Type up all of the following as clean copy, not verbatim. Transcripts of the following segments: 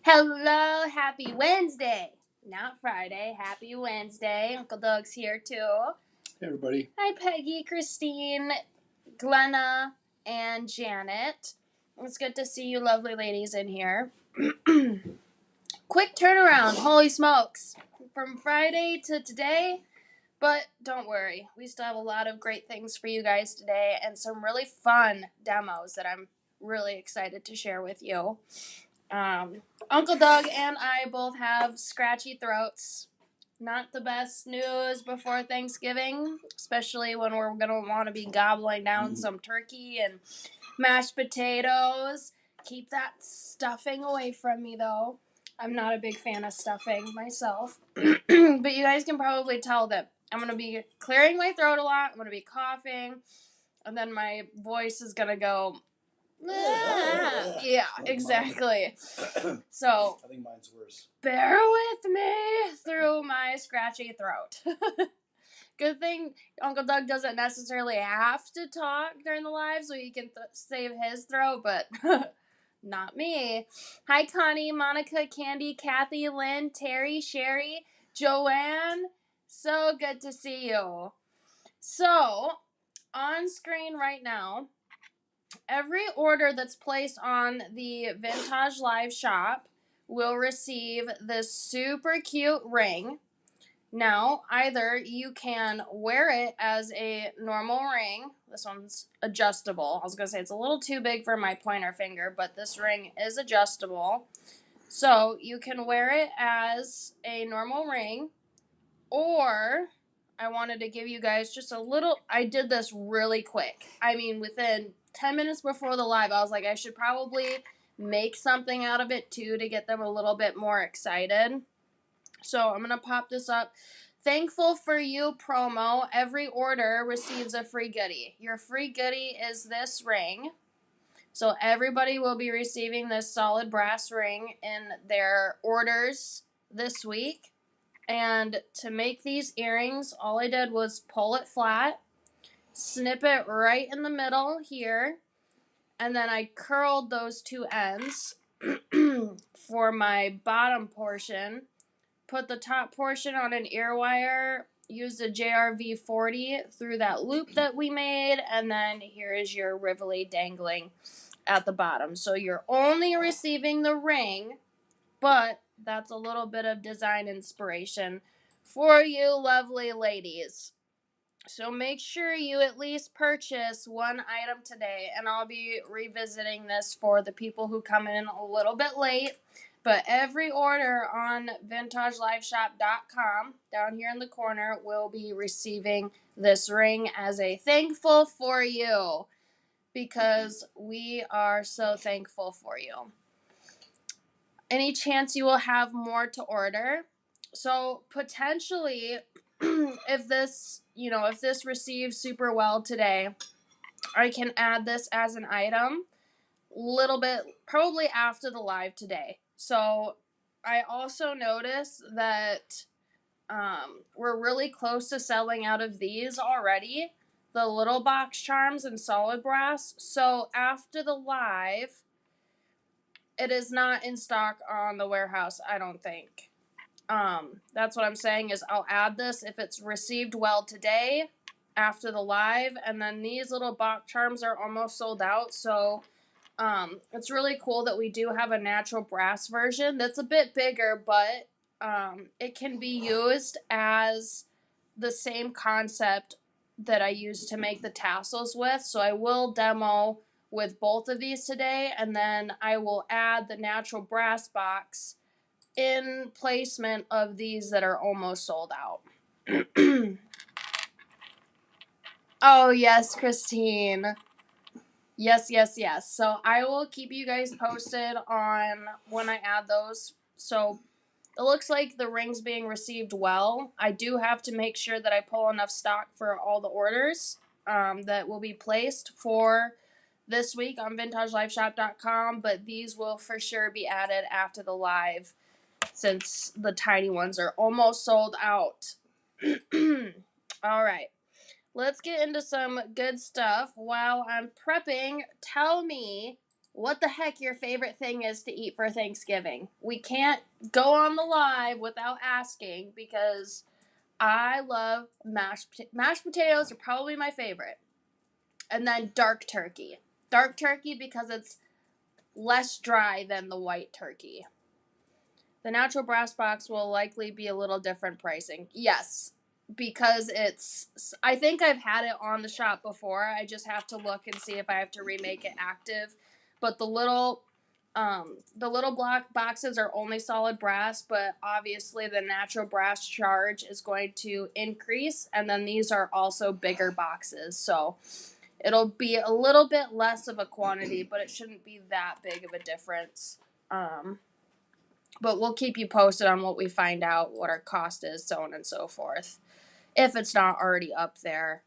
Hello, happy Wednesday. Not Friday, happy Wednesday. Uncle Doug's here too. Hey, everybody. Hi, Peggy, Christine, Glenna, and Janet. It's good to see you lovely ladies in here. Quick turnaround, holy smokes. From Friday to today, but don't worry, we still have a lot of great things for you guys today and some really fun demos that I'm really excited to share with you. Uncle Doug and I both have scratchy throats. Not the best news before Thanksgiving, especially when we're going to want to be gobbling down some turkey and mashed potatoes. Keep that stuffing away from me, though. I'm not a big fan of stuffing myself. But you guys can probably tell that I'm going to be clearing my throat a lot. I'm going to be coughing. And then my voice is going to go... Yeah, exactly. So, I think mine's worse. Bear with me through my scratchy throat. Good thing Uncle Doug doesn't necessarily have to talk during the live so he can save his throat, but not me. Hi, Connie, Monica, Candy, Kathy, Lynn, Terry, Sherry, Joanne. So good to see you. So, on screen right now, every order that's placed on the Vintage Live shop will receive this super cute ring. Now, either you can wear it as a normal ring. This one's adjustable. I was going to say it's a little too big for my pointer finger, but this ring is adjustable. So, you can wear it as a normal ring, or I wanted to give you guys just a little... I did this really quick. I mean, within 10 minutes before the live, I was like, I should probably make something out of it too to get them a little bit more excited. So I'm going to pop this up. Thankful for you promo. Every order receives a free goodie. Your free goodie is this ring. So everybody will be receiving this solid brass ring in their orders this week. And to make these earrings, all I did was pull it flat, snip it right in the middle here, and then I curled those two ends for my bottom portion. Put the top portion on an ear wire, use the JRV 40 through that loop that we made, and then here is your Rivoli dangling at the bottom. So you're only receiving the ring, but that's a little bit of design inspiration for you lovely ladies. So make sure you at least purchase one item today, and I'll be revisiting this for the people who come in a little bit late. But every order on VintageLiveShop.com, down here in the corner, will be receiving this ring as a thankful for you, because we are so thankful for you. Any chance you will have more to order? So potentially, if this receives super well today, I can add this as an item little bit, probably after the live today. So I also noticed that we're really close to selling out of these already, the little box charms and solid brass. So after the live, it is not in stock on the warehouse, I don't think. That's what I'm saying is I'll add this if it's received well today after the live, and then these little box charms are almost sold out, so it's really cool that we do have a natural brass version that's a bit bigger, but it can be used as the same concept that I used to make the tassels with. So I will demo with both of these today, and then I will add the natural brass box in placement of these that are almost sold out. Oh, yes, Christine. Yes. So I will keep you guys posted on when I add those. So it looks like the ring's being received well. I do have to make sure that I pull enough stock for all the orders that will be placed for this week on VintageLiveShop.com, but these will for sure be added after the live since the tiny ones are almost sold out. All right. Let's get into some good stuff. While I'm prepping, tell me what the heck your favorite thing is to eat for Thanksgiving. We can't go on the live without asking because I love mashed potatoes are probably my favorite. And then dark turkey. Dark turkey because it's less dry than the white turkey. The natural brass box will likely be a little different pricing. Yes, because I think I've had it on the shop before. I just have to look and see if I have to remake it active. But the little block boxes are only solid brass, but obviously the natural brass charge is going to increase, and then these are also bigger boxes. So it'll be a little bit less of a quantity, but it shouldn't be that big of a difference. But we'll keep you posted on what we find out, what our cost is, so on and so forth. If it's not already up there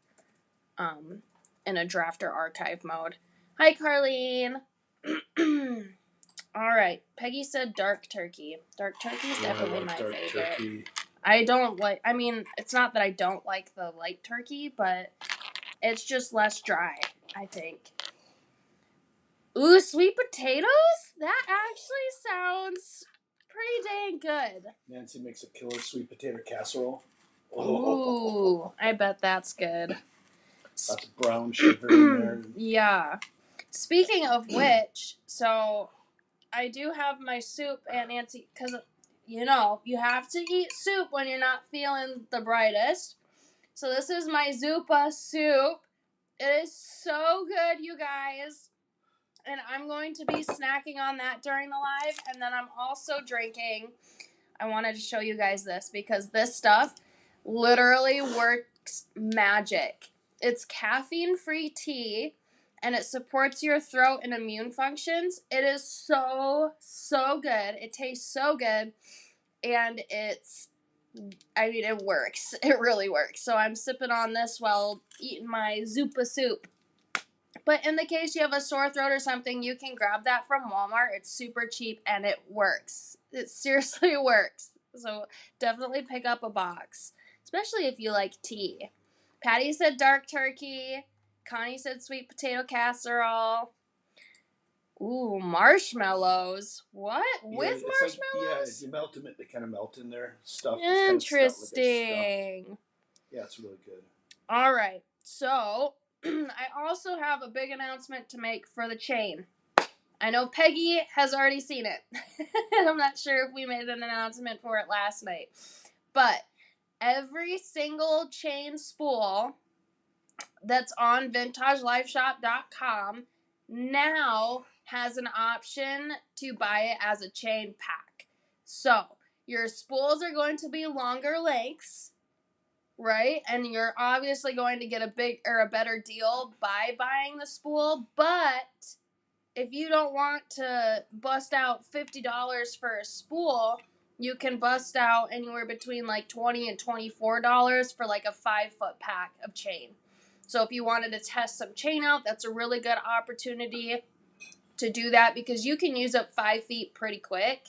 in a draft or archive mode. Hi, Carlene. All right. Peggy said dark turkey. Dark turkey is definitely my favorite. Turkey. It's not that I don't like the light turkey, but it's just less dry, I think. Ooh, sweet potatoes? That actually sounds pretty dang good. Nancy makes a killer sweet potato casserole. Ooh, I bet that's good. Lots of brown sugar in there. Yeah. Speaking of which, so I do have my soup, Aunt Nancy, because, you have to eat soup when you're not feeling the brightest. So this is my Zupa soup. It is so good, you guys. And I'm going to be snacking on that during the live. And then I'm also drinking. I wanted to show you guys this because this stuff literally works magic. It's caffeine-free tea, and it supports your throat and immune functions. It is so, so good. It tastes so good, and it works. It really works. So I'm sipping on this while eating my Zupa soup. But in the case you have a sore throat or something, you can grab that from Walmart. It's super cheap, and it works. It seriously works. So definitely pick up a box, especially if you like tea. Patty said dark turkey. Connie said sweet potato casserole. Ooh, marshmallows. What? Yeah, with marshmallows? If you melt them, they kind of melt in there. Interesting. Yeah, it's really good. All right. So, I also have a big announcement to make for the chain. I know Peggy has already seen it. I'm not sure if we made an announcement for it last night. But every single chain spool that's on vintagelifeshop.com now has an option to buy it as a chain pack. So, your spools are going to be longer lengths, right? And you're obviously going to get a better deal by buying the spool, but if you don't want to bust out $50 for a spool, you can bust out anywhere between like $20 and $24 for like a 5-foot pack of chain. So if you wanted to test some chain out, that's a really good opportunity to do that because you can use up 5 feet pretty quick.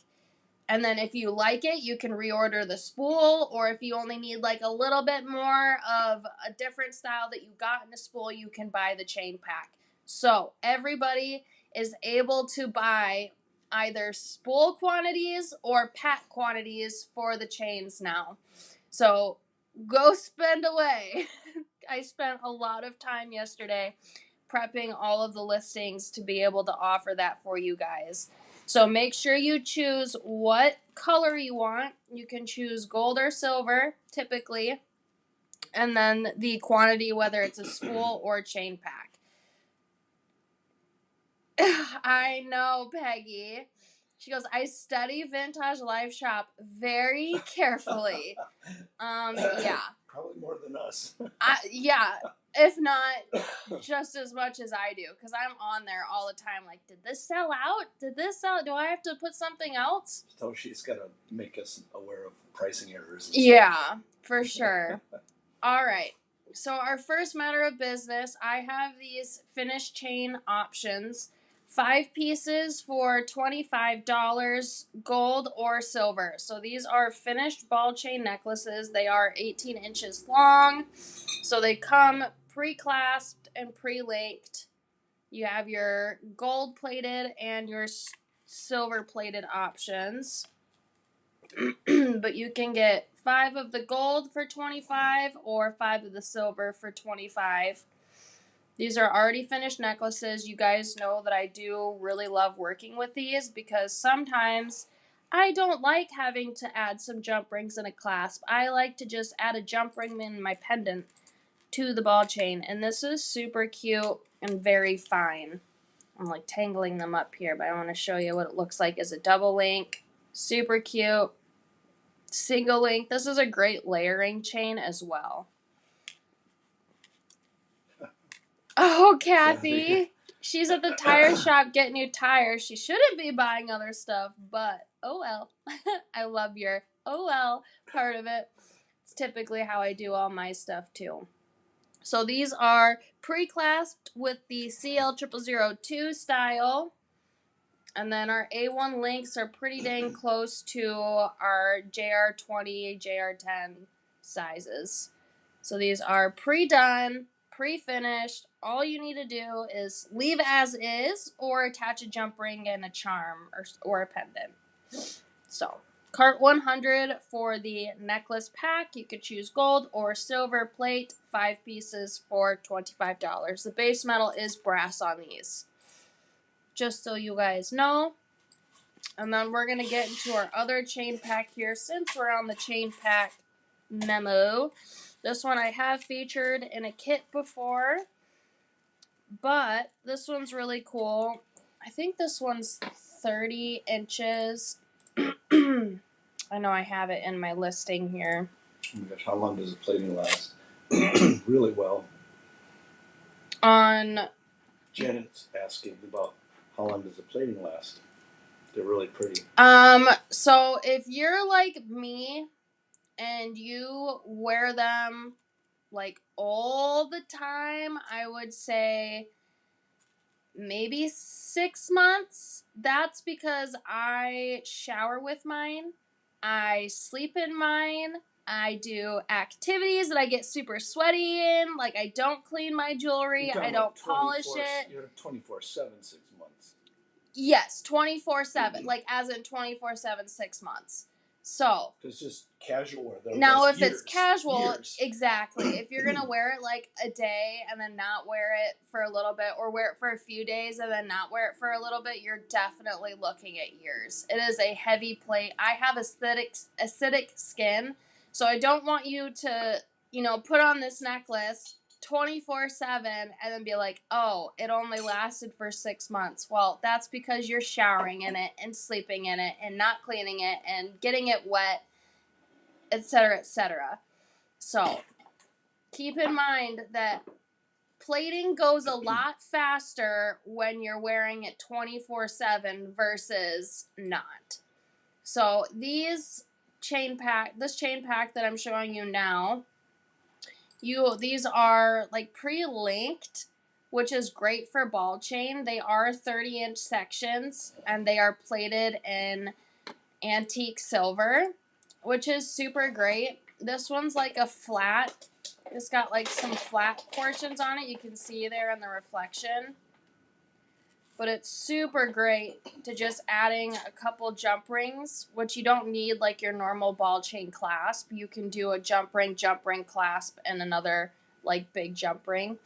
And then if you like it, you can reorder the spool, or if you only need like a little bit more of a different style that you got in the spool, you can buy the chain pack. So everybody is able to buy either spool quantities or pack quantities for the chains now. So go spend away. I spent a lot of time yesterday prepping all of the listings to be able to offer that for you guys. So make sure you choose what color you want. You can choose gold or silver, typically. And then the quantity, whether it's a spool or chain pack. I know, Peggy. She goes, I study Vintage Life Shop very carefully. Yeah. Probably more than us. Yeah. If not, just as much as I do. Because I'm on there all the time. Like, did this sell out? Do I have to put something else? So she's got to make us aware of pricing errors. Yeah, for sure. All right. So our first matter of business, I have these finished chain options. 5 pieces for $25, gold or silver. So these are finished ball chain necklaces. They are 18 inches long. So they come pre-clasped and pre-linked. You have your gold plated and your silver plated options. But you can get 5 of the gold for $25 or 5 of the silver for $25. These are already finished necklaces. You guys know that I do really love working with these because sometimes I don't like having to add some jump rings and a clasp. I like to just add a jump ring in my pendant to the ball chain. And this is super cute and very fine. I'm like tangling them up here, but I want to show you what it looks like as a double link. Super cute. Single link. This is a great layering chain as well. Oh, Kathy. She's at the tire shop getting new tires. She shouldn't be buying other stuff, but oh well. I love your oh well part of it. It's typically how I do all my stuff too. So these are pre-clasped with the CL0002 style. And then our A1 links are pretty dang close to our JR20, JR10 sizes. So these are pre-done, pre-finished. All you need to do is leave as is or attach a jump ring and a charm or a pendant. So, cart 100 for the necklace pack. You could choose gold or silver plate, 5 pieces for $25. The base metal is brass on these. Just so you guys know. And then we're going to get into our other chain pack here since we're on the chain pack memo. This one I have featured in a kit before, but this one's really cool. I think this one's 30 inches. I know I have it in my listing here. Oh my gosh, how long does the plating last? Really well. Janet's asking about how long does the plating last. They're really pretty. So if you're like me and you wear them like all the time, I would say maybe 6 months. That's because I shower with mine, I sleep in mine, I do activities that I get super sweaty in, like I don't clean my jewelry, I don't polish it. You're 24/7 6 months. Yes, 24/7, like as in 24/7 6 months. So it's just casual wear. Now, if it's casual, exactly. If you're gonna wear it like a day and then not wear it for a little bit, or wear it for a few days and then not wear it for a little bit, you're definitely looking at years. It is a heavy plate. I have acidic skin, so I don't want you to, put on this necklace 24/7 and then be like, oh, it only lasted for 6 months. Well, that's because you're showering in it and sleeping in it and not cleaning it and getting it wet, etc., etc. So keep in mind that plating goes a lot faster when you're wearing it 24/7 versus not. So this chain pack that I'm showing you now, these are like pre-linked, which is great for ball chain. They are 30-inch sections and they are plated in antique silver, which is super great. This one's like a flat. It's got like some flat portions on it. You can see there in the reflection. But it's super great to just adding a couple jump rings, which you don't need like your normal ball chain clasp. You can do a jump ring clasp, and another like big jump ring.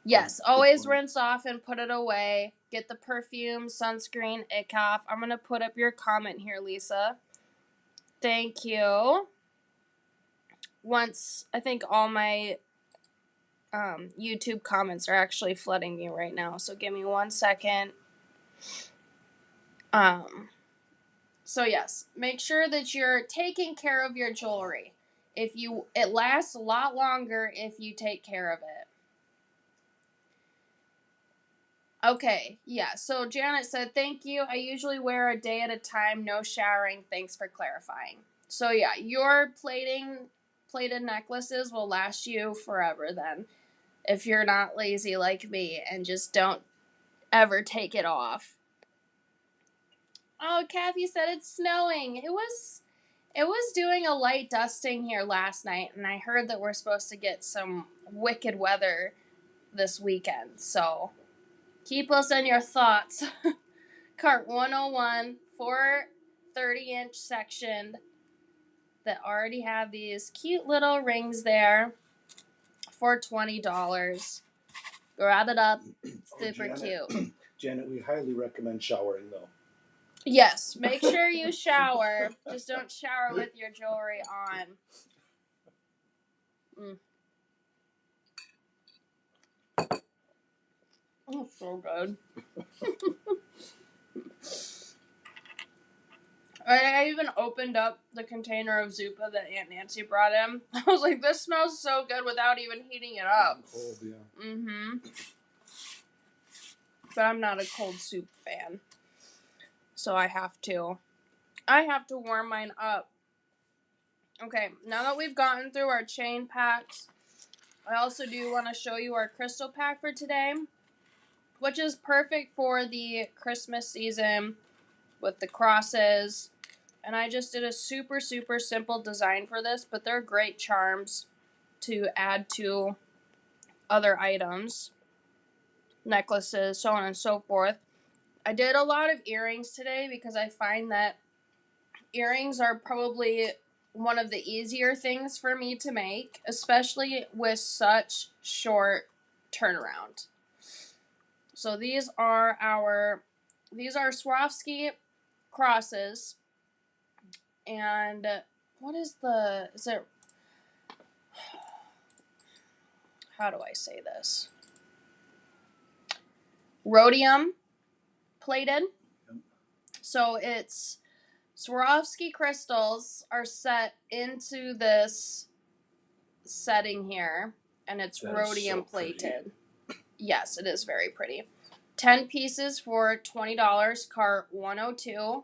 Yes, always rinse off and put it away. Get the perfume, sunscreen, ick off. I'm going to put up your comment here, Lisa. Thank you. I think all my YouTube comments are actually flooding me right now, so give me 1 second. So yes, make sure that you're taking care of your jewelry. It lasts a lot longer if you take care of it. Okay, yeah, so Janet said, thank you. I usually wear a day at a time, no showering. Thanks for clarifying. So yeah, your plated necklaces will last you forever then, if you're not lazy like me and just don't ever take it off. Oh, Kathy said it's snowing. It was doing a light dusting here last night, and I heard that we're supposed to get some wicked weather this weekend, so Keep us in your thoughts. Cart 101, 4 30-inch section that already have these cute little rings there for $20. Grab it up. Super cute. Janet, we highly recommend showering, though. Yes, make sure you shower. Just don't shower with your jewelry on. Oh, so good. I even opened up the container of Zupa that Aunt Nancy brought in. I was like, this smells so good without even heating it up. Cold, yeah. Mm-hmm. But I'm not a cold soup fan. So I have to warm mine up. Okay, now that we've gotten through our chain packs, I also do want to show you our crystal pack for today, which is perfect for the Christmas season with the crosses. And I just did a super, super simple design for this, but they're great charms to add to other items, necklaces, so on and so forth. I did a lot of earrings today because I find that earrings are probably one of the easier things for me to make, especially with such short turnaround. So these are Swarovski crosses. And is it, how do I say this? Rhodium plated. Yep. So it's Swarovski crystals are set into this setting here, and it's rhodium plated. Yes, it is very pretty. 10 pieces for $20, cart 102.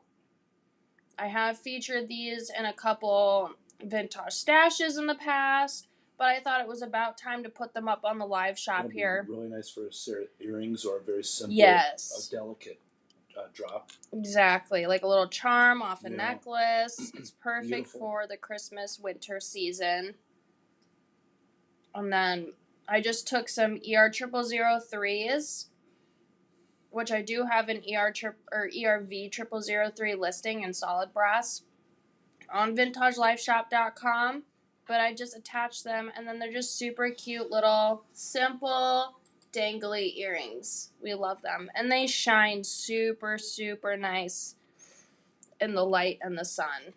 I have featured these in a couple vintage stashes in the past, but I thought it was about time to put them up on the live shop here. Really nice for earrings or a very simple, delicate drop. Exactly, like a little charm off a necklace. It's perfect for the Christmas winter season. And then I just took some ER0003s, which I do have an ERV0003 listing in solid brass on vintagelifeshop.com, but I just attached them, and then they're just super cute little simple dangly earrings. We love them, and they shine super, super nice in the light and the sun.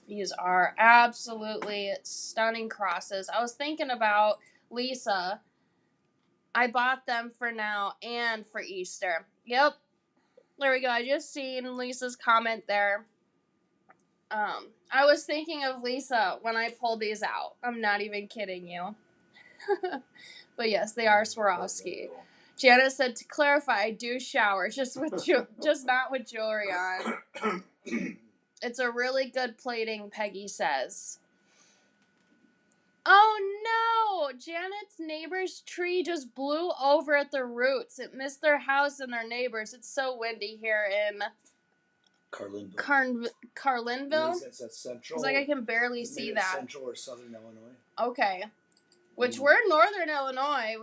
These are absolutely stunning crosses. I was thinking about Lisa. I bought them for now and for Easter. Yep. There we go. I just seen Lisa's comment there. I was thinking of Lisa when I pulled these out. I'm not even kidding you. But yes, they are Swarovski. Janet said, to clarify, I do shower, just not with jewelry on. It's a really good plating, Peggy says. Oh no! Janet's neighbor's tree just blew over at the roots. It missed their house and their neighbors. It's so windy here in Carlinville. Is that central? It's like I can barely see that. Central or southern Illinois? Okay. Which we're in northern Illinois.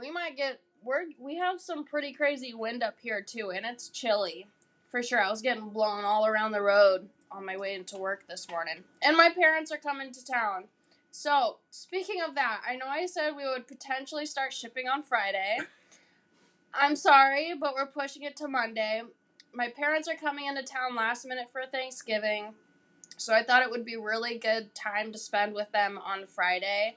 We have some pretty crazy wind up here too, and it's chilly. For sure. I was getting blown all around the road on my way into work this morning. And my parents are coming to town. So, speaking of that, I know I said we would potentially start shipping on Friday. I'm sorry, but we're pushing it to Monday. My parents are coming into town last minute for Thanksgiving, so I thought it would be really good time to spend with them on Friday,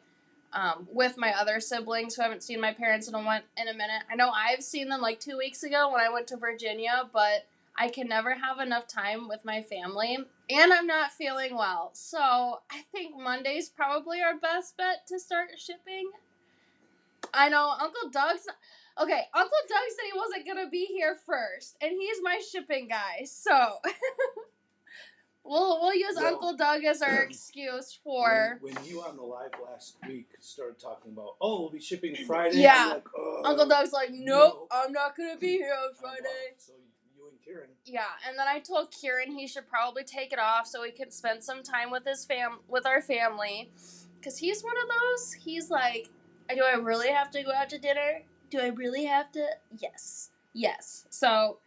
with my other siblings who haven't seen my parents in a minute. I know I've seen them like 2 weeks ago when I went to Virginia, but I can never have enough time with my family, and I'm not feeling well. So I think Monday's probably our best bet to start shipping. I know Uncle Doug said he wasn't going to be here first, and he's my shipping guy, so we'll use Uncle Doug as our excuse for... When you on the live last week started talking about, we'll be shipping Friday, yeah. I'm like, Uncle Doug's like, nope, I'm not going to be here on Friday. So you and Kieran. Yeah, and then I told Kieran he should probably take it off so he can spend some time with with our family, because he's one of those, he's like, do I really have to go out to dinner? Do I really have to? Yes. Yes. So,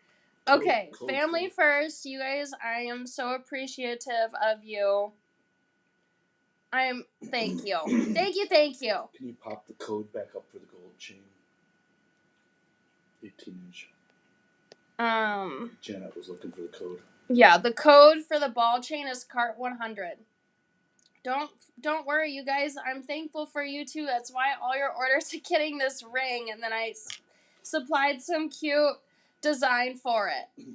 okay, Code family thing. first. You guys, I am so appreciative of you. Thank you. Thank you. Can you pop the code back up for the gold chain? 18-inch. Janet was looking for the code. Yeah, the code for the ball chain is cart 100. Don't worry, you guys. I'm thankful for you too. That's why all your orders are getting this ring, and then I supplied some cute design for it.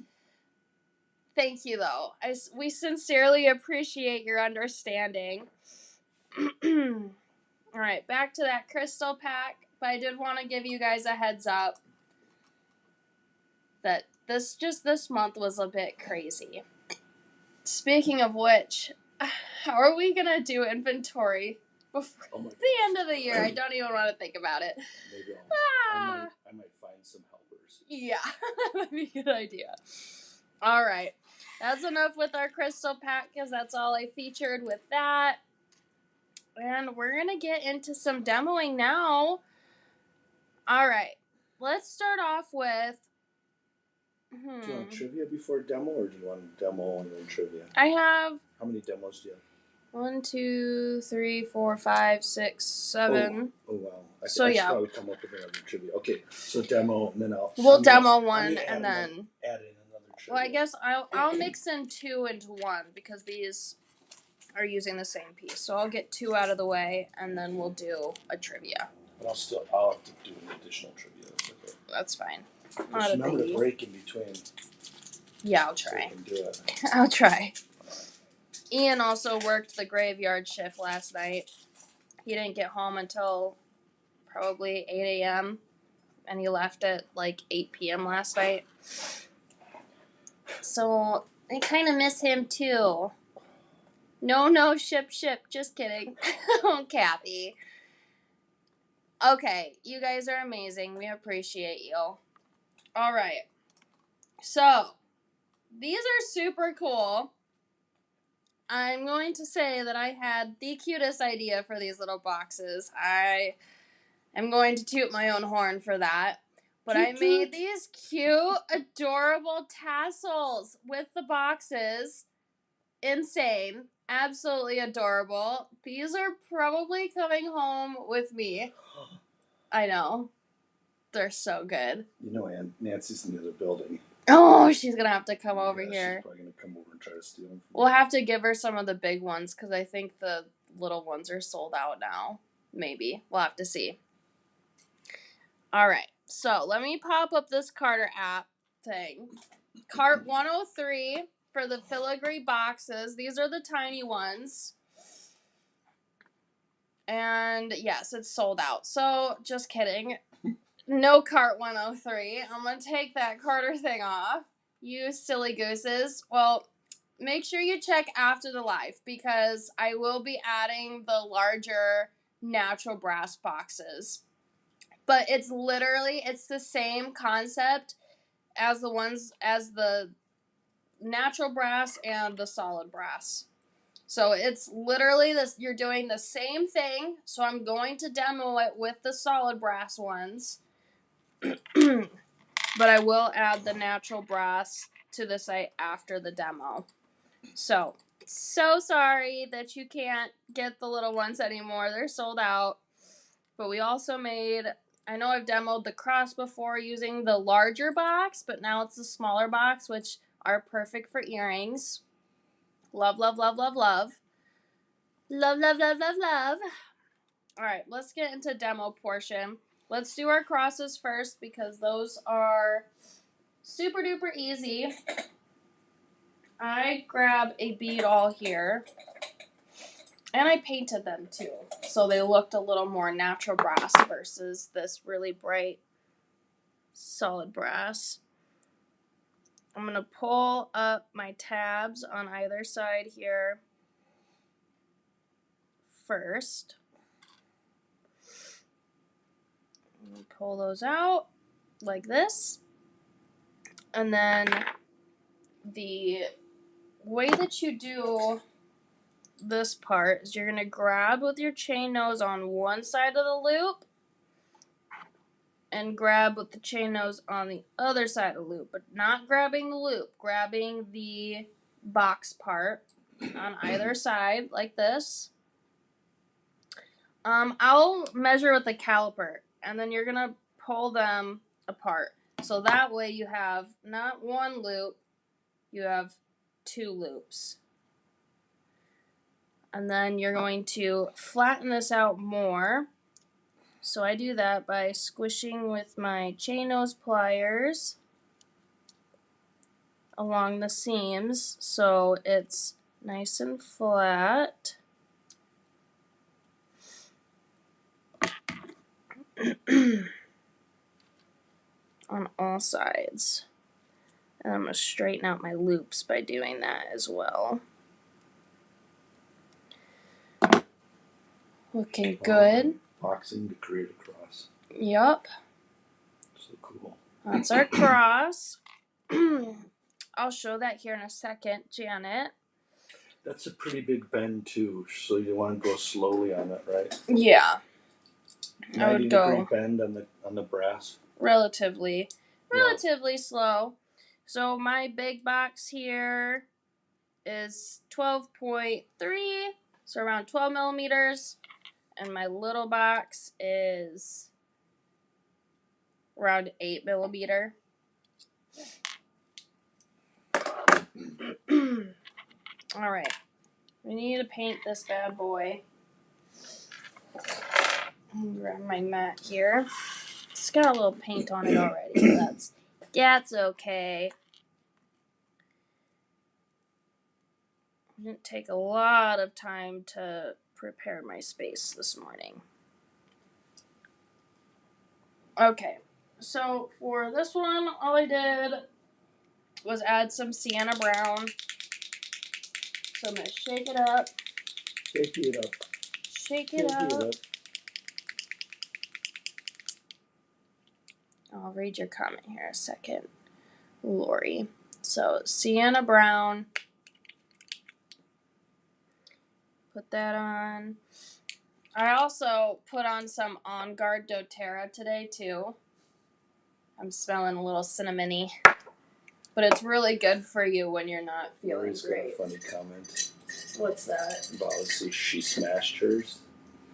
Thank you, though. We sincerely appreciate your understanding. All right, back to that crystal pack. But I did want to give you guys a heads up that this month was a bit crazy. Speaking of which, how are we gonna do inventory before the end of the year? I don't even want to think about it. Maybe I might find some helpers. Yeah, that might be a good idea. All right, that's enough with our crystal pack because that's all I featured with that. And we're gonna get into some demoing now. All right, let's start off with. Do you want trivia before demo, or do you want demo and then trivia? I have. How many demos do you have? 1, 2, 3, 4, 5, 6, 7. Oh wow! I So should yeah, probably come up with another trivia. Okay, so demo, and then we'll demo one and then add in another trivia. Well, I guess I'll mix in 2 into 1 because these are using the same piece. So I'll get 2 out of the way and then we'll do a trivia. But I'll have to do an additional trivia. That's okay. That's fine. Just remember to break in between. Yeah, I'll try. So you can do it. I'll try. Ian also worked the graveyard shift last night. He didn't get home until probably 8 a.m. and he left at like 8 p.m. last night. So I kind of miss him too. No, ship. Just kidding. Kathy. Okay, you guys are amazing. We appreciate you. All right. So, these are super cool. I'm going to say that I had the cutest idea for these little boxes. I am going to toot my own horn for that. But I made these cute, adorable tassels with the boxes. Insane. Absolutely adorable. These are probably coming home with me. I know. They're so good. You know, Nancy's in the other building. Oh, she's going to have to come over here. She's probably going to come over and try to steal them. We'll have to give her some of the big ones because I think the little ones are sold out now. Maybe. We'll have to see. All right. So let me pop up this Carter app thing. Cart 103 for the filigree boxes. These are the tiny ones. And yes, it's sold out. So just kidding. No cart 103. I'm going to take that Carter thing off. You silly gooses. Well, make sure you check after the live because I will be adding the larger natural brass boxes. But it's the same concept as the natural brass and the solid brass. So it's literally this, you're doing the same thing. So I'm going to demo it with the solid brass ones. But I will add the natural brass to the site after the demo. So sorry that you can't get the little ones anymore. They're sold out. But we also I know I've demoed the cross before using the larger box, but now it's the smaller box, which are perfect for earrings. Love. Love. All right, let's get into demo portion. Let's do our crosses first because those are super duper easy. I grab a bead all here. And I painted them too. So they looked a little more natural brass versus this really bright solid brass. I'm going to pull up my tabs on either side here first. Pull those out like this. And then the way that you do this part is you're going to grab with your chain nose on one side of the loop and grab with the chain nose on the other side of the loop, but not grabbing the loop, grabbing the box part on either side like this. I'll measure with the caliper, and then you're gonna pull them apart. So that way you have not one loop, you have 2 loops. And then you're going to flatten this out more. So I do that by squishing with my chain nose pliers along the seams so it's nice and flat. On all sides. And I'm going to straighten out my loops by doing that as well. Looking good. Boxing to create a cross. Yup. So cool. That's our cross. I'll show that here in a second, Janet. That's a pretty big bend too, so you want to go slowly on it, right? Yeah. 90-degree bend on the brass. Relatively slow. So my big box here is 12.3, so around 12 millimeters, and my little box is around 8 millimeter. All right, we need to paint this bad boy. Grab my mat here. It's got a little paint on it already. That's okay. It didn't take a lot of time to prepare my space this morning. Okay, so for this one, all I did was add some sienna brown. So I'm going to shake it up. Shake it up. Shake it up. I'll read your comment here in a second, Lori. So sienna brown. Put that on. I also put on some On Guard doTERRA today too. I'm smelling a little cinnamony. But it's really good for you when you're not feeling Lori's great. got a funny comment. What's that? About she smashed hers.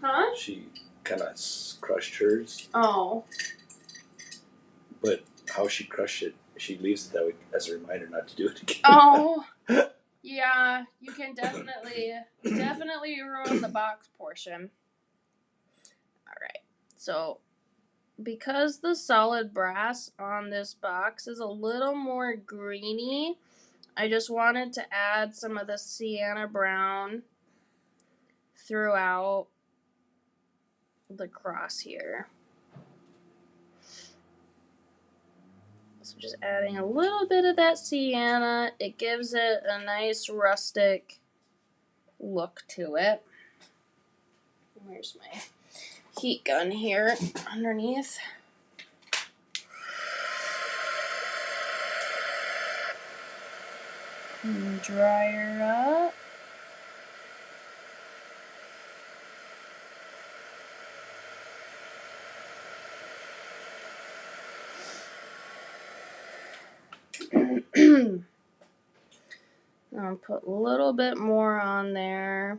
Huh? She kind of crushed hers. Oh. But how she crushed it, she leaves it that way as a reminder not to do it again. Oh. Yeah, you can definitely ruin the box portion. Alright, so because the solid brass on this box is a little more greeny, I just wanted to add some of the sienna brown throughout the cross here. So just adding a little bit of that sienna. It gives it a nice rustic look to it. Where's my heat gun here underneath? And dry her up. I'll put a little bit more on there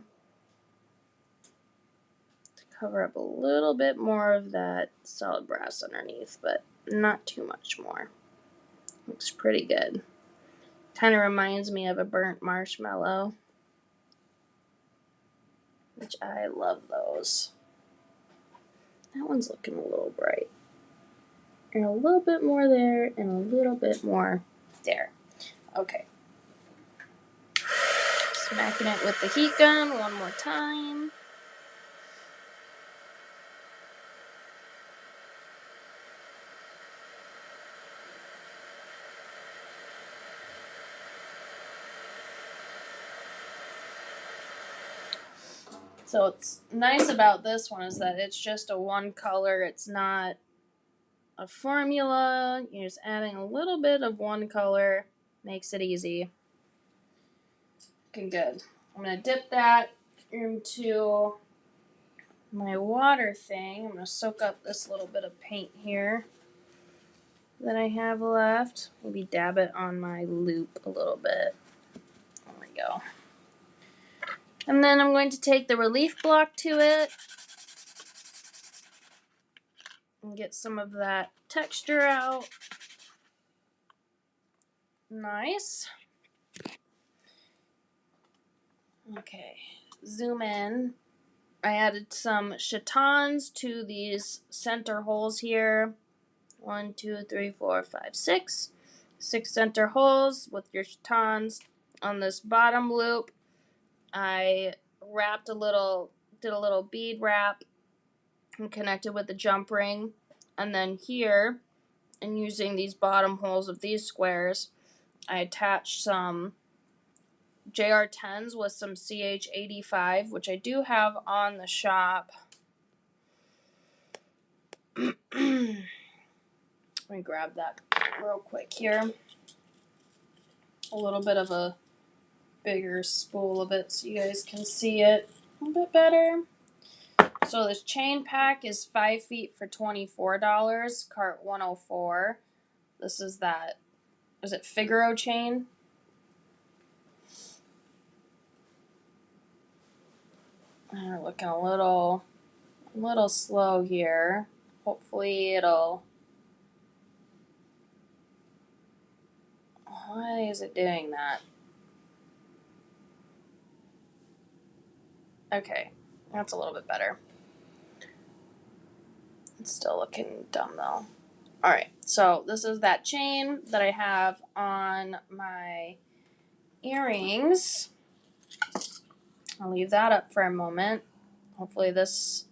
to cover up a little bit more of that solid brass underneath, but not too much more. Looks pretty good. Kind of reminds me of a burnt marshmallow, which I love those. That one's looking a little bright. And a little bit more there, and a little bit more there. Okay. Smacking it with the heat gun one more time. So what's nice about this one is that it's just a one color. It's not a formula. You're just adding a little bit of one color. Makes it easy. Looking good. I'm going to dip that into my water thing. I'm going to soak up this little bit of paint here that I have left. Maybe dab it on my loop a little bit. There we go. And then I'm going to take the relief block to it and get some of that texture out. Nice. Okay, zoom in. I added some chatons to these center holes here. 1, 2, 3, 4, 5, 6. 6 center holes with your chatons. On this bottom loop, I did a little bead wrap and connected with the jump ring. And then here, and using these bottom holes of these squares, I attached some JR10s with some CH85, which I do have on the shop. Let me grab that real quick here. A little bit of a bigger spool of it so you guys can see it a little bit better. So this chain pack is 5 feet for $24, cart 104. This is that, is it Figaro chain? We're looking a little slow here. Hopefully it'll... Why is it doing that? Okay, that's a little bit better. It's still looking dumb though. Alright, so this is that chain that I have on my earrings. I'll leave that up for a moment. Hopefully this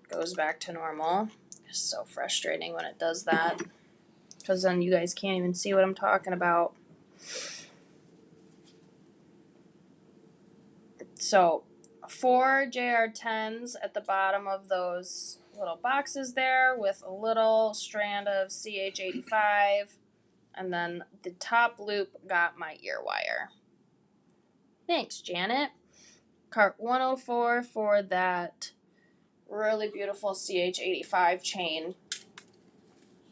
goes back to normal. It's so frustrating when it does that, because then you guys can't even see what I'm talking about. So 4 JR10s at the bottom of those little boxes there with a little strand of CH85, and then the top loop got my ear wire. Thanks, Janet. Cart 104 for that really beautiful CH85 chain.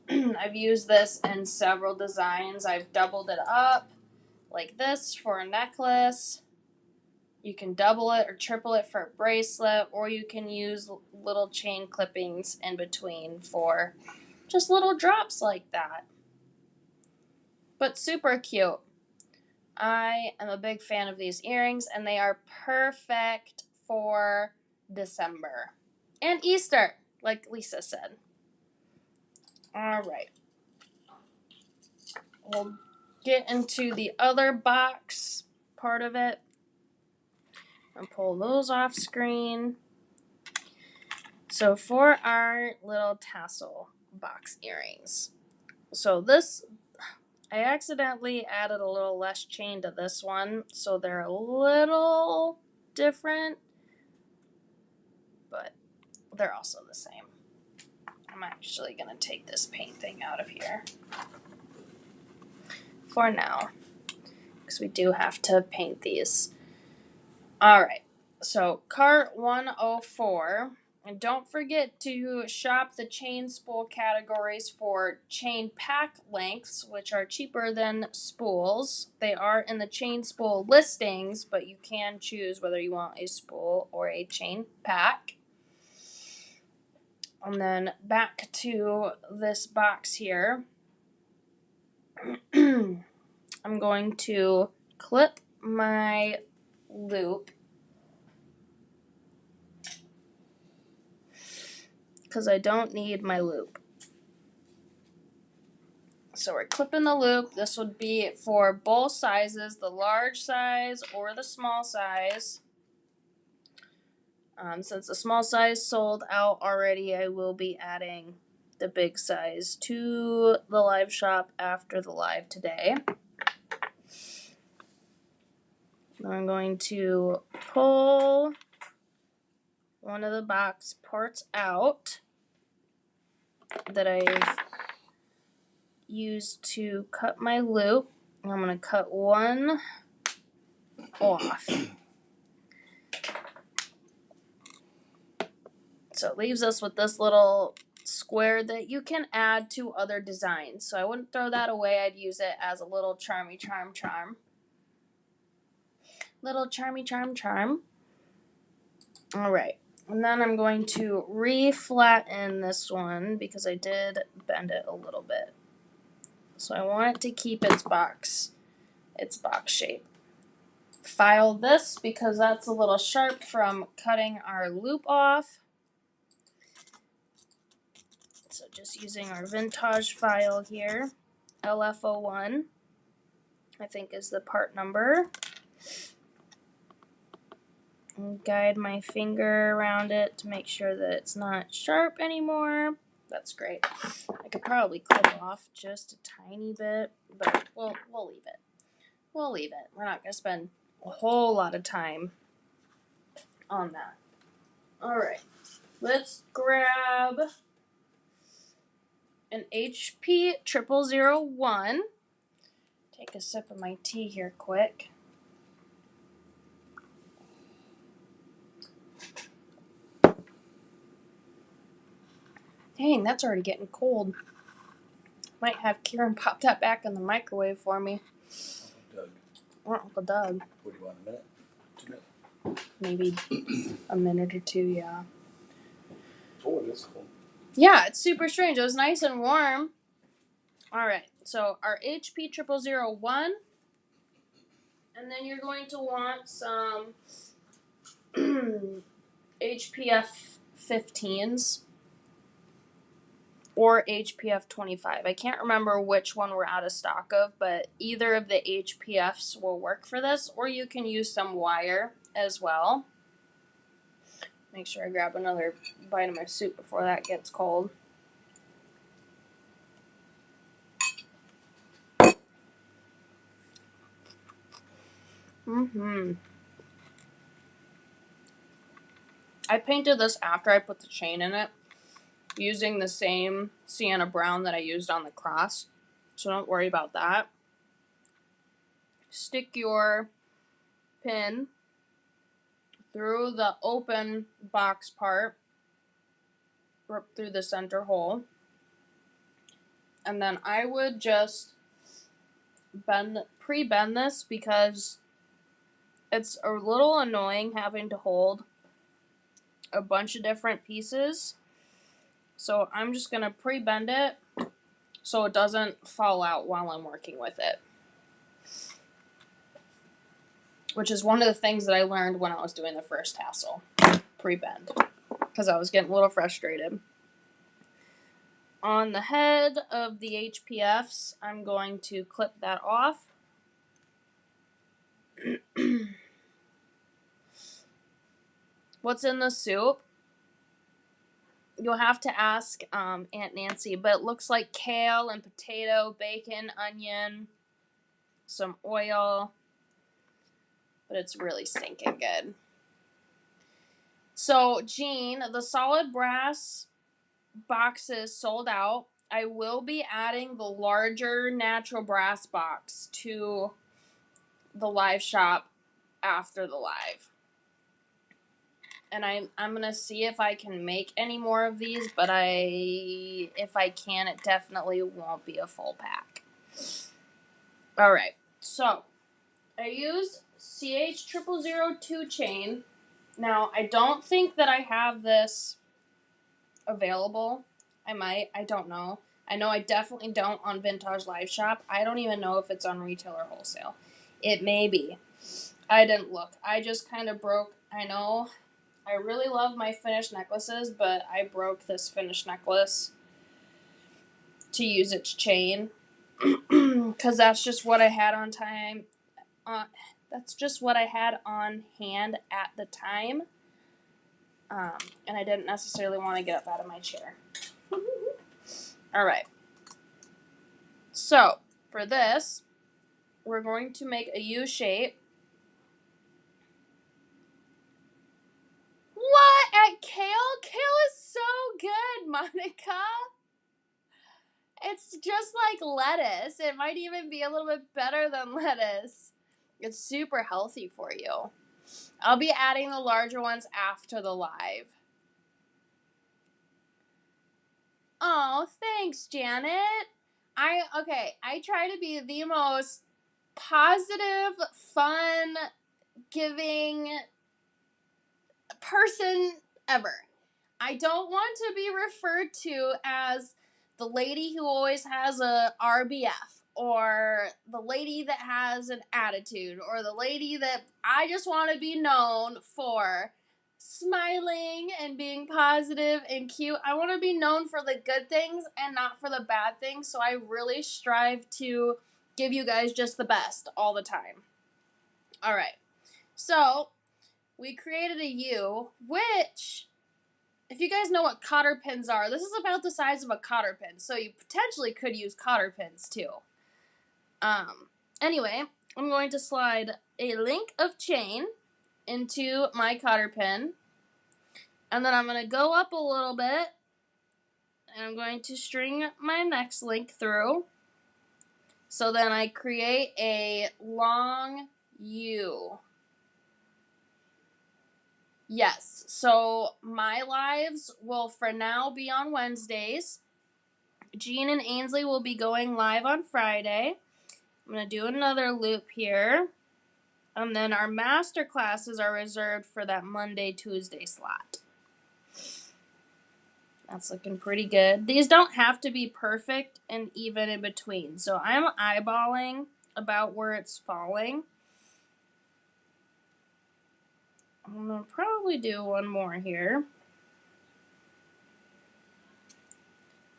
I've used this in several designs. I've doubled it up like this for a necklace. You can double it or triple it for a bracelet, or you can use little chain clippings in between for just little drops like that. But super cute. I am a big fan of these earrings, and they are perfect for December and Easter, like Lisa said. All right. We'll get into the other box part of it and pull those off screen. So for our little tassel box earrings. So this, I accidentally added a little less chain to this one, so they're a little different, but they're also the same. I'm actually going to take this paint thing out of here for now, because we do have to paint these. Alright, so cart 104, and don't forget to shop the chain spool categories for chain pack lengths, which are cheaper than spools. They are in the chain spool listings, but you can choose whether you want a spool or a chain pack. And then back to this box here. I'm going to clip my loop because I don't need my loop. So we're clipping the loop. This would be for both sizes, the large size or the small size. Since the small size sold out already, I will be adding the big size to the live shop after the live today. I'm going to pull one of the box parts out that I've used to cut my loop. I'm going to cut one off. So it leaves us with this little square that you can add to other designs. So I wouldn't throw that away. I'd use it as a little charmy charm. Little charmy charm. All right. And then I'm going to re-flatten this one because I did bend it a little bit. So I want it to keep its box shape. File this because that's a little sharp from cutting our loop off. So just using our vintage file here, LFO1, I think is the part number. And guide my finger around it to make sure that it's not sharp anymore. That's great. I could probably clip off just a tiny bit, but we'll leave it. We'll leave it. We're not going to spend a whole lot of time on that. All right. Let's grab an HP 0001. Take a sip of my tea here quick. Dang, that's already getting cold. Might have Kieran pop that back in the microwave for me. Doug. Or Uncle Doug. What do you want, a minute? 2 minutes? Maybe a minute or two, yeah. Oh, it is cold. Yeah, it's super strange. It was nice and warm. Alright, so our HP 0001. And then you're going to want some HPF 15s. Or HPF 25. I can't remember which one we're out of stock of, but either of the HPFs will work for this, or you can use some wire as well. Make sure I grab another bite of my soup before that gets cold. I painted this after I put the chain in it, using the same sienna brown that I used on the cross, so don't worry about that. Stick your pin through the open box part, through the center hole, and then I would just pre-bend this because it's a little annoying having to hold a bunch of different pieces. So I'm just going to pre-bend it so it doesn't fall out while I'm working with it. Which is one of the things that I learned when I was doing the first tassel. Pre-bend. Because I was getting a little frustrated. On the head of the HPFs, I'm going to clip that off. What's in the soup? You'll have to ask Aunt Nancy, but it looks like kale and potato, bacon, onion, some oil, but it's really stinking good. So, Jean, the solid brass boxes sold out. I will be adding the larger natural brass box to the live shop after the live. And I'm going to see if I can make any more of these, but if I can, it definitely won't be a full pack. Alright, so I used CH0002 chain. Now, I don't think that I have this available. I might. I don't know. I know I definitely don't on Vintage Live Shop. I don't even know if it's on retail or wholesale. It may be. I didn't look. I just kind of broke. I know I really love my finished necklaces, but I broke this finished necklace to use its chain because that's just what I had on time. That's just what I had on hand at the time, and I didn't necessarily want to get up out of my chair. All right. So for this, we're going to make a U shape. What at kale? Kale is so good, Monica. It's just like lettuce. It might even be a little bit better than lettuce. It's super healthy for you. I'll be adding the larger ones after the live. Oh, thanks, Janet. I try to be the most positive, fun, giving person ever. I don't want to be referred to as the lady who always has a RBF, or the lady that has an attitude, or the lady that I just want to be known for smiling and being positive and cute. I want to be known for the good things and not for the bad things, so I really strive to give you guys just the best all the time. Alright, so we created a U, which, if you guys know what cotter pins are, this is about the size of a cotter pin, so you potentially could use cotter pins too. Anyway, I'm going to slide a link of chain into my cotter pin, and then I'm going to go up a little bit, and I'm going to string my next link through, so then I create a long U. Yes, so my lives will for now be on Wednesdays. Jean and Ainsley will be going live on Friday. I'm going to do another loop here. And then our master classes are reserved for that Monday, Tuesday slot. That's looking pretty good. These don't have to be perfect and even in between. So I'm eyeballing about where it's falling. I'm going to probably do one more here.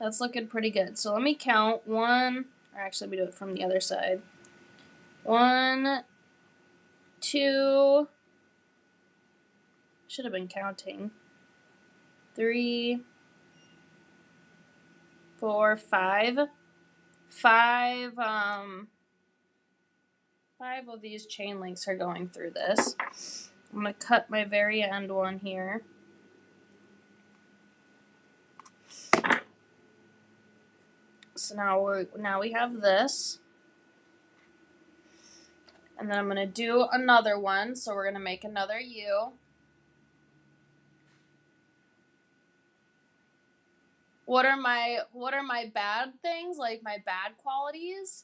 That's looking pretty good. So let me count. One, or actually let me do it from the other side. 1, 2, should have been counting. 3, 4, 5. 5 of these chain links are going through this. I'm going to cut my very end one here. So now we have this. And then I'm going to do another one. So we're going to make another U. What are my bad things? Like my bad qualities?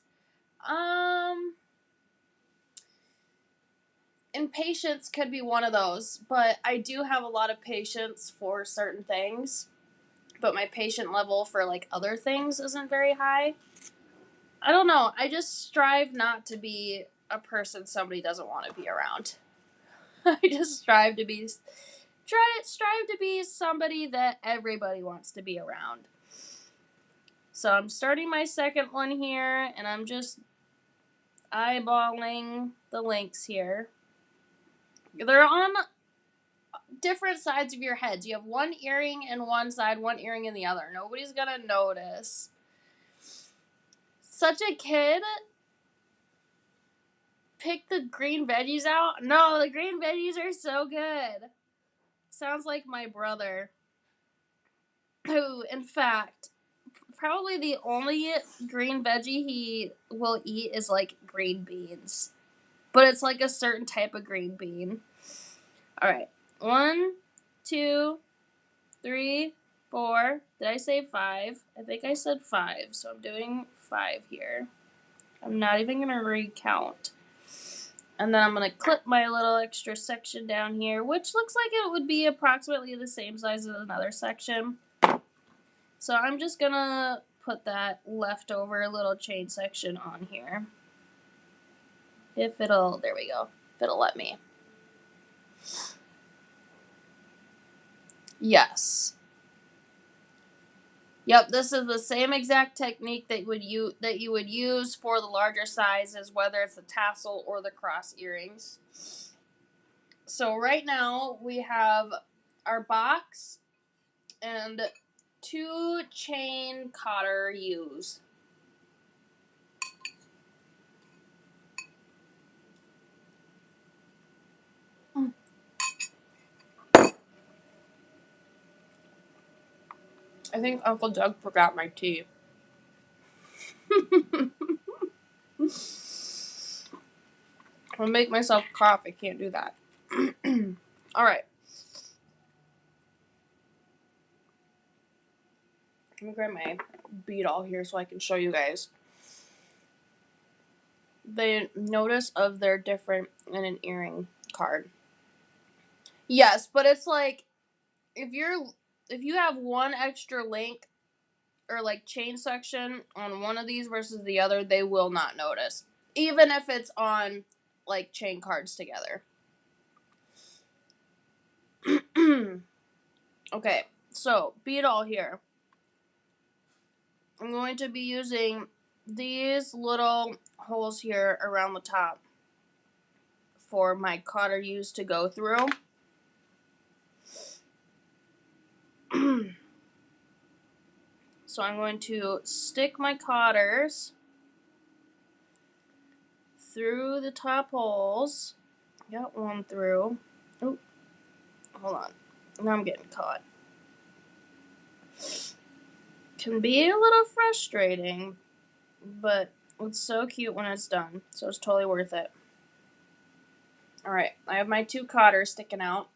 Impatience could be one of those, but I do have a lot of patience for certain things, but my patient level for like other things isn't very high. I don't know. I just strive not to be a person somebody doesn't want to be around. I just strive to be somebody that everybody wants to be around. So I'm starting my second one here, and I'm just eyeballing the links here. They're on different sides of your heads. You have one earring in one side, one earring in the other. Nobody's gonna notice. Such a kid. Pick the green veggies out. No, the green veggies are so good. Sounds like my brother, who, in fact, probably the only green veggie he will eat is like green beans. But it's like a certain type of green bean. Alright. 1, 2, 3, 4. Did I say 5? I think I said 5. So I'm doing 5 here. I'm not even going to recount. And then I'm going to clip my little extra section down here, which looks like it would be approximately the same size as another section. So I'm just going to put that leftover little chain section on here. There we go. If it'll let me. Yes. Yep, this is the same exact technique that you would use for the larger sizes, whether it's the tassel or the cross earrings. So right now we have our box and 2 chain cotter U's. I think Uncle Doug forgot my tea. I'll make myself cough. I can't do that. Alright. Let me grab my bead all here so I can show you guys. The notice of they're different in an earring card. Yes, but it's like if you have one extra link or like chain section on one of these versus the other, they will not notice. Even if it's on like chain cards together. Okay, so bead all here. I'm going to be using these little holes here around the top for my cotter use to go through. So I'm going to stick my cotters through the top holes. Got one through. Oh, hold on. Now I'm getting caught. Can be a little frustrating, but it's so cute when it's done. So it's totally worth it. Alright, I have my 2 cotters sticking out.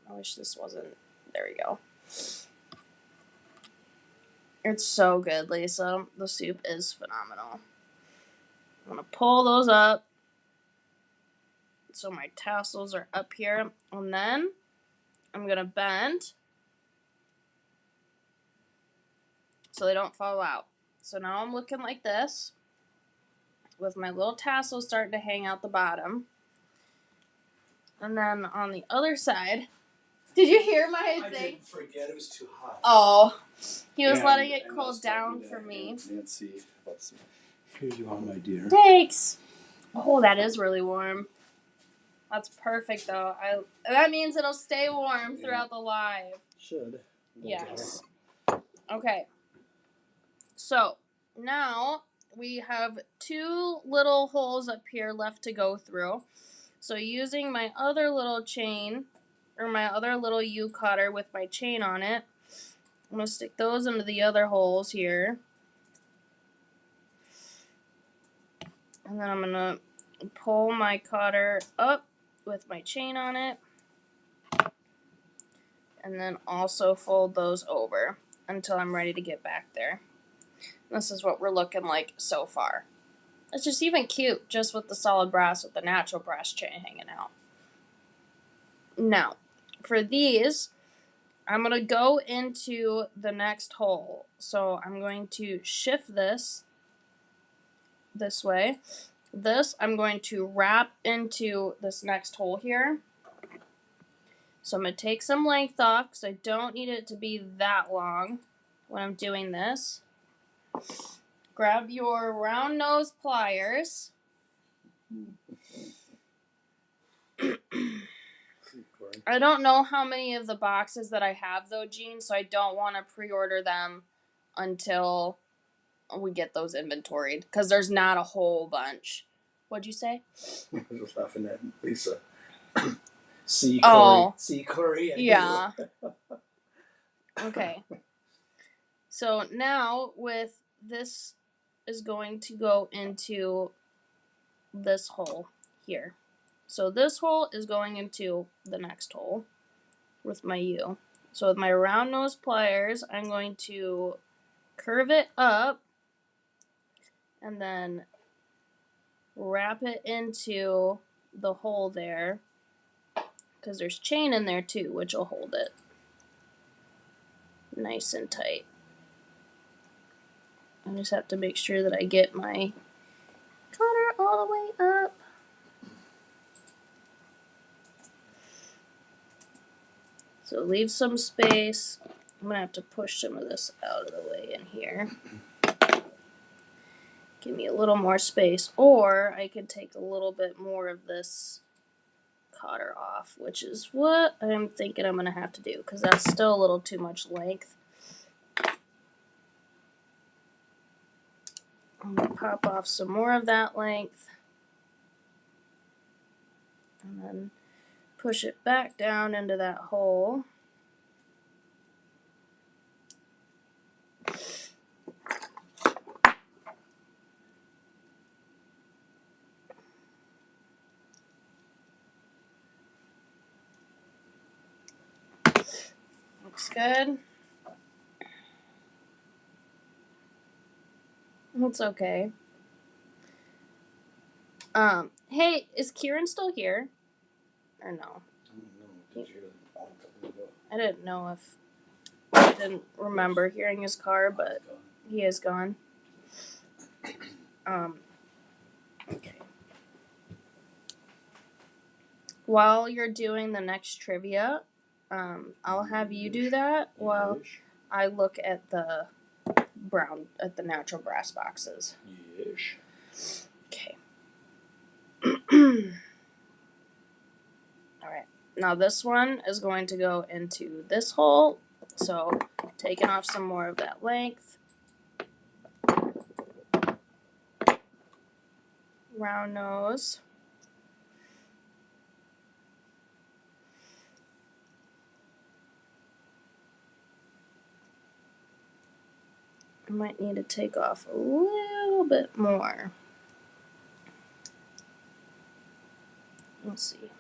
I wish this wasn't. There we go. It's so good, Lisa. The soup is phenomenal. I'm going to pull those up so my tassels are up here. And then I'm going to bend so they don't fall out. So now I'm looking like this with my little tassels starting to hang out the bottom. And then on the other side, did you hear my thing? I didn't forget, it was too hot. Oh, he was letting it cool down for me. Nancy, here you are, my dear. Thanks. Oh, that is really warm. That's perfect, though. That means it'll stay warm throughout the live. Should. Yes. Okay. So, now we have 2 little holes up here left to go through. So, using my other little chain, or my other little U-cutter with my chain on it, I'm going to stick those into the other holes here. And then I'm going to pull my cutter up with my chain on it. And then also fold those over until I'm ready to get back there. This is what we're looking like so far. It's just even cute, just with the solid brass with the natural brass chain hanging out. Now, for these, I'm going to go into the next hole. So I'm going to shift this way. This I'm going to wrap into this next hole here. So I'm going to take some length off because I don't need it to be that long when I'm doing this. Grab your round nose pliers. I don't know how many of the boxes that I have though, Gene, so I don't want to pre-order them until we get those inventoried because there's not a whole bunch. What'd you say? I was laughing at Lisa. See, Corey. Oh. See, Corey. Yeah. Okay. So now with this is going to go into this hole here. So this hole is going into the next hole with my U. So with my round nose pliers, I'm going to curve it up and then wrap it into the hole there because there's chain in there too, which will hold it nice and tight. I just have to make sure that I get my cutter all the way up. So leave some space. I'm going to have to push some of this out of the way in here. Give me a little more space. Or I could take a little bit more of this cutter off, which is what I'm thinking I'm going to have to do because that's still a little too much length. I'm going to pop off some more of that length. And then push it back down into that hole. Looks good. It's okay. Hey, is Kieran still here? Or no? I don't know. Did you hear that a couple ago? I didn't know if I didn't remember hearing his car, but he is gone. Okay. While you're doing the next trivia, I'll have you do that while I look at the natural brass boxes. Yes. Okay. Alright. Now this one is going to go into this hole. So, taking off some more of that length. Round nose. I might need to take off a little bit more. Let's see.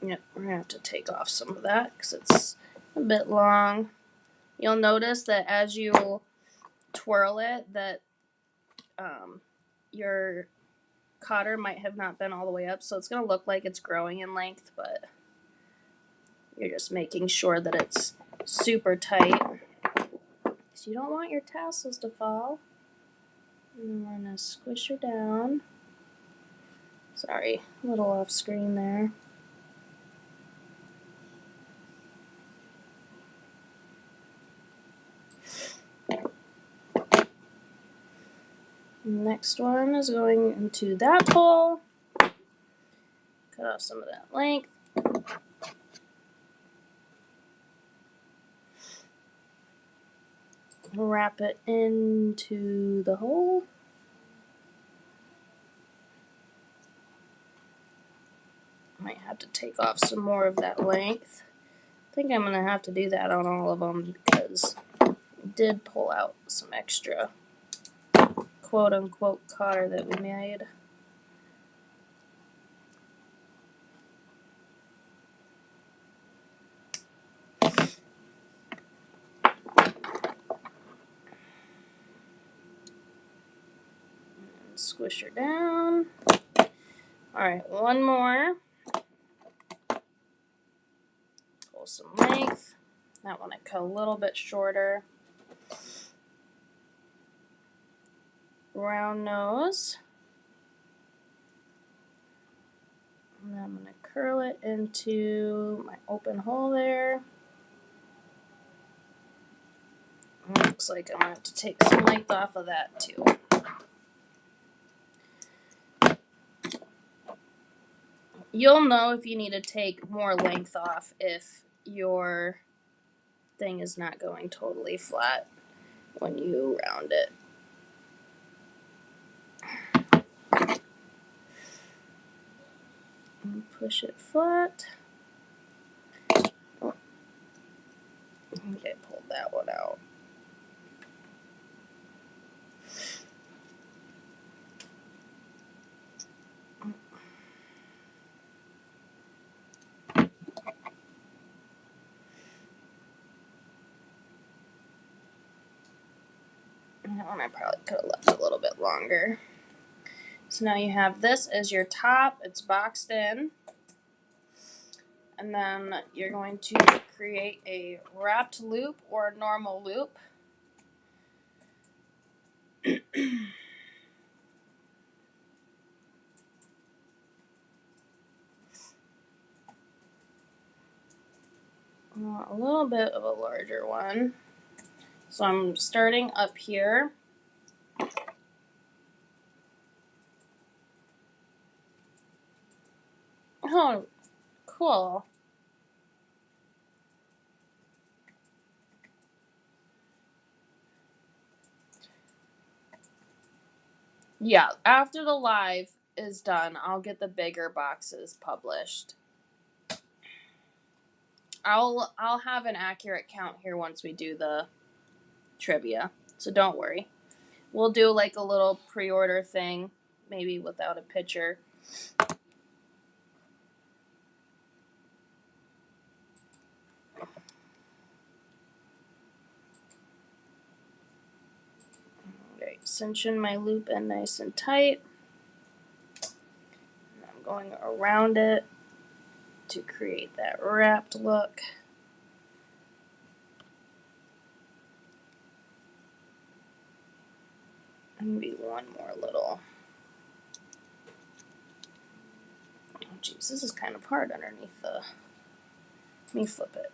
Yep, we're going to have to take off some of that because it's a bit long. You'll notice that as you twirl it, that your cotter might have not been all the way up, so it's going to look like it's growing in length, but you're just making sure that it's super tight. So you don't want your tassels to fall. And we're going to squish her down. Sorry, a little off screen there. Next one is going into that hole. Cut off some of that length. Wrap it into the hole. Might have to take off some more of that length. I think I'm going to have to do that on all of them because I did pull out some extra quote-unquote cotter that we made. And squish her down. Alright, one more. Pull some length. That one I cut a little bit shorter. Round nose. And then I'm going to curl it into my open hole there. And looks like I'm going to have to take some length off of that too. You'll know if you need to take more length off if your thing is not going totally flat when you round it. And push it flat. Oh. Okay, pulled that one out. That one I probably could have left a little bit longer. So now you have this as your top. It's boxed in. And then you're going to create a wrapped loop or a normal loop. A little bit of a larger one. So I'm starting up here. Oh, cool. Yeah, after the live is done, I'll get the bigger boxes published. I'll have an accurate count here once we do the trivia, so don't worry. We'll do like a little pre-order thing, maybe without a picture. cinching my loop in nice and tight. And I'm going around it to create that wrapped look. And maybe one more little. Oh geez, this is kind of hard underneath the. Let me flip it.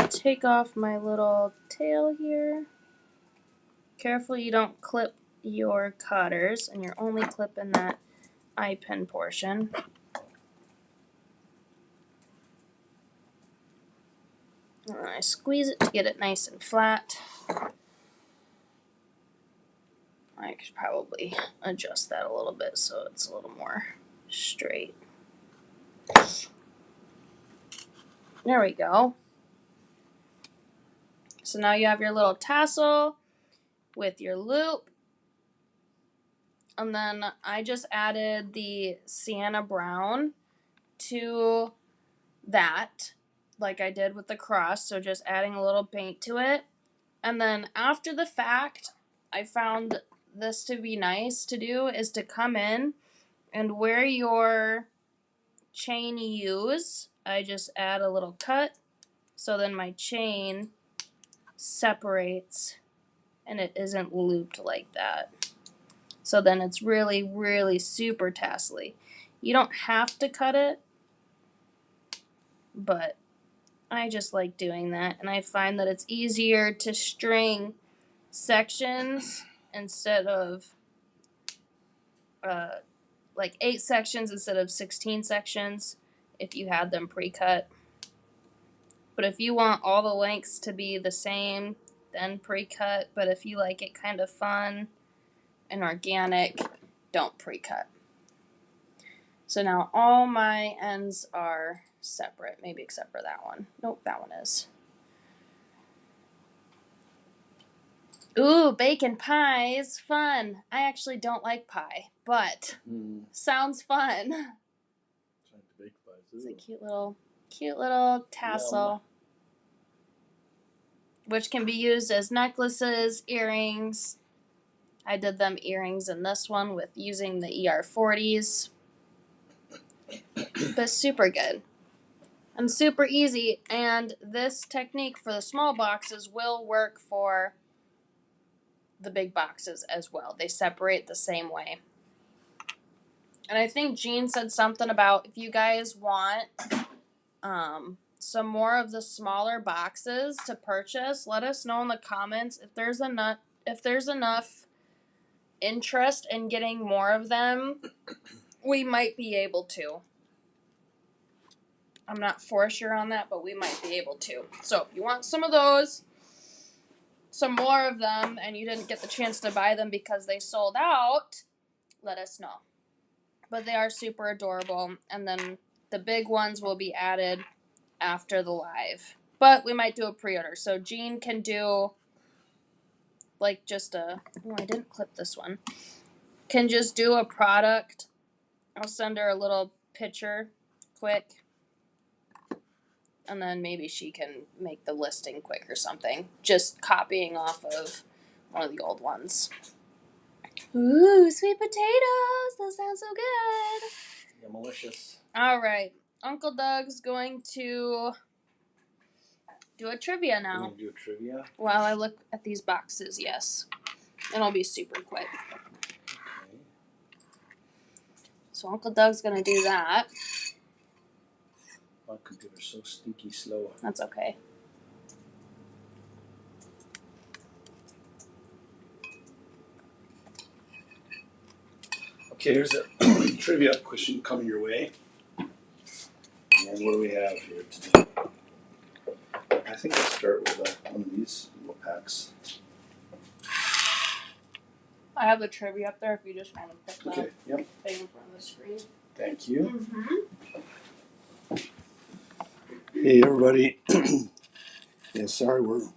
Take off my little tail here. Careful you don't clip your cutters, and you're only clipping that eye pin portion. And then I squeeze it to get it nice and flat. I could probably adjust that a little bit so it's a little more straight. There we go. So now you have your little tassel with your loop. And then I just added the sienna brown to that, like I did with the cross. So just adding a little paint to it. And then after the fact, I found this to be nice to do is to come in and where your chain use, I just add a little cut. So then my chain separates and it isn't looped like that. So then it's really, really super tassely. You don't have to cut it, but I just like doing that. And I find that it's easier to string sections instead of like 8 sections instead of 16 sections if you had them pre-cut. But if you want all the lengths to be the same, then pre-cut. But if you like it kind of fun and organic, don't pre-cut. So now all my ends are separate, maybe except for that one. Nope, that one is. Ooh, bacon pies, fun. I actually don't like pie, but sounds fun. It's a cute little tassel, which can be used as necklaces, earrings. I did them earrings in this one with using the ER40s. But super good. And super easy. And this technique for the small boxes will work for the big boxes as well. They separate the same way. And I think Jean said something about if you guys want some more of the smaller boxes to purchase, let us know in the comments if there's enough interest in getting more of them. We might be able to. I'm not for sure on that, but we might be able to. So if you want some of those, some more of them, and you didn't get the chance to buy them because they sold out, let us know. But they are super adorable, and then the big ones will be added after the live. But we might do a pre-order. So Jean can do like just a... Oh, I didn't clip this one. Can just do a product. I'll send her a little picture quick. And then maybe she can make the listing quick or something. Just copying off of one of the old ones. Ooh, sweet potatoes! Those sound so good. Yeah, malicious. All right. Uncle Doug's going to do a trivia now. We're going to do a trivia? While I look at these boxes, yes. And it'll be super quick. Okay. So Uncle Doug's going to do that. My computer's so stinky slow. That's okay. Okay, here's a trivia question coming your way. And what do we have here today? I think I'll start with one of these little packs. I have the trivia up there if you just want to pick Okay, yep. thing in front of the screen. Thank you. Mm-hmm. Hey, everybody. Yeah, sorry, we're a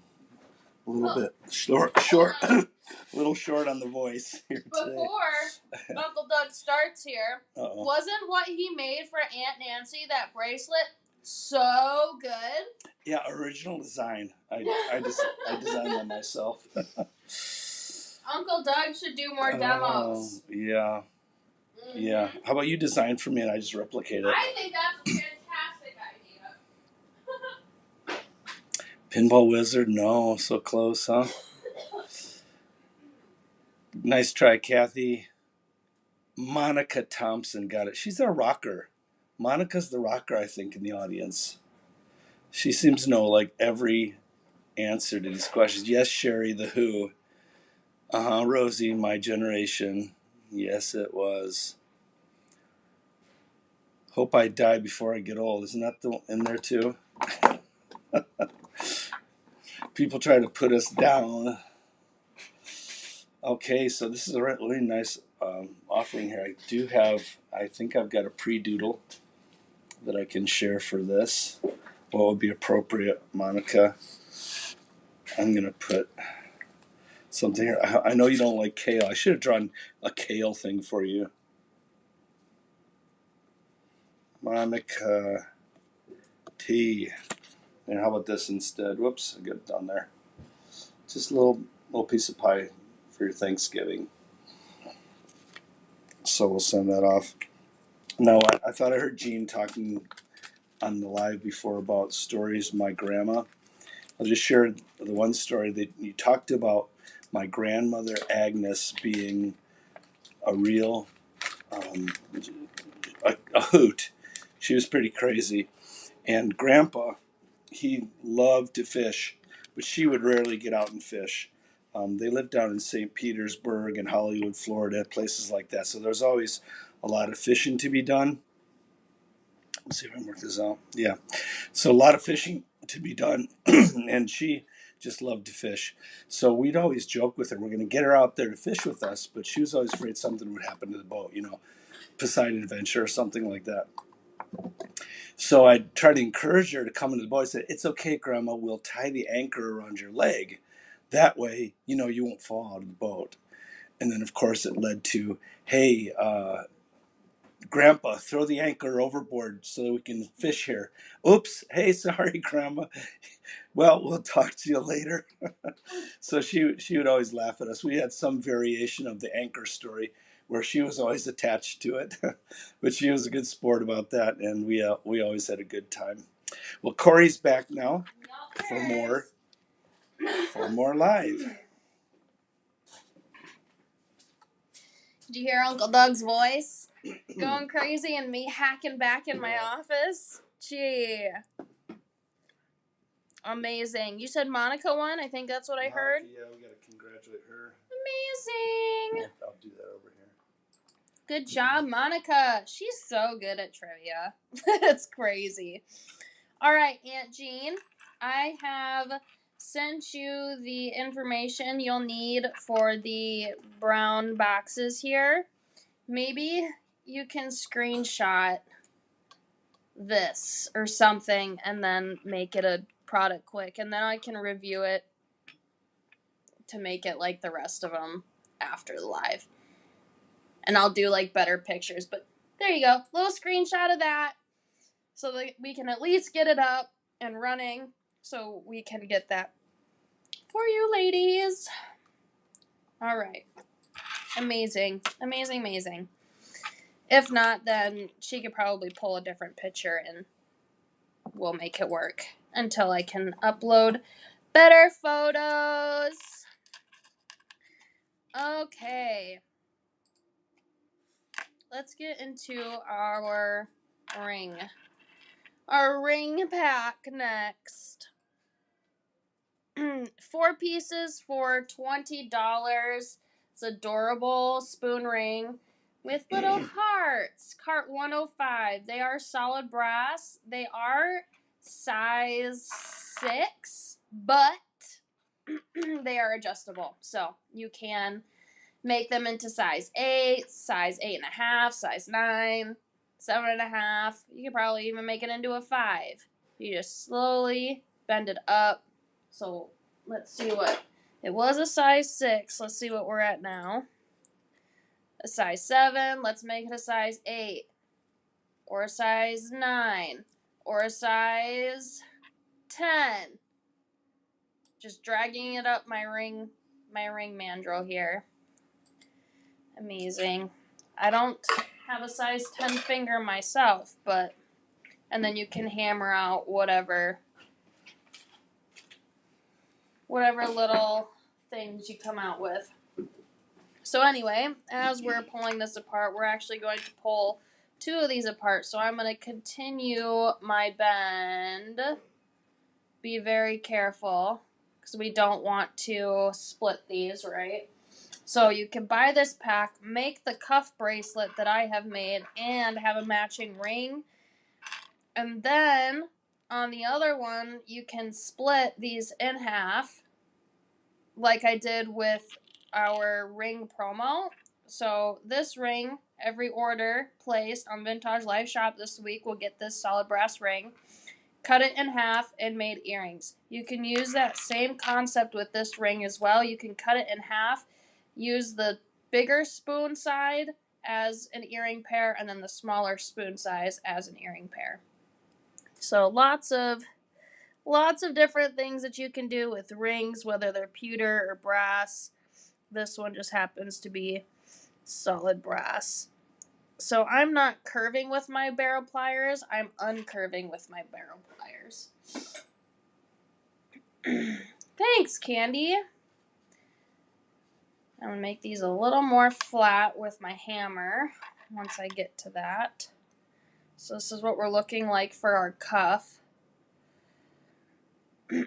little bit short. little short on the voice here today. Before Uncle Doug starts here, Uh-oh. wasn't what he made for Aunt Nancy, that bracelet, so good? Yeah, original design. I designed that myself. Uncle Doug should do more demos. Yeah. Mm-hmm. Yeah. How about you design for me and I just replicate it? I think that's a fantastic idea. Pinball Wizard? No, so close, huh? Nice try, Kathy. Monica Thompson got it. She's a rocker. Monica's the rocker, I think, in the audience. She seems to know like every answer to these questions. Yes, Sherry, The Who. Rosie, My Generation. Yes, it was. Hope I Die Before I Get Old. Isn't that in there too? People try to put us down. Okay, so this is a really nice offering here. I think I've got a pre-doodle that I can share for this. What would be appropriate, Monica? I'm going to put something here. I know you don't like kale. I should have drawn a kale thing for you. Monica T. And how about this instead? Whoops, I got it down there. Just a little piece of pie for your Thanksgiving. So we'll send that off. Now, I thought I heard Jean talking on the live before about stories of my grandma. I'll just share the one story that you talked about my grandmother Agnes being a real a hoot. She was pretty crazy. And Grandpa, he loved to fish, but she would rarely get out and fish. They lived down in St. Petersburg and Hollywood, Florida, places like that. So there's always a lot of fishing to be done. Let's see if I can work this out. Yeah. So a lot of fishing to be done. And she just loved to fish. So we'd always joke with her, we're going to get her out there to fish with us. But she was always afraid something would happen to the boat, Poseidon Adventure or something like that. So I tried to encourage her to come into the boat. I said, it's okay, Grandma, we'll tie the anchor around your leg. That way, you won't fall out of the boat. And then, of course, it led to, hey, Grandpa, throw the anchor overboard so that we can fish here. Oops, hey, sorry, Grandma. Well, we'll talk to you later. So she would always laugh at us. We had some variation of the anchor story where she was always attached to it. But she was a good sport about that, and we always had a good time. Well, Corey's back now for more live. Did you hear Uncle Doug's voice? Going crazy and me hacking back in my office? Gee. Amazing. You said Monica won? I think that's what I heard. Yeah, we got to congratulate her. Amazing. I'll do that over here. Good job, Monica. She's so good at trivia. It's crazy. All right, Aunt Jean, I have sent you the information you'll need for the brown boxes here. Maybe you can screenshot this or something and then make it a product quick, and then I can review it to make it like the rest of them after the live. And I'll do like better pictures, but there you go. Little screenshot of that so that we can at least get it up and running so we can get that for you ladies. All right. Amazing. Amazing, amazing. If not, then she could probably pull a different picture and we'll make it work until I can upload better photos. Okay. Let's get into our ring. Our ring pack next. 4 pieces for $20. It's adorable spoon ring with little hearts. Cart 105. They are solid brass. They are size 6, but they are adjustable. So you can make them into size 8, size 8.5, size 9, 7.5. You could probably even make it into a 5. You just slowly bend it up. So let's see what It was a size 6. Let's see what we're at now. A size 7. Let's make it a size 8. Or a size 9. Or a size 10. Just dragging it up my ring mandrel here. Amazing. I don't have a size 10 finger myself, but, and then you can hammer out whatever little things you come out with. So anyway, as we're pulling this apart, we're actually going to pull 2 of these apart. So I'm going to continue my bend. Be very careful, because we don't want to split these, right? So you can buy this pack, make the cuff bracelet that I have made, and have a matching ring. And then, on the other one, you can split these in half, like I did with our ring promo. So this ring, every order placed on Vintage Live Shop this week will get this solid brass ring. Cut it in half and made earrings. You can use that same concept with this ring as well. You can cut it in half, use the bigger spoon side as an earring pair, and then the smaller spoon size as an earring pair. So lots of different things that you can do with rings, whether they're pewter or brass. This one just happens to be solid brass. So I'm not curving with my barrel pliers, I'm uncurving with my barrel pliers. Thanks, Candy. I'm going to make these a little more flat with my hammer once I get to that. So this is what we're looking like for our cuff. I'm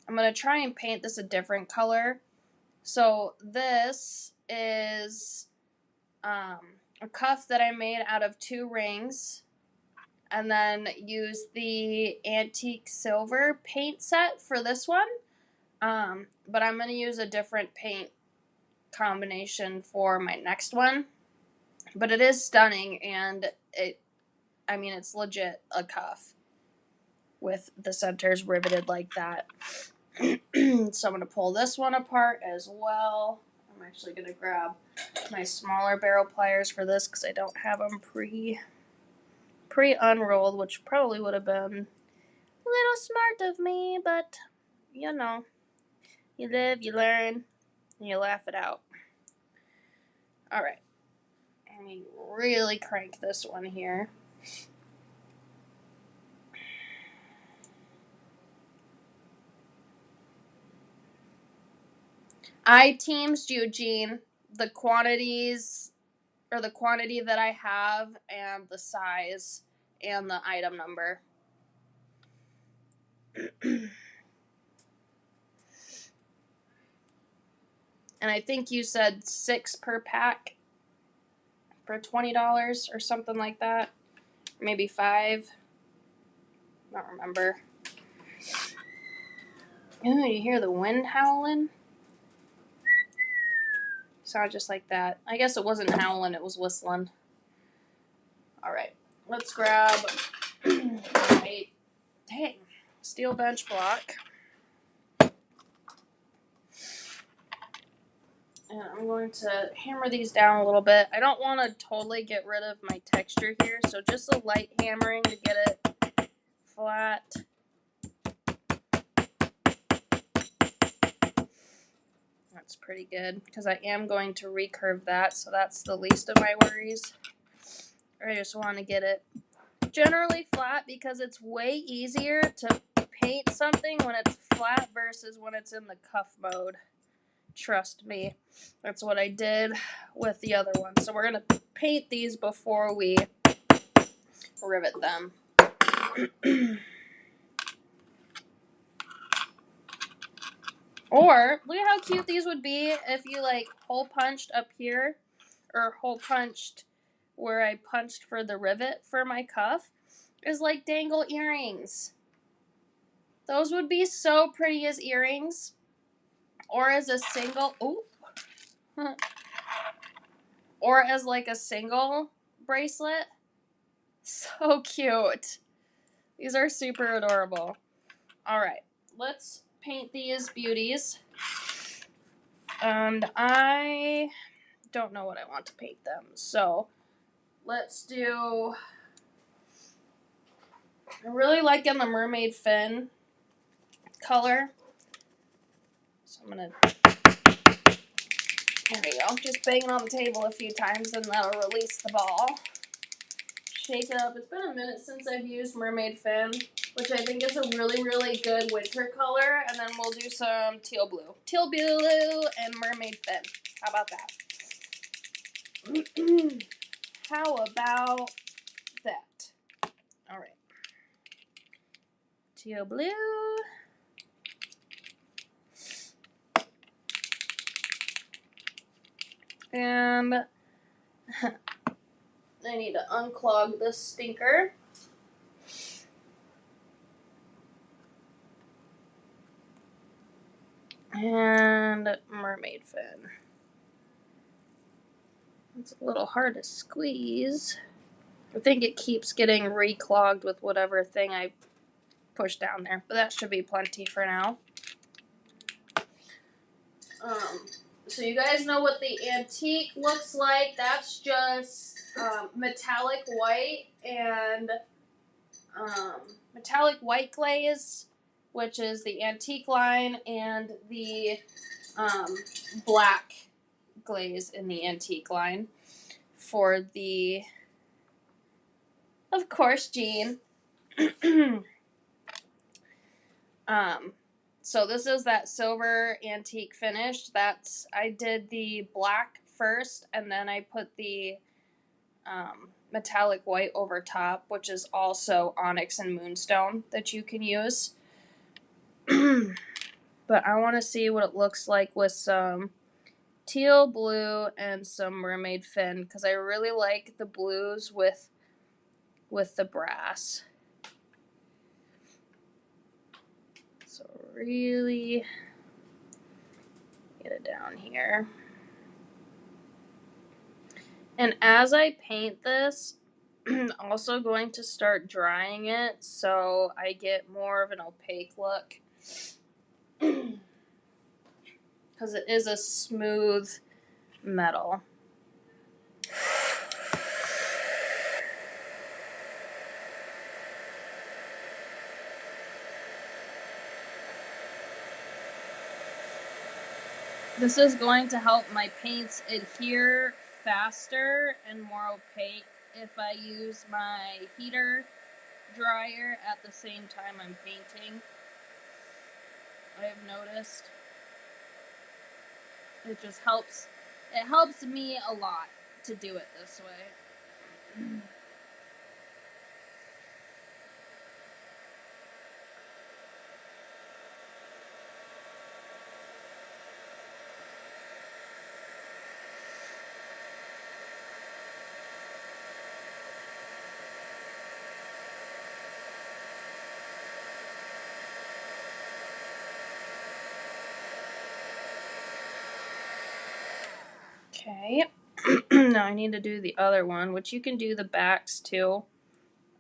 going to try and paint this a different color. So this is a cuff that I made out of 2 rings, and then use the antique silver paint set for this one. But I'm going to use a different paint combination for my next one. But it is stunning, and it's legit a cuff with the centers riveted like that. So I'm going to pull this one apart as well. I'm actually going to grab my smaller barrel pliers for this because I don't have them pre-unrolled, which probably would have been a little smart of me, but, you know, you live, you learn, and you laugh it out. Alright, let me really crank this one here. I teams Eugene the quantities, or the quantity that I have, and the size, and the item number. And I think you said 6 per pack for $20 or something like that. Maybe 5. I don't remember. Ooh, you hear the wind howling? Sound just like that. I guess it wasn't howling, it was whistling. Alright, let's grab my steel bench block. And I'm going to hammer these down a little bit. I don't want to totally get rid of my texture here, so just a light hammering to get it flat. That's pretty good, because I am going to recurve that, so that's the least of my worries. I just want to get it generally flat, because it's way easier to paint something when it's flat versus when it's in the cuff mode. Trust me. That's what I did with the other one. So we're going to paint these before we rivet them. Or, look at how cute these would be if you, like, hole punched up here, or hole punched where I punched for the rivet for my cuff, is like dangle earrings. Those would be so pretty as earrings. Or as a single, or as like a single bracelet. So cute. These are super adorable. Alright, let's paint these beauties. And I don't know what I want to paint them. So let's do... I'm really liking the mermaid fin color. So I'm going to... There we go. Just bang it on the table a few times and that'll release the ball. Shake it up. It's been a minute since I've used mermaid fin, which I think is a really, really good winter color. And then we'll do some teal blue. Teal blue and mermaid fin. How about that? How about that? All right. Teal blue. And I need to unclog this stinker. And mermaid fin. It's a little hard to squeeze. I think it keeps getting reclogged with whatever thing I push down there. But that should be plenty for now. So you guys know what the antique looks like. That's just metallic white and metallic white glaze, which is the antique line, and the black glaze in the antique line for the, of course, Jean. So this is that silver antique finish. I did the black first, and then I put the metallic white over top, which is also onyx and moonstone that you can use. But I want to see what it looks like with some teal blue and some mermaid fin, because I really like the blues with the brass. So really get it down here. And as I paint this, I'm also going to start drying it so I get more of an opaque look. Because it is a smooth metal. This is going to help my paints adhere faster and more opaque if I use my heater dryer at the same time I'm painting. I have noticed it just helps. It helps me a lot to do it this way. Okay, now I need to do the other one, which you can do the backs too.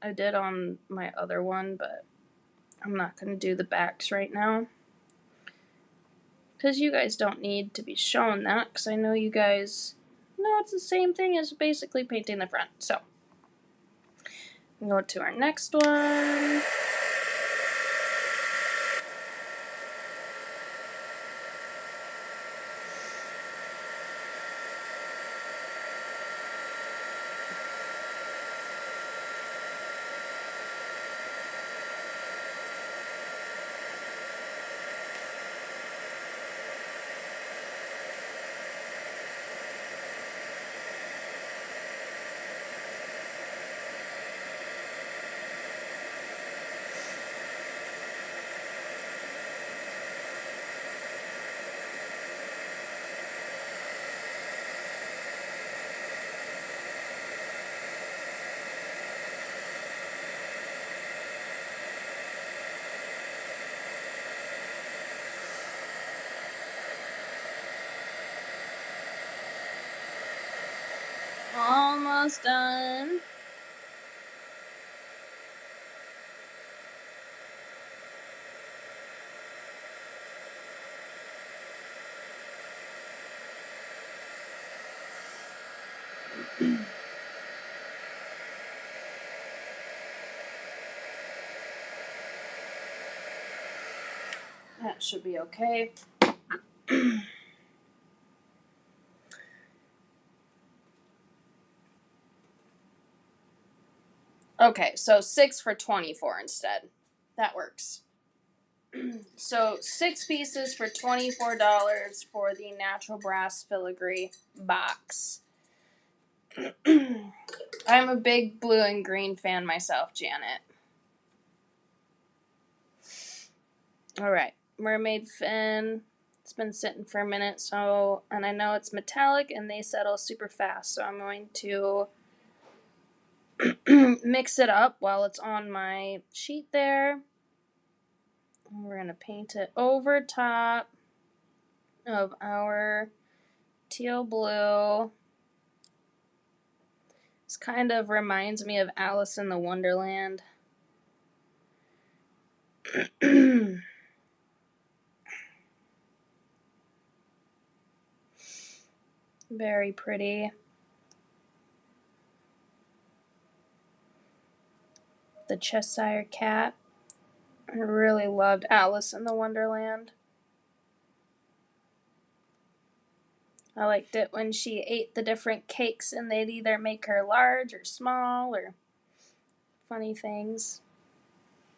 I did on my other one, but I'm not going to do the backs right now. Because you guys don't need to be shown that, because I know you guys know it's the same thing as basically painting the front. So, go to our next one. Almost done. That should be okay. Okay, so 6 for 24 instead. That works. So 6 pieces for $24 for the natural brass filigree box. I'm a big blue and green fan myself, Janet. Alright, mermaid fin. It's been sitting for a minute, and I know it's metallic and they settle super fast, so I'm going to mix it up while it's on my sheet there. And we're going to paint it over top of our teal blue. This kind of reminds me of Alice in the Wonderland. Very pretty. The Cheshire Cat. I really loved Alice in the Wonderland. I liked it when she ate the different cakes and they'd either make her large or small or funny things.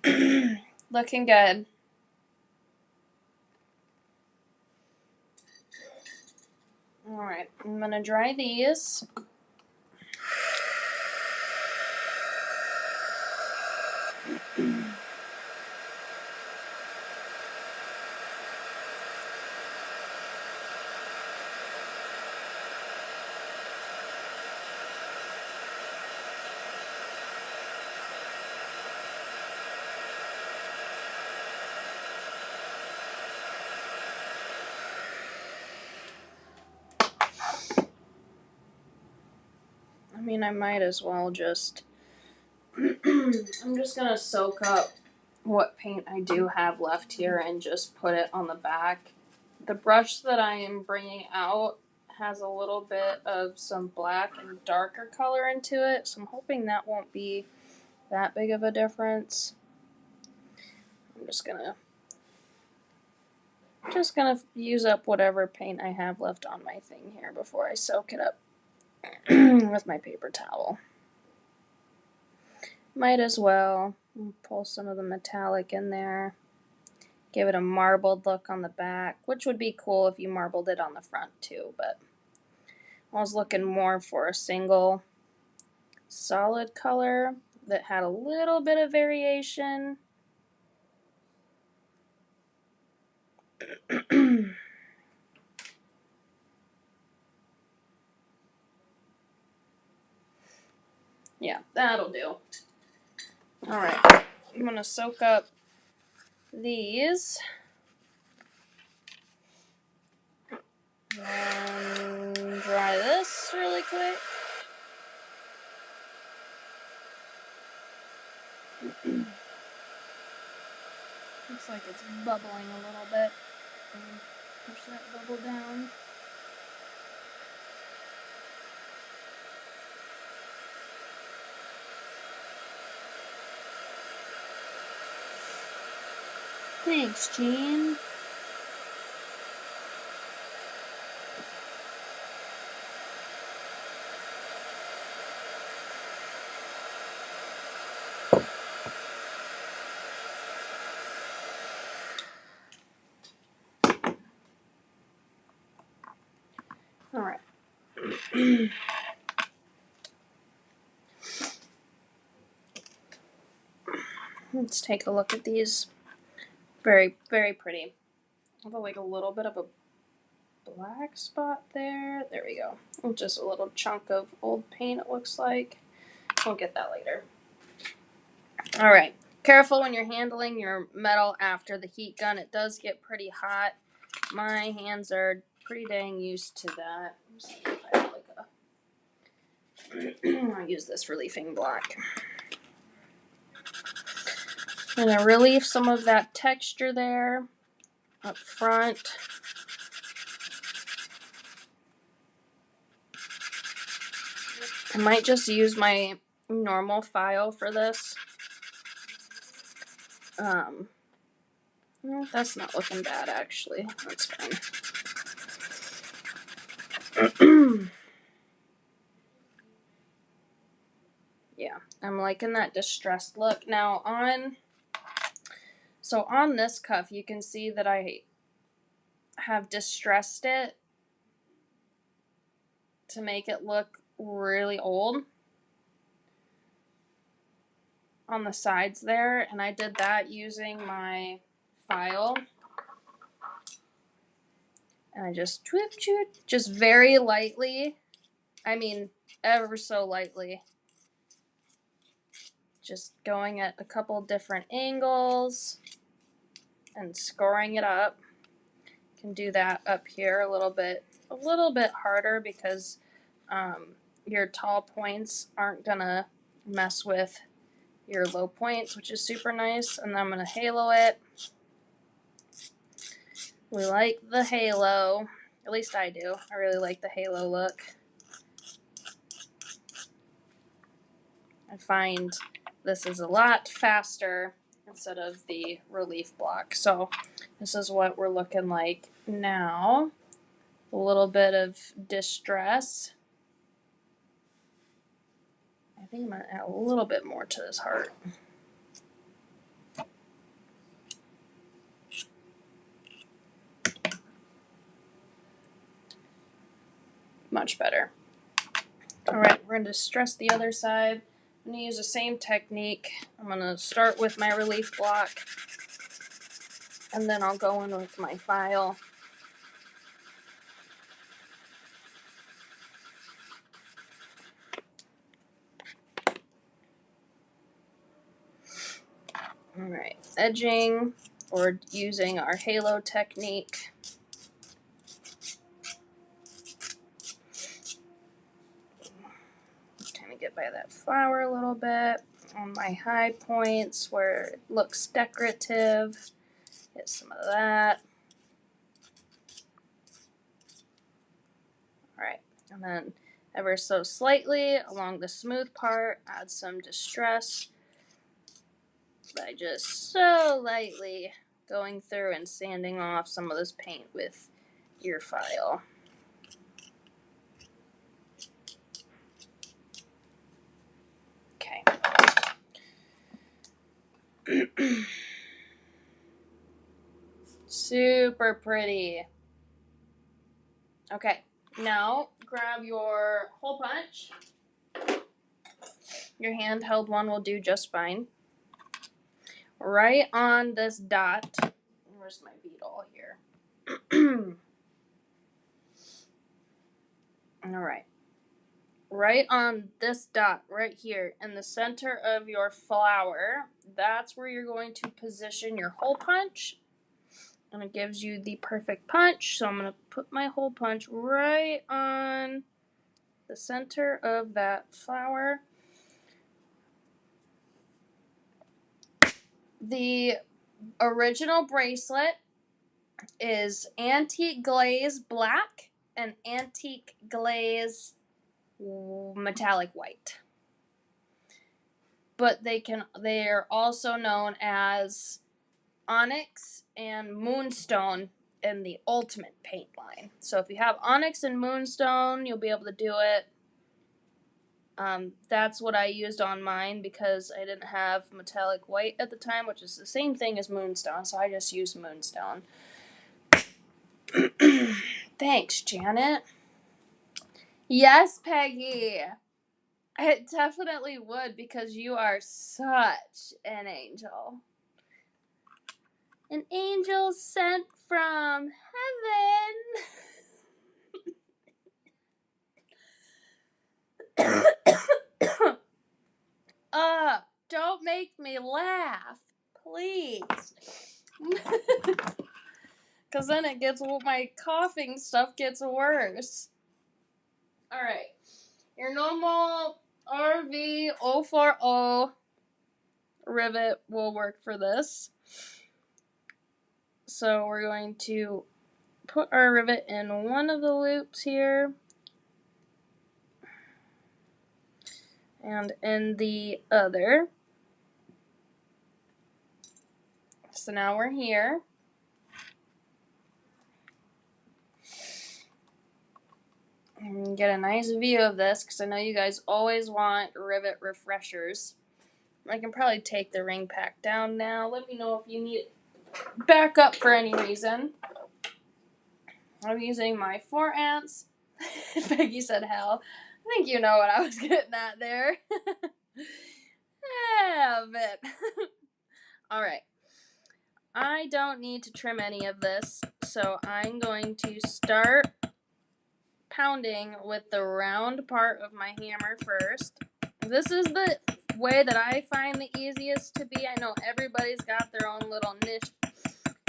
Looking good. Alright, I'm gonna dry these. I mean, I might as well just... I'm just gonna soak up what paint I do have left here and just put it on the back. The brush that I am bringing out has a little bit of some black and darker color into it, so I'm hoping that won't be that big of a difference. I'm just gonna use up whatever paint I have left on my thing here before I soak it up with my paper towel. Might as well pull some of the metallic in there. Give it a marbled look on the back, which would be cool if you marbled it on the front too, but I was looking more for a single solid color that had a little bit of variation. Yeah, that'll do. Alright, I'm going to soak up these. And dry this really quick. Looks like it's bubbling a little bit. Push that bubble down. Thanks, Jean. Alright. Let's take a look at these. Very, very pretty. I have like a little bit of a black spot there. There we go. Just a little chunk of old paint, it looks like. We'll get that later. Alright. Careful when you're handling your metal after the heat gun. It does get pretty hot. My hands are pretty dang used to that. I'll use this relieving block. I'm going to relieve some of that texture there up front. I might just use my normal file for this. No, that's not looking bad, actually. That's fine. Yeah, I'm liking that distressed look. Now, on this cuff, you can see that I have distressed it to make it look really old on the sides there, and I did that using my file. And I just just very lightly, I mean ever so lightly, just going at a couple different angles and scoring it up. Can do that up here a little bit harder because your tall points aren't gonna mess with your low points, which is super nice. And then I'm gonna halo it. We like the halo, at least I do. I really like the halo look. I find this is a lot faster instead of the relief block. So this is what we're looking like now. A little bit of distress. I think I'm going to add a little bit more to this heart. Much better. Alright, we're going to distress the other side. I'm going to use the same technique. I'm going to start with my relief block, and then I'll go in with my file. Alright, edging, or using our halo technique. Kind of get by that flower a little bit on my high points where it looks decorative. Get some of that. Alright, and then ever so slightly along the smooth part, add some distress by just so lightly going through and sanding off some of this paint with your file. Okay. Super pretty. Okay, now grab your hole punch. Your handheld one will do just fine. Right on this dot. Where's my beetle here? Alright. Right on this dot right here in the center of your flower, that's where you're going to position your hole punch. And it gives you the perfect punch. So I'm going to put my hole punch right on the center of that flower. The original bracelet is antique glaze black and antique glaze metallic white. But they are also known as onyx and moonstone in the ultimate paint line. So if you have onyx and moonstone, you'll be able to do it. That's what I used on mine because I didn't have metallic white at the time, which is the same thing as moonstone, so I just used moonstone. Thanks, Janet. Yes, Peggy. It definitely would because you are such an angel. An angel sent from heaven. Don't make me laugh, please. Because then my coughing stuff gets worse. Alright. Your normal RV 040 rivet will work for this. So we're going to put our rivet in one of the loops here. and in the other. So now we're here. And get a nice view of this because I know you guys always want rivet refreshers. I can probably take the ring pack down now. Let me know if you need it back up for any reason. I'm using my 4 ounce. Peggy said hell. I think you know what I was getting at there. Yeah, a bit. Alright. I don't need to trim any of this, so I'm going to start pounding with the round part of my hammer first. This is the way that I find the easiest to be. I know everybody's got their own little niche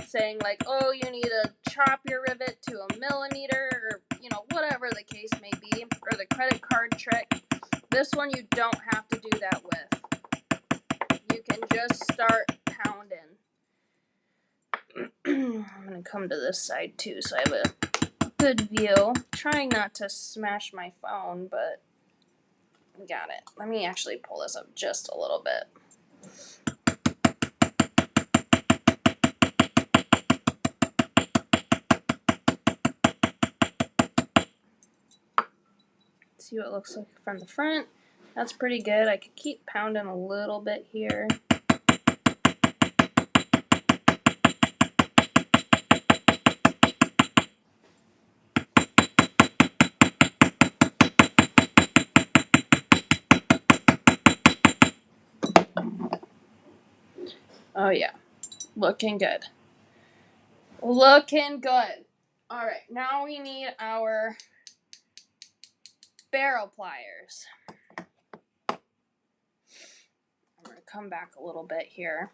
saying like, oh, you need to chop your rivet to a millimeter, or, you know, whatever the case may be, or the credit card trick. This one you don't have to do that with. You can just start pounding. I'm going to come to this side too so I have a good view. Trying not to smash my phone, but got it. Let me actually pull this up just a little bit. See what it looks like from the front. That's pretty good. I could keep pounding a little bit here. Oh yeah, looking good. Looking good. Alright, now we need our barrel pliers. I'm going to come back a little bit here.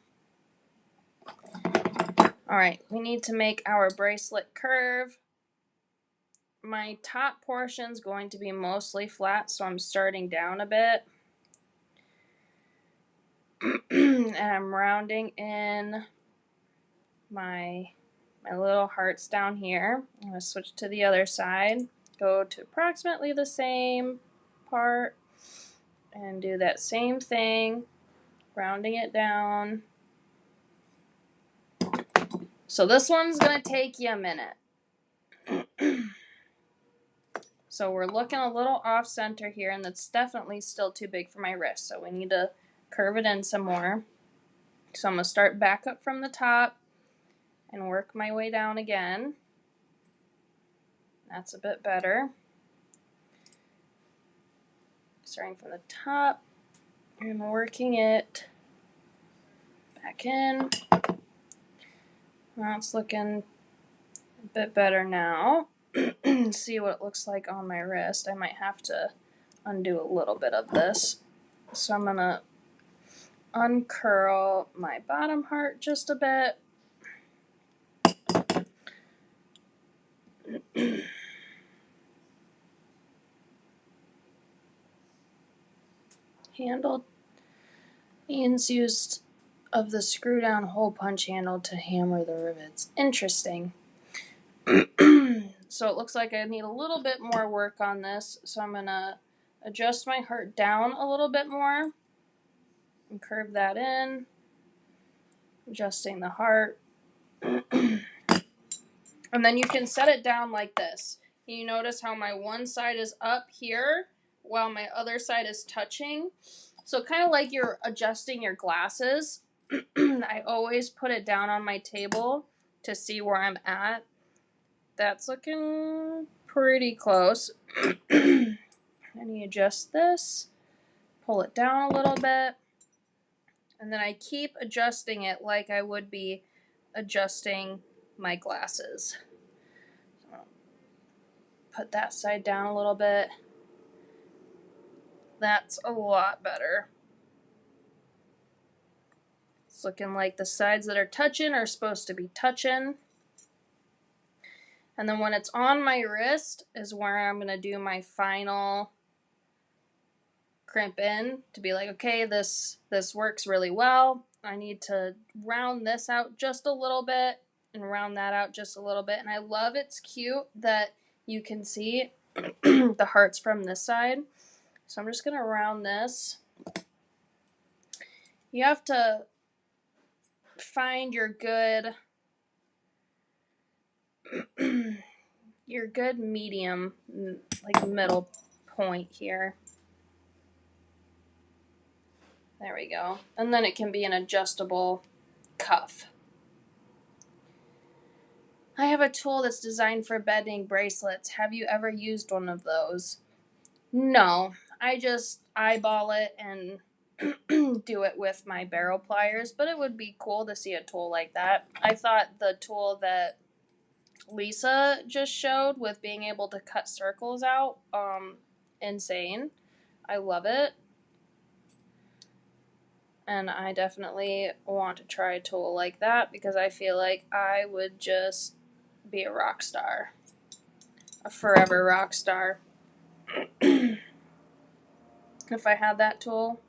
Alright, we need to make our bracelet curve. My top portion is going to be mostly flat, so I'm starting down a bit. And I'm rounding in my little hearts down here. I'm going to switch to the other side. Go to approximately the same part and do that same thing, rounding it down. So this one's going to take you a minute. So we're looking a little off center here, and that's definitely still too big for my wrist, so we need to curve it in some more. So I'm going to start back up from the top and work my way down again. That's a bit better. Starting from the top and working it back in. That's looking a bit better now. See what it looks like on my wrist. I might have to undo a little bit of this. So I'm going to uncurl my bottom heart just a bit. Handle. Ian's used of the screw down hole punch handle to hammer the rivets. Interesting. So it looks like I need a little bit more work on this, so I'm going to adjust my heart down a little bit more and curve that in, adjusting the heart. And then you can set it down like this. You notice how my one side is up here while my other side is touching. So kind of like you're adjusting your glasses. I always put it down on my table to see where I'm at. That's looking pretty close. And you adjust this, pull it down a little bit, and then I keep adjusting it like I would be adjusting my glasses. So put that side down a little bit. That's a lot better. It's looking like the sides that are touching are supposed to be touching. And then when it's on my wrist is where I'm going to do my final crimp in to be like, okay, this works really well. I need to round this out just a little bit and round that out just a little bit. And I love it's cute that you can see the hearts from this side. So I'm just going to round this. You have to find your good medium, like middle point here. There we go. And then it can be an adjustable cuff. I have a tool that's designed for bending bracelets. Have you ever used one of those? No, I just eyeball it and do it with my barrel pliers, but it would be cool to see a tool like that. I thought the tool that Lisa just showed with being able to cut circles out, insane. I love it. And I definitely want to try a tool like that because I feel like I would just be a rock star. A forever rock star. If I had that tool.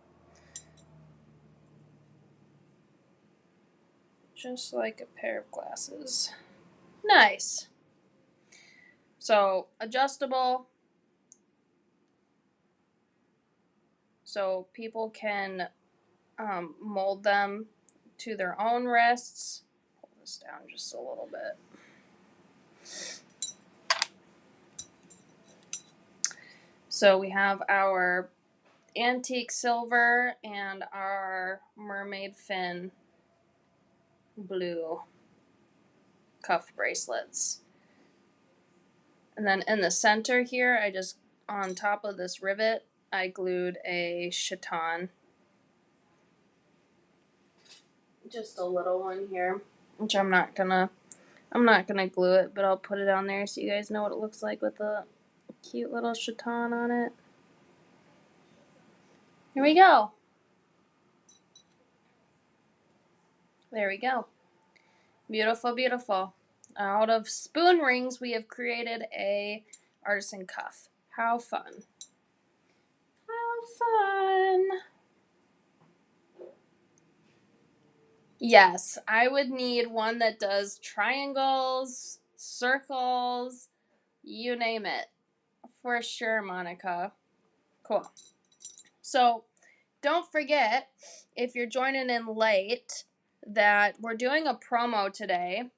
Just like a pair of glasses. Nice. So, adjustable. So people can mold them to their own wrists. Pull this down just a little bit. So we have our antique silver and our mermaid fin blue cuff bracelets. And then in the center here, I just, on top of this rivet, I glued a chaton. Just a little one here, which I'm not gonna glue it, but I'll put it on there so you guys know what it looks like with a cute little chaton on it. Here we go. There we go. Beautiful, beautiful. Out of spoon rings, we have created a artisan cuff. How fun. How fun. Yes, I would need one that does triangles, circles, you name it. For sure, Monica. Cool. So, don't forget, if you're joining in late, that we're doing a promo today.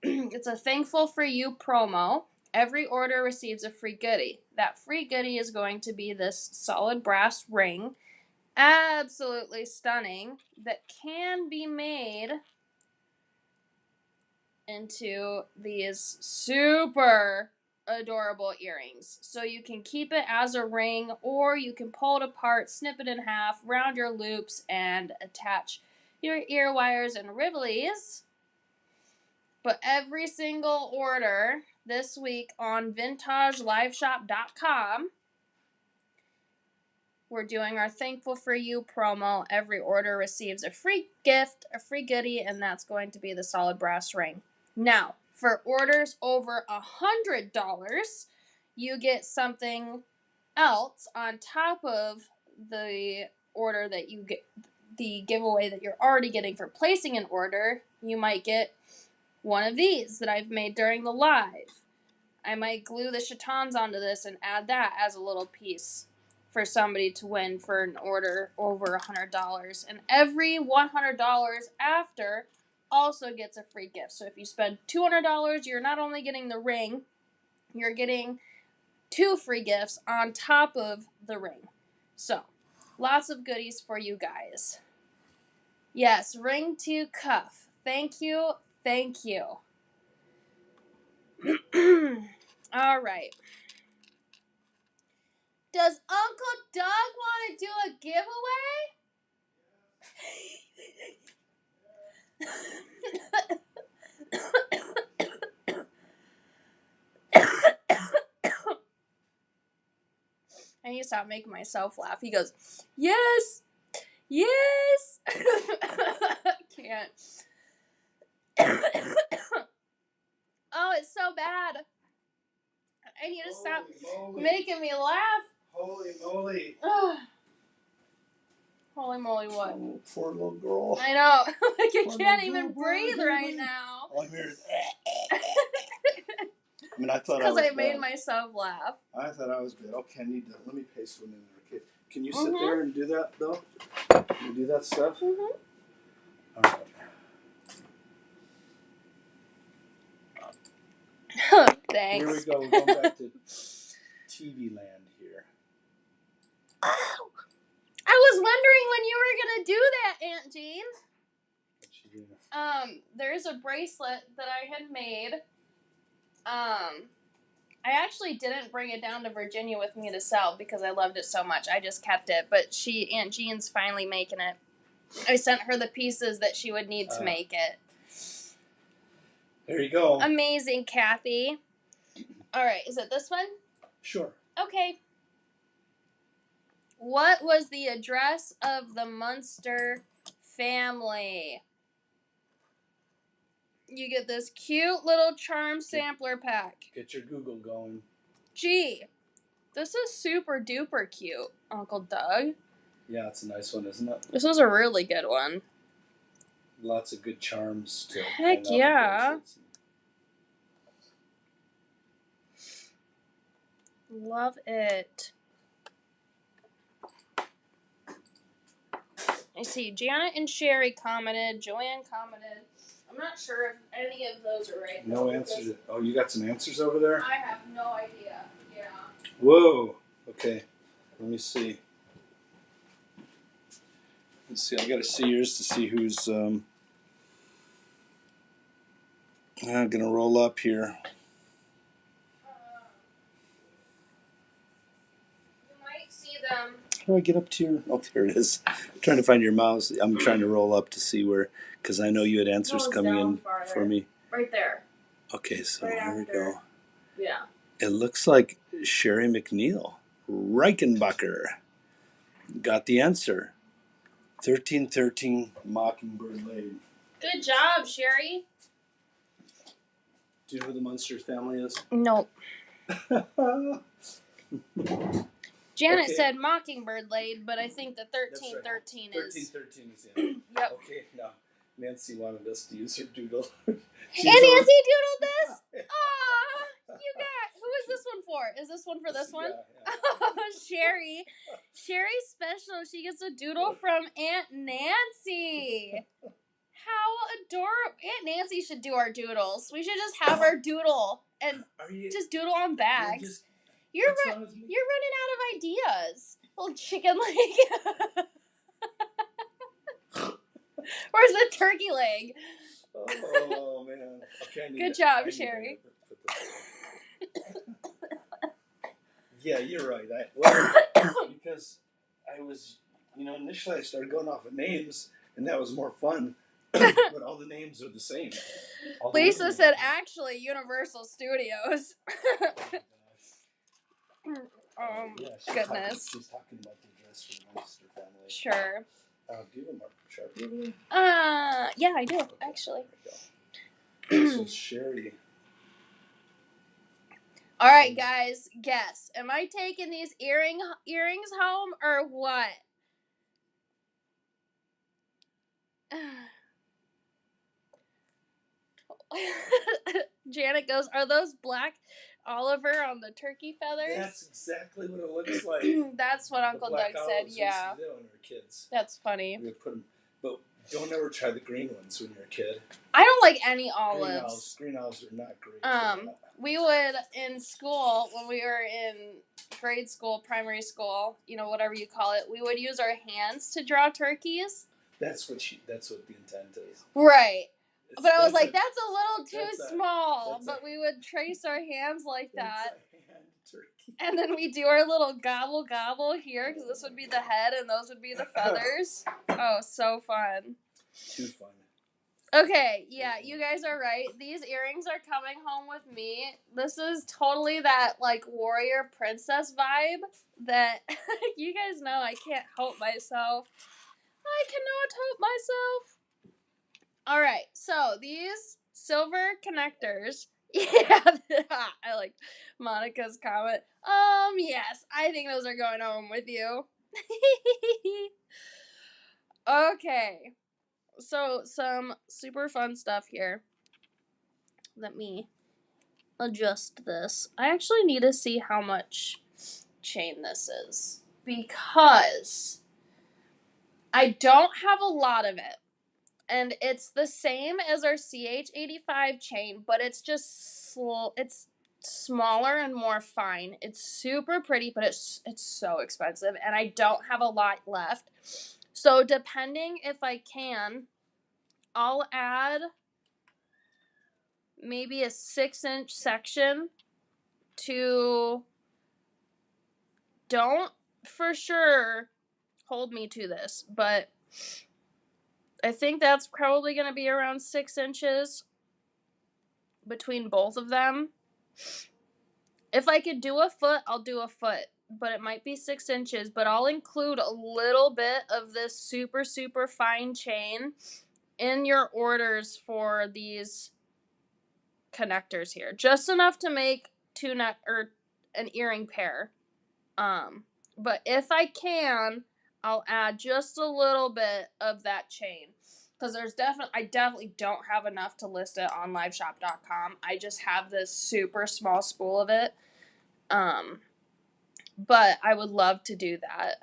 It's a Thankful for You promo. Every order receives a free goodie. That free goodie is going to be this solid brass ring. Absolutely stunning. That can be made into these super adorable earrings. So you can keep it as a ring, or you can pull it apart, snip it in half, round your loops, and attach your ear wires and rivelies. But every single order this week on vintageliveshop.com, we're doing our Thankful for You promo. Every order receives a free gift, a free goodie, and that's going to be the solid brass ring. Now, for orders over $100, you get something else on top of the order that you get, the giveaway that you're already getting for placing an order. You might get one of these that I've made during the live. I might glue the chatons onto this and add that as a little piece for somebody to win for an order over $100. And every $100 after also gets a free gift. So if you spend $200, you're not only getting the ring, you're getting 2 free gifts on top of the ring. So, lots of goodies for you guys. Yes, ring to cuff. Thank you. Thank you. All right. Does Uncle Doug want to do a giveaway? I need to stop making myself laugh. He goes, yes, yes. I can't. Oh, it's so bad. I need to stop making me laugh. Holy moly. Holy moly, what? Oh, poor little girl. I know. Like, I can't even breathe right now. All I'm hearing is... I mean, I thought because I made myself laugh. I thought I was bad. Okay, let me paste one in there. Okay, Can you sit there and do that, though? Can you do that stuff? Mm-hmm. All right. Thanks. Here we go. We're going back to TV land here. Oh, I was wondering when you were gonna do that, Aunt Jean. There's a bracelet that I had made. I actually didn't bring it down to Virginia with me to sell because I loved it so much. I just kept it, but Aunt Jean's finally making it. I sent her the pieces that she would need to make it. There you go. Amazing, Kathy. All right, is it this one? Sure. Okay. What was the address of the Munster family? You get this cute little charm sampler pack. Get your Google going. Gee, this is super duper cute, Uncle Doug. Yeah, it's a nice one, isn't it? This is a really good one. Lots of good charms to Heck yeah. Love it. I see Janet and Sherry commented. Joanne commented. I'm not sure if any of those are right. No answers. Oh, you got some answers over there? I have no idea. Yeah. Whoa. Okay. Let me see. Let's see. I got to see yours to see who's. I'm gonna roll up here. You might see them. How do I get up to your? Oh, there it is. I'm trying to find your mouse. I'm trying to roll up to see where, because I know you had answers coming in farther. for me. Right there. Okay, so right here we after. go. Yeah. It looks like Sherry McNeil, Reichenbacher, got the answer. 1313 Mockingbird Lane. Good job, Sherry. Do you know who the Munster family is? Nope. Janet Okay. said Mockingbird laid, but I think the 1313 right. is. 1313 is in. Yep. Okay, now Nancy wanted us to use her doodle. And Nancy doodled this? Aw, you got. Who is this one for? Is this one for this one? Yeah. Sherry. Sherry's special. She gets a doodle from Aunt Nancy. How adorable. Aunt Nancy should do our doodles. We should just have her doodle and just doodle on bags. You're running out of ideas. Little chicken leg. Where's the turkey leg? Oh, man. Okay, good job, Sherry. Yeah, you're right. Because I was, initially I started going off of names, and that was more fun. But all the names are the same. Lisa said, actually, Universal Studios. Goodness. She's talking about the address for the Munster family. Sure. Do you have a Sharpie? Yeah, I do, actually. So Sherry. All right, guys, guess. Am I taking these earrings home or what? Janet goes, are those black Oliver on the turkey feathers? That's exactly what it looks like. That's what Uncle Doug said, yeah. We used to do when we were kids. That's funny. We would put them, but don't ever try the green ones when you're a kid. I don't like any olives. Green olives are not great. We would, in school, when we were in grade school, primary school, whatever you call it, we would use our hands to draw turkeys. That's what the intent is. Right. But I was like, that's a little too small. But we would trace our hands like that. Turkey. And then we do our little gobble gobble here, because this would be the head and those would be the feathers. Oh, so fun. Too fun. Okay, yeah, you guys are right. These earrings are coming home with me. This is totally that, warrior princess vibe that you guys know I can't help myself. I cannot help myself. All right, so these silver connectors. Yeah, I like Monica's comment. Yes, I think those are going home with you. Okay. So, some super fun stuff here. Let me adjust this. I actually need to see how much chain this is. because I don't have a lot of it. And it's the same as our CH85 chain, but it's just it's smaller and more fine. It's super pretty, but it's so expensive, and I don't have a lot left. So depending if I can, I'll add maybe a 6-inch section to, don't for sure hold me to this, but I think that's probably going to be around 6 inches between both of them. If I could do a foot, I'll do a foot, but it might be 6 inches, but I'll include a little bit of this super, super fine chain in your orders for these connectors here. Just enough to make an earring pair. But if I can, I'll add just a little bit of that chain. Because I definitely don't have enough to list it on liveshop.com. I just have this super small spool of it. But I would love to do that.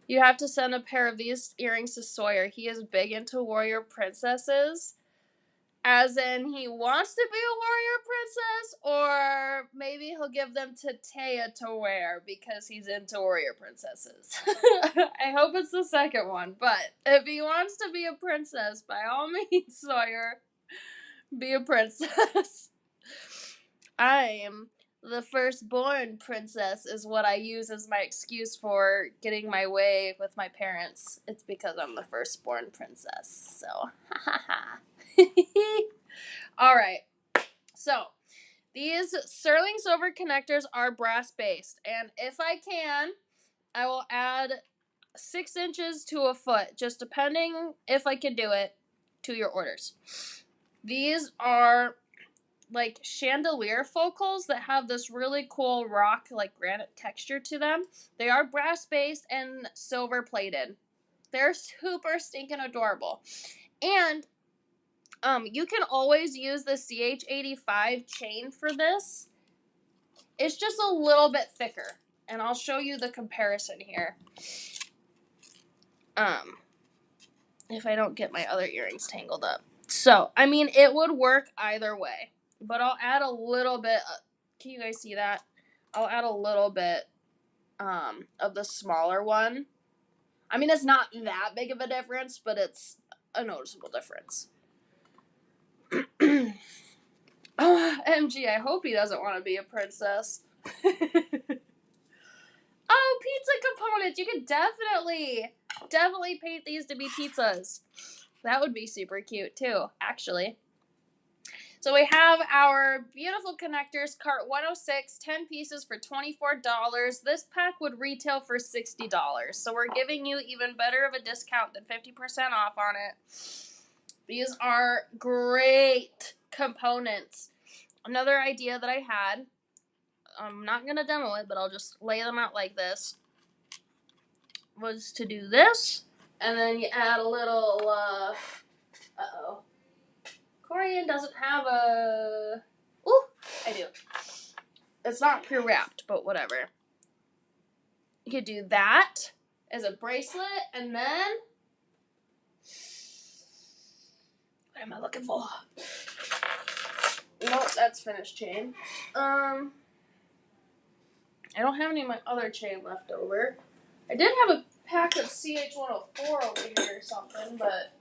You have to send a pair of these earrings to Sawyer. He is big into warrior princesses. As in, he wants to be a warrior princess, or maybe he'll give them to Taya to wear because he's into warrior princesses. I hope it's the second one, but if he wants to be a princess, by all means, Sawyer, be a princess. I am the firstborn princess is what I use as my excuse for getting my way with my parents. It's because I'm the firstborn princess, so ha ha ha. Alright, so these sterling silver connectors are brass based, and if I can, I will add 6 inches to a foot, just depending if I can do it, to your orders. These are like chandelier focals that have this really cool rock, like granite texture to them. They are brass based and silver plated. They're super stinking adorable. And you can always use the CH85 chain for this. It's just a little bit thicker, and I'll show you the comparison here. If I don't get my other earrings tangled up. So, I mean, it would work either way, but I'll add a little bit. Can you guys see that? I'll add a little bit of the smaller one. I mean, it's not that big of a difference, but it's a noticeable difference. Oh, MG, I hope he doesn't want to be a princess. Oh, pizza components. You could definitely paint these to be pizzas. That would be super cute, too, actually. So we have our beautiful connectors, cart 106, 10 pieces for $24. This pack would retail for $60. So we're giving you even better of a discount than 50% off on it. These are great components. Another idea that I had, I'm not going to demo it, but I'll just lay them out like this, was to do this, and then you add a little, Corian doesn't have a, ooh, I do. It's not pre-wrapped, but whatever. You could do that as a bracelet, and then, what am I looking for? Nope, that's finished chain. I don't have any of my other chain left over. I did have a pack of CH104 over here or something, but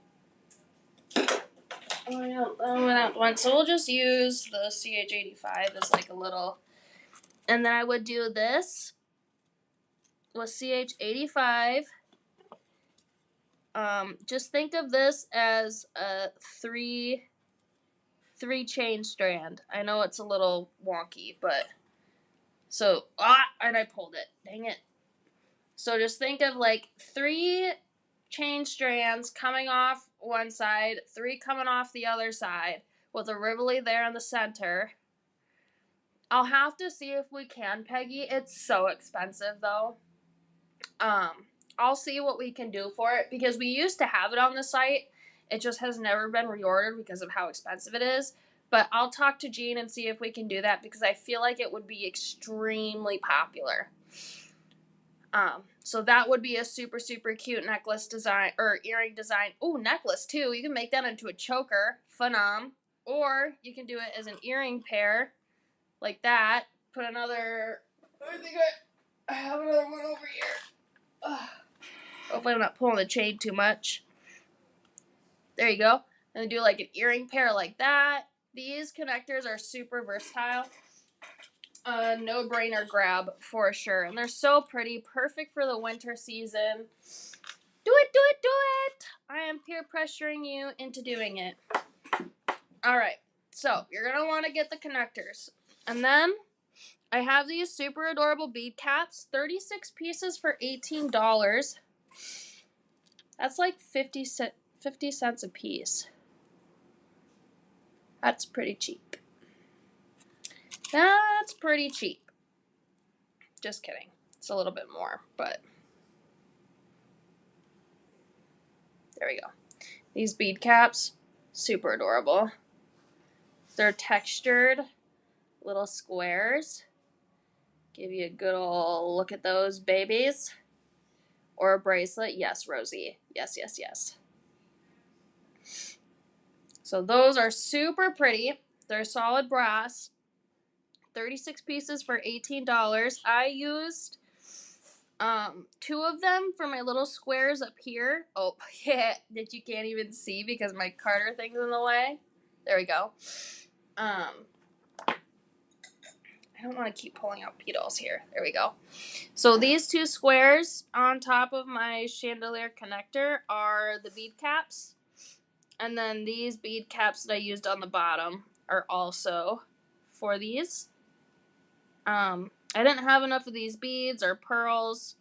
I don't know that one. So we'll just use the CH85 as like a little, and then I would do this with CH85. Just think of this as a three chain strand. I know it's a little wonky, but so and I pulled it. Dang it. So just think of like 3 chain strands coming off one side, 3 coming off the other side, with a rivoli there in the center. I'll have to see if we can, Peggy. It's so expensive though. I'll see what we can do for it, because we used to have it on the site. It just has never been reordered because of how expensive it is. But I'll talk to Jean and see if we can do that, because I feel like it would be extremely popular. So that would be a super, super cute necklace design, or earring design. Oh, necklace too. You can make that into a choker. Phenom. Or you can do it as an earring pair, like that. Put another, I think I have another one over here. Ugh. Hopefully I'm not pulling the chain too much. There you go. And then do like an earring pair like that. These connectors are super versatile. No-brainer grab for sure. And they're so pretty. Perfect for the winter season. Do it, do it, do it! I am peer pressuring you into doing it. Alright. So, you're going to want to get the connectors. And then, I have these super adorable bead caps. 36 pieces for $18. That's like 50 cents a piece. That's pretty cheap. That's pretty cheap. Just kidding. It's a little bit more, but there we go. These bead caps, super adorable. They're textured little squares. Give you a good old look at those babies. Or a bracelet. Yes, Rosie. Yes, yes, yes. So those are super pretty. They're solid brass. 36 pieces for $18. I used 2 of them for my little squares up here. Oh, yeah, that you can't even see because my Carter thing's in the way. There we go. I don't want to keep pulling out petals here. There we go. So these 2 squares on top of my chandelier connector are the bead caps. And then these bead caps that I used on the bottom are also for these. I didn't have enough of these beads or pearls.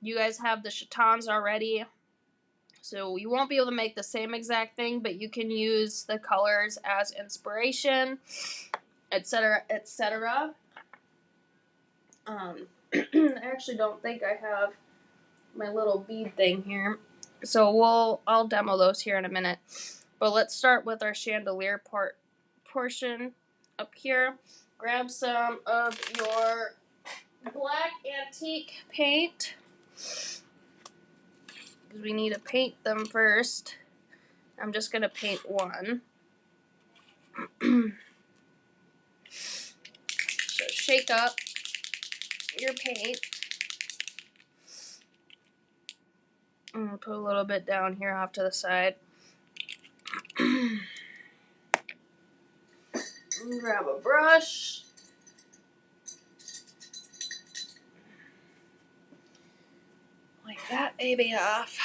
You guys have the chatons already. So you won't be able to make the same exact thing, but you can use the colors as inspiration, etc., etc. I actually don't think I have my little bead thing here. So I'll demo those here in a minute. But let's start with our chandelier portion up here. Grab some of your black antique paint, because we need to paint them first. I'm just going to paint one. So shake up your paint. And put a little bit down here off to the side. Grab a brush. Wipe that baby off.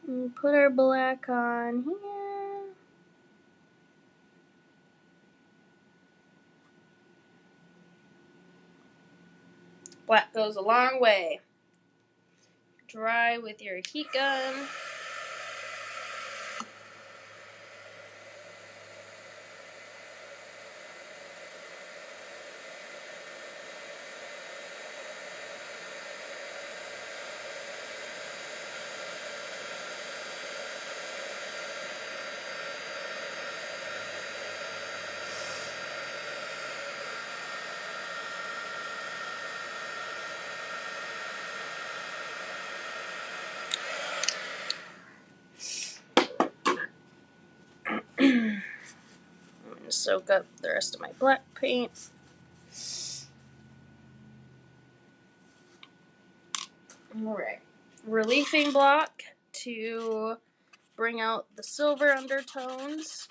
And put our black on here. Black goes a long way. Dry with your heat gun. I'm going to soak up the rest of my black paint. Alright. Reliefing block to bring out the silver undertones.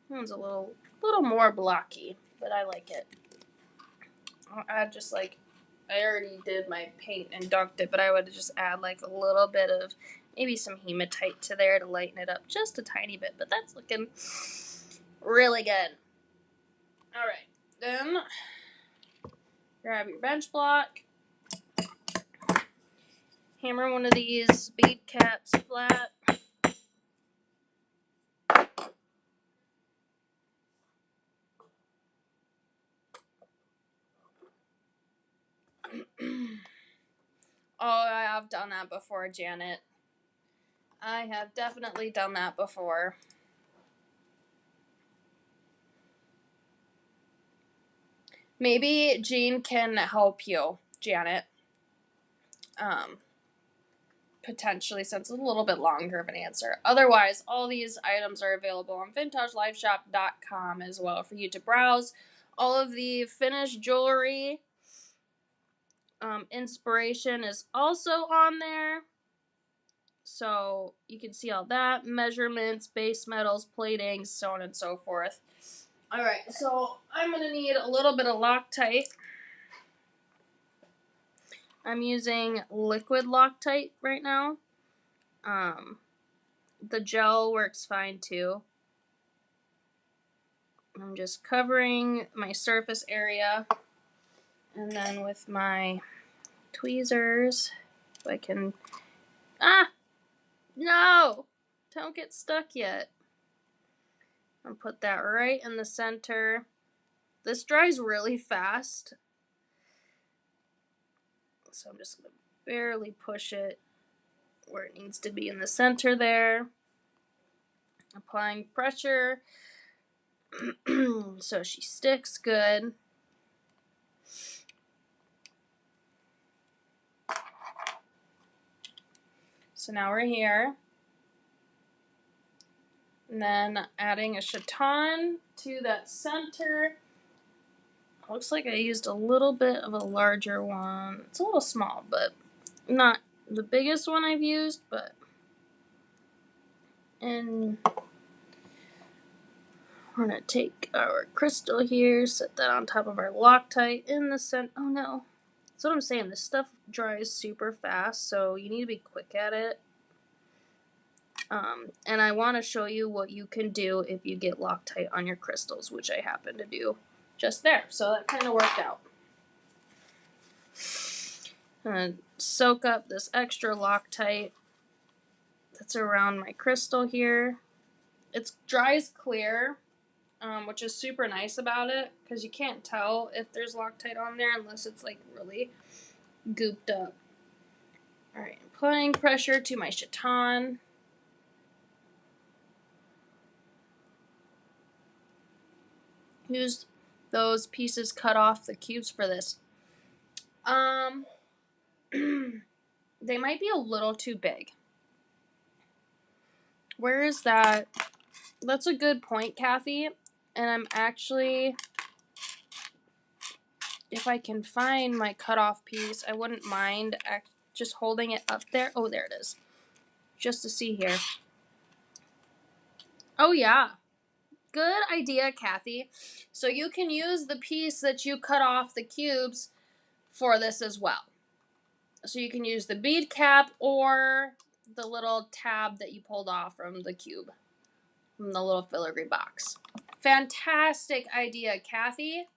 One's a little more blocky, but I like it. I'll add just like, I already did my paint and dunked it, but I would just add like a little bit of maybe some hematite to there to lighten it up just a tiny bit, but that's looking really good. Alright, then grab your bench block, hammer one of these bead caps flat. Oh, I have done that before, Janet. I have definitely done that before. Maybe Jean can help you, Janet. Potentially, since it's a little bit longer of an answer. Otherwise, all these items are available on vintagelifeshop.com as well for you to browse. All of the finished jewelry inspiration is also on there. So you can see all that. Measurements, base metals, platings, so on and so forth. Alright, so I'm going to need a little bit of Loctite. I'm using liquid Loctite right now. The gel works fine too. I'm just covering my surface area. And then with my tweezers, if I can... Ah! No! Don't get stuck yet. I'll put that right in the center. This dries really fast. So I'm just going to barely push it where it needs to be in the center there. Applying pressure so she sticks good. So now we're here. And then adding a chaton to that center. Looks like I used a little bit of a larger one. It's a little small, but not the biggest one I've used, but... And we're going to take our crystal here, set that on top of our Loctite in the center. Oh no. That's what I'm saying. This stuff dries super fast, so you need to be quick at it. And I want to show you what you can do if you get Loctite on your crystals, which I happen to do just there. So that kind of worked out. I'm going to soak up this extra Loctite that's around my crystal here. It dries clear, which is super nice about it, because you can't tell if there's Loctite on there unless it's like really gooped up. Alright, applying pressure to my chaton. Use those pieces cut off the cubes for this. They might be a little too big. Where is that? That's a good point, Kathy. And I'm actually, if I can find my cutoff piece, I wouldn't mind just holding it up there. Oh, there it is. Just to see here. Oh, yeah. Good idea, Kathy. So you can use the piece that you cut off the cubes for this as well. So you can use the bead cap or the little tab that you pulled off from the cube, from the little filigree box. Fantastic idea, Kathy.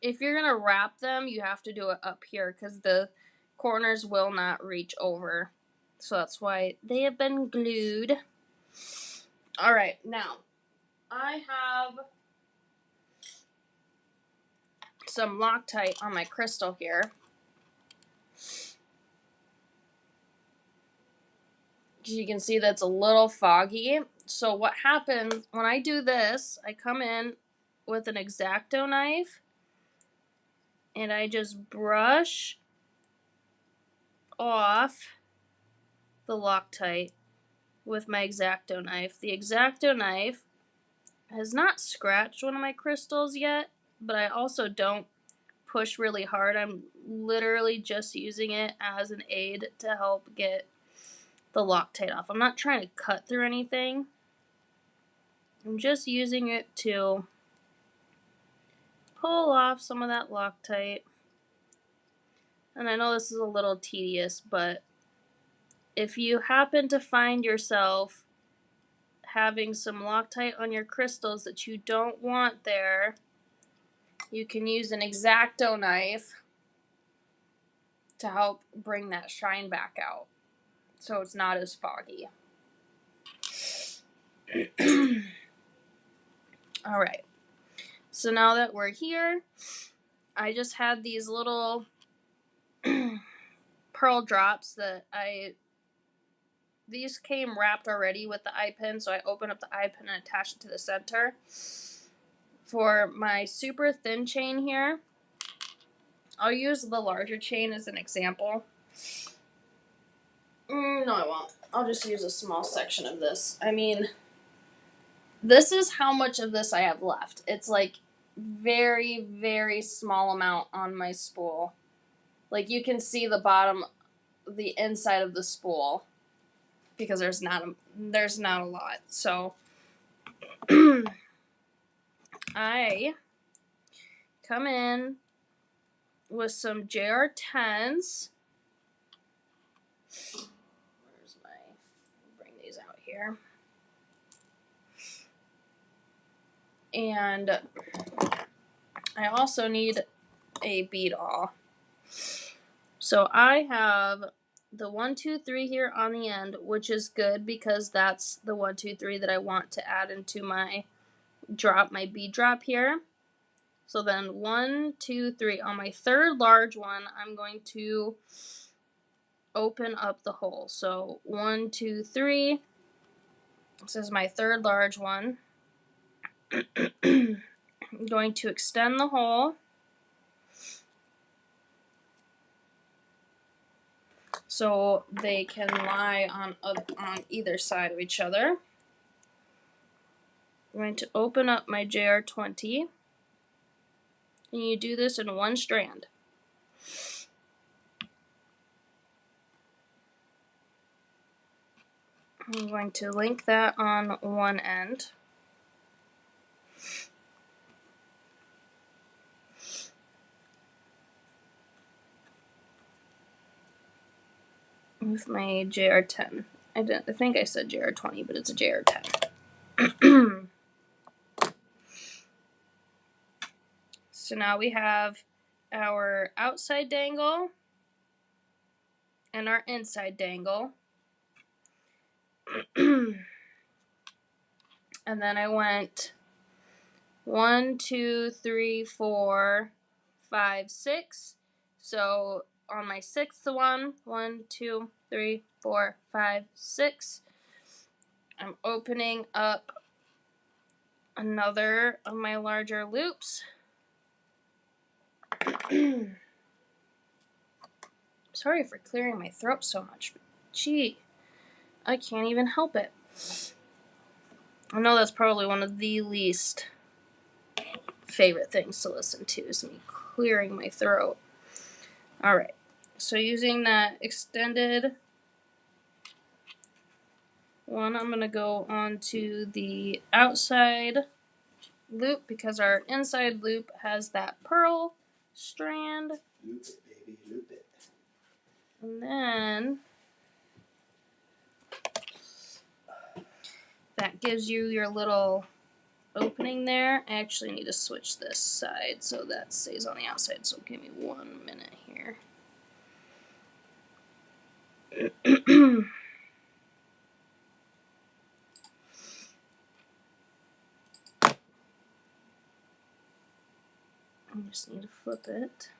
If you're gonna wrap them, you have to do it up here because the corners will not reach over. So that's why they have been glued. Alright, now I have some Loctite on my crystal here. You can see that's a little foggy. So what happens when I do this, I come in with an X-Acto knife and I just brush off the Loctite with my X-Acto knife. The X-Acto knife has not scratched one of my crystals yet, but I also don't push really hard. I'm literally just using it as an aid to help get the Loctite off. I'm not trying to cut through anything. I'm just using it to pull off some of that Loctite. And I know this is a little tedious, but if you happen to find yourself having some Loctite on your crystals that you don't want there, you can use an X-Acto knife to help bring that shine back out so it's not as foggy. Alright, so now that we're here, I just had these little pearl drops that these came wrapped already with the eye pin, so I opened up the eye pin and attached it to the center. For my super thin chain here, I'll use the larger chain as an example. No, I won't. I'll just use a small section of this. I mean, this is how much of this I have left. It's like very, very small amount on my spool. Like you can see the bottom, the inside of the spool, because there's not a lot. So I come in with some JR10s. Bring these out here. And I also need a bead awl. So I have the 1, 2, 3 here on the end, which is good because that's the 1, 2, 3 that I want to add into my bead drop here. So then 1, 2, 3. On my third large one, I'm going to open up the hole. So 1, 2, 3. This is my third large one. I'm going to extend the hole. So they can lie on either side of each other. I'm going to open up my JR20. And you do this in one strand. I'm going to link that on one end. With my JR10. I think I said JR20, but it's a JR10. So now we have our outside dangle and our inside dangle. And then I went 1, 2, 3, 4, 5, 6. So on my sixth one, 1, 2, 3, 4, 5, 6, I'm opening up another of my larger loops. Sorry for clearing my throat so much, but gee, I can't even help it. I know that's probably one of the least favorite things to listen to, is me clearing my throat. Alright, so using that extended one, I'm going to go on to the outside loop because our inside loop has that pearl strand. Loop it, baby, loop it. And then that gives you your little opening there. I actually need to switch this side so that stays on the outside, so give me 1 minute here. I just need to flip it.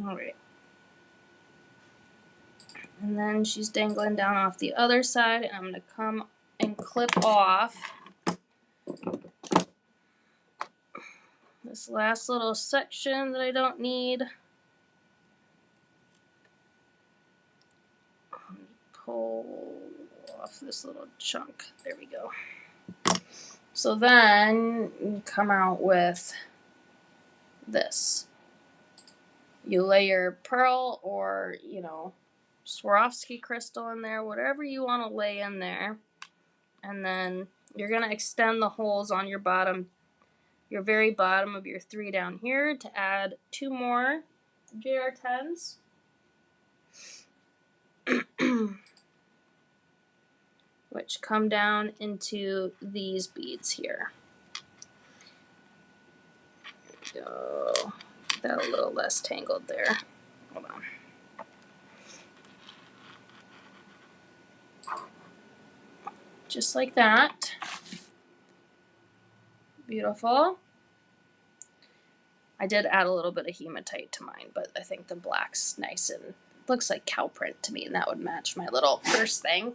Alright. And then she's dangling down off the other side, and I'm going to come and clip off this last little section that I don't need. Pull off this little chunk. There we go. So then you come out with this. You lay your pearl or, Swarovski crystal in there, whatever you want to lay in there. And then you're going to extend the holes on your bottom, your very bottom of your 3 down here to add 2 more JR10s. Which come down into these beads here. There we go. that a little less tangled there. Hold on. Just like that. Beautiful. I did add a little bit of hematite to mine, but I think the black's nice and looks like cow print to me, and that would match my little purse thing.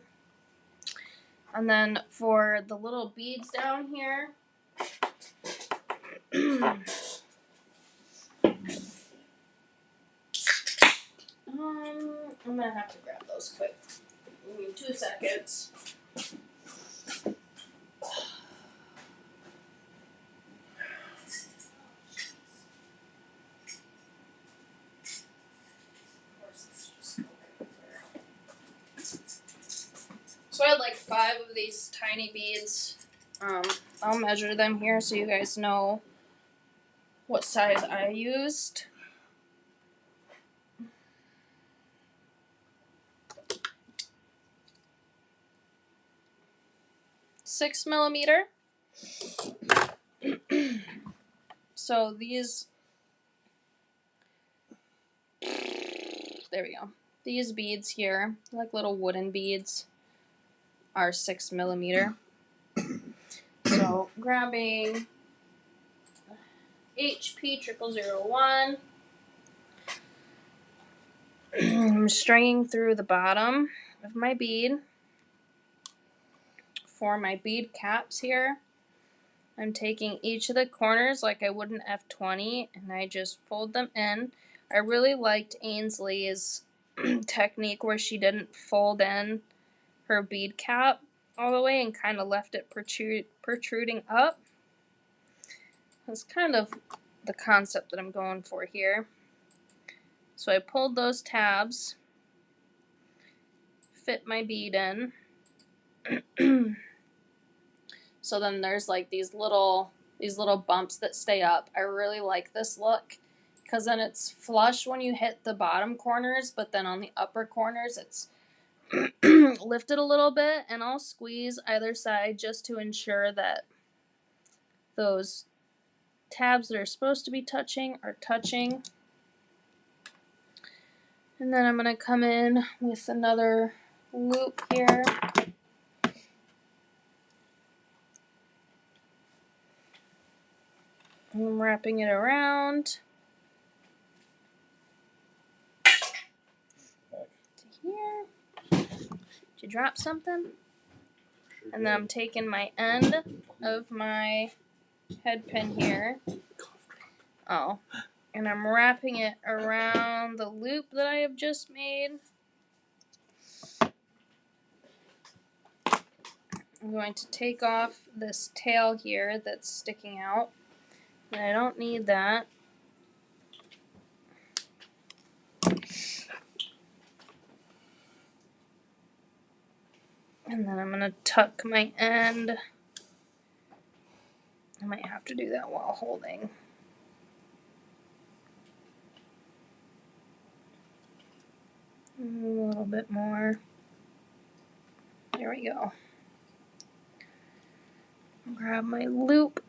And then for the little beads down here, I'm gonna have to grab those quick. Give me 2 seconds. So I had like 5 of these tiny beads. I'll measure them here so you guys know what size I used. Six millimeter. So these, there we go. These beads here, like little wooden beads, are 6 millimeter. So grabbing HP 0001. I'm stringing through the bottom of my bead. For my bead caps here, I'm taking each of the corners like I would an F20, and I just fold them in. I really liked Ainsley's technique where she didn't fold in her bead cap all the way and kind of left it protruding up. That's kind of the concept that I'm going for here. So I pulled those tabs, fit my bead in. So then there's like these little bumps that stay up. I really like this look because then it's flush when you hit the bottom corners, but then on the upper corners it's lifted a little bit, and I'll squeeze either side just to ensure that those tabs that are supposed to be touching are touching. And then I'm going to come in with another loop here. I'm wrapping it around to here. Did you drop something? And then I'm taking my end of my head pin here. Oh. And I'm wrapping it around the loop that I have just made. I'm going to take off this tail here that's sticking out. And I don't need that. And then I'm going to tuck my end. I might have to do that while holding. A little bit more. There we go. Grab my loop.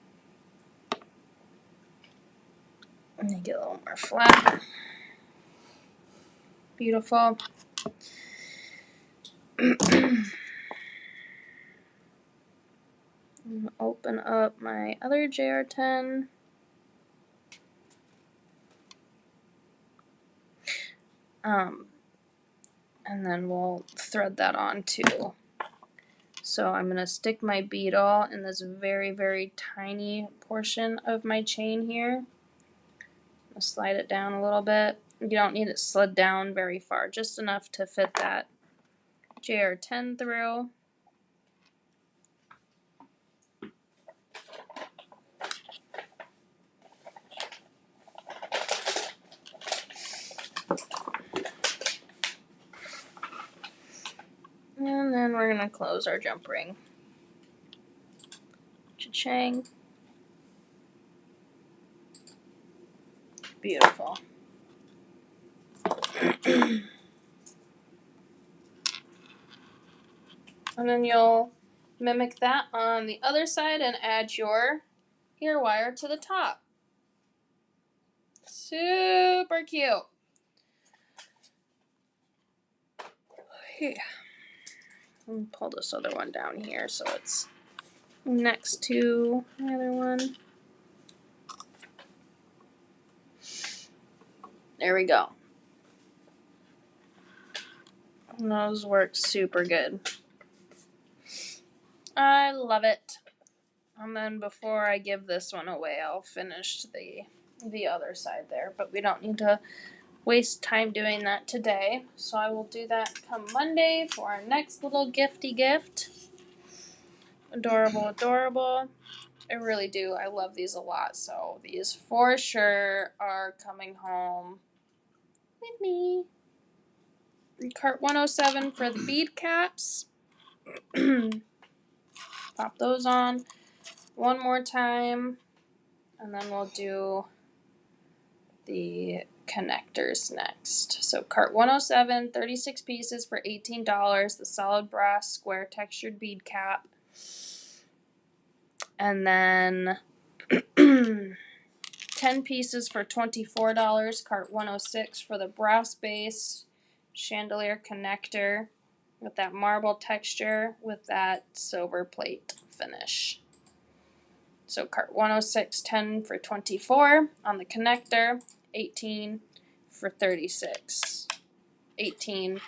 And get a little more flat. Beautiful. Open up my other JR10. And then we'll thread that on too. So I'm going to stick my bead all in this very, very tiny portion of my chain here. I'll slide it down a little bit. You don't need it slid down very far, just enough to fit that JR10 through. And then we're going to close our jump ring. Cha-chang. Beautiful. And then you'll mimic that on the other side and add your ear wire to the top. Super cute. Here. Let me pull this other one down here so it's next to the other one. There we go. And those work super good. I love it. And then before I give this one away, I'll finish the other side there. But we don't need to waste time doing that today. So I will do that come Monday for our next little gifty gift. Adorable, adorable. I really do. I love these a lot. So these for sure are coming home with me. Cart 107 for the bead caps. Pop those on one more time. And then we'll do the connectors next. So cart 107, 36 pieces for $18. The solid brass square textured bead cap. And then 10 pieces for $24. Cart 106 for the brass base chandelier connector with that marble texture with that silver plate finish. So cart 106, 10 for $24 on the connector, 18 for $36. $18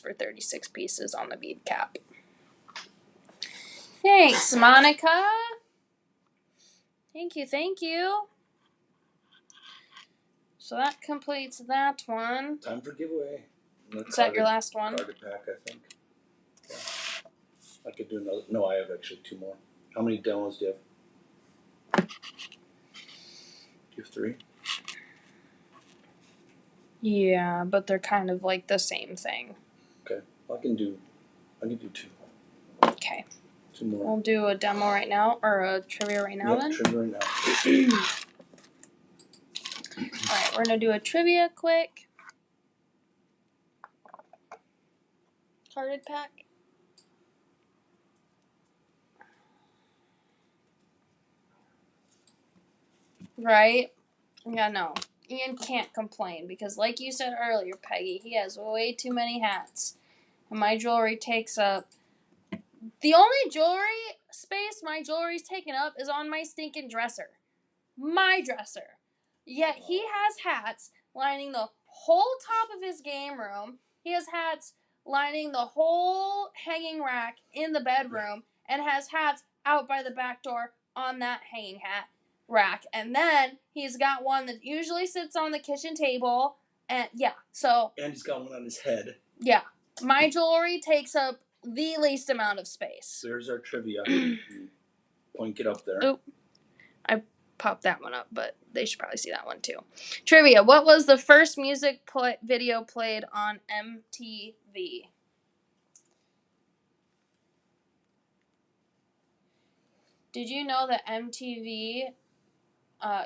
for 36 pieces on the bead cap. Thanks, Monica. Thank you, thank you. So that completes that one. Time for giveaway. Is that your last one? Carded pack, I think. Yeah. I could do another. No, I have actually 2 more. How many demos do you have? Do you have 3? Yeah, but they're kind of like the same thing. Okay. Well, I can do 2. Okay. 2 more. We'll do a demo right now, or a trivia right now then? Trivia right now. Alright, we're going to do a trivia quick. Carded pack. Right? Yeah, no. Ian can't complain because, like you said earlier, Peggy, he has way too many hats. And my jewelry takes up. The only jewelry space my jewelry's taken up is on my stinking dresser. My dresser. Yet he has hats lining the whole top of his game room. He has hats lining the whole hanging rack in the bedroom and has hats out by the back door on that hanging hat rack. And then he's got one that usually sits on the kitchen table. And yeah, so. And he's got one on his head. Yeah. My jewelry takes up the least amount of space. There's our trivia. Point it up there. Oop. I popped that one up, but they should probably see that one too. Trivia. What was the first music video played on MTV? Did you know that MTV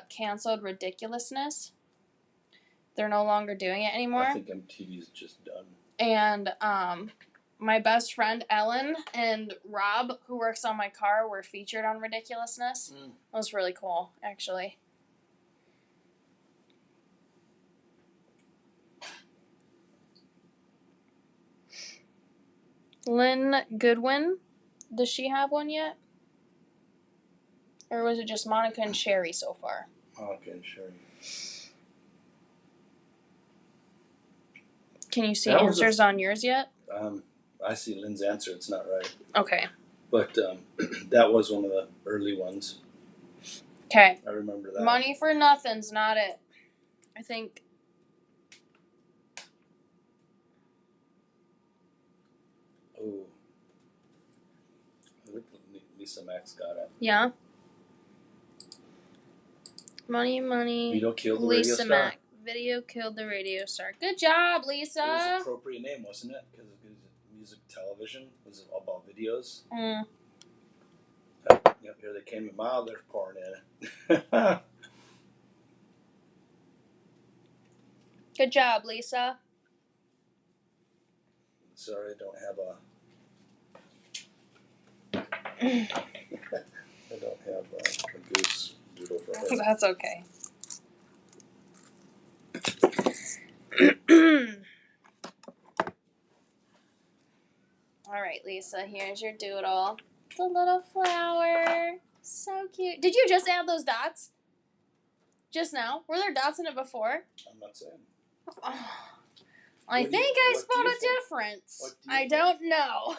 canceled Ridiculousness? They're no longer doing it anymore. I think MTV's just done. And my best friend Ellen and Rob, who works on my car, were featured on Ridiculousness. It was really cool, actually. Lynn Goodwin, does she have one yet? Or was it just Monica and Sherry so far? Monica and Sherry. Can you see answers on yours yet? I see Lynn's answer. It's not right. Okay. But that was one of the early ones. Okay. I remember that. Money for Nothing's not it. I think. Oh. I think Lisa Max got it. Yeah. Money. Video killed the Lisa radio star. Mack. Video killed the radio star. Good job, Lisa. It was an appropriate name, wasn't it? Because it was music television. Was it all about videos? Yep, here they came a mile. They're pouring in. Good job, Lisa. Sorry, I don't have a. I don't have a goose doodle for her. That's okay. right, Lisa, here's your doodle. It's a little flower. So cute. Did you just add those dots? Just now? Were there dots in it before? I'm not saying. Oh, I think I spelled a difference. I don't know.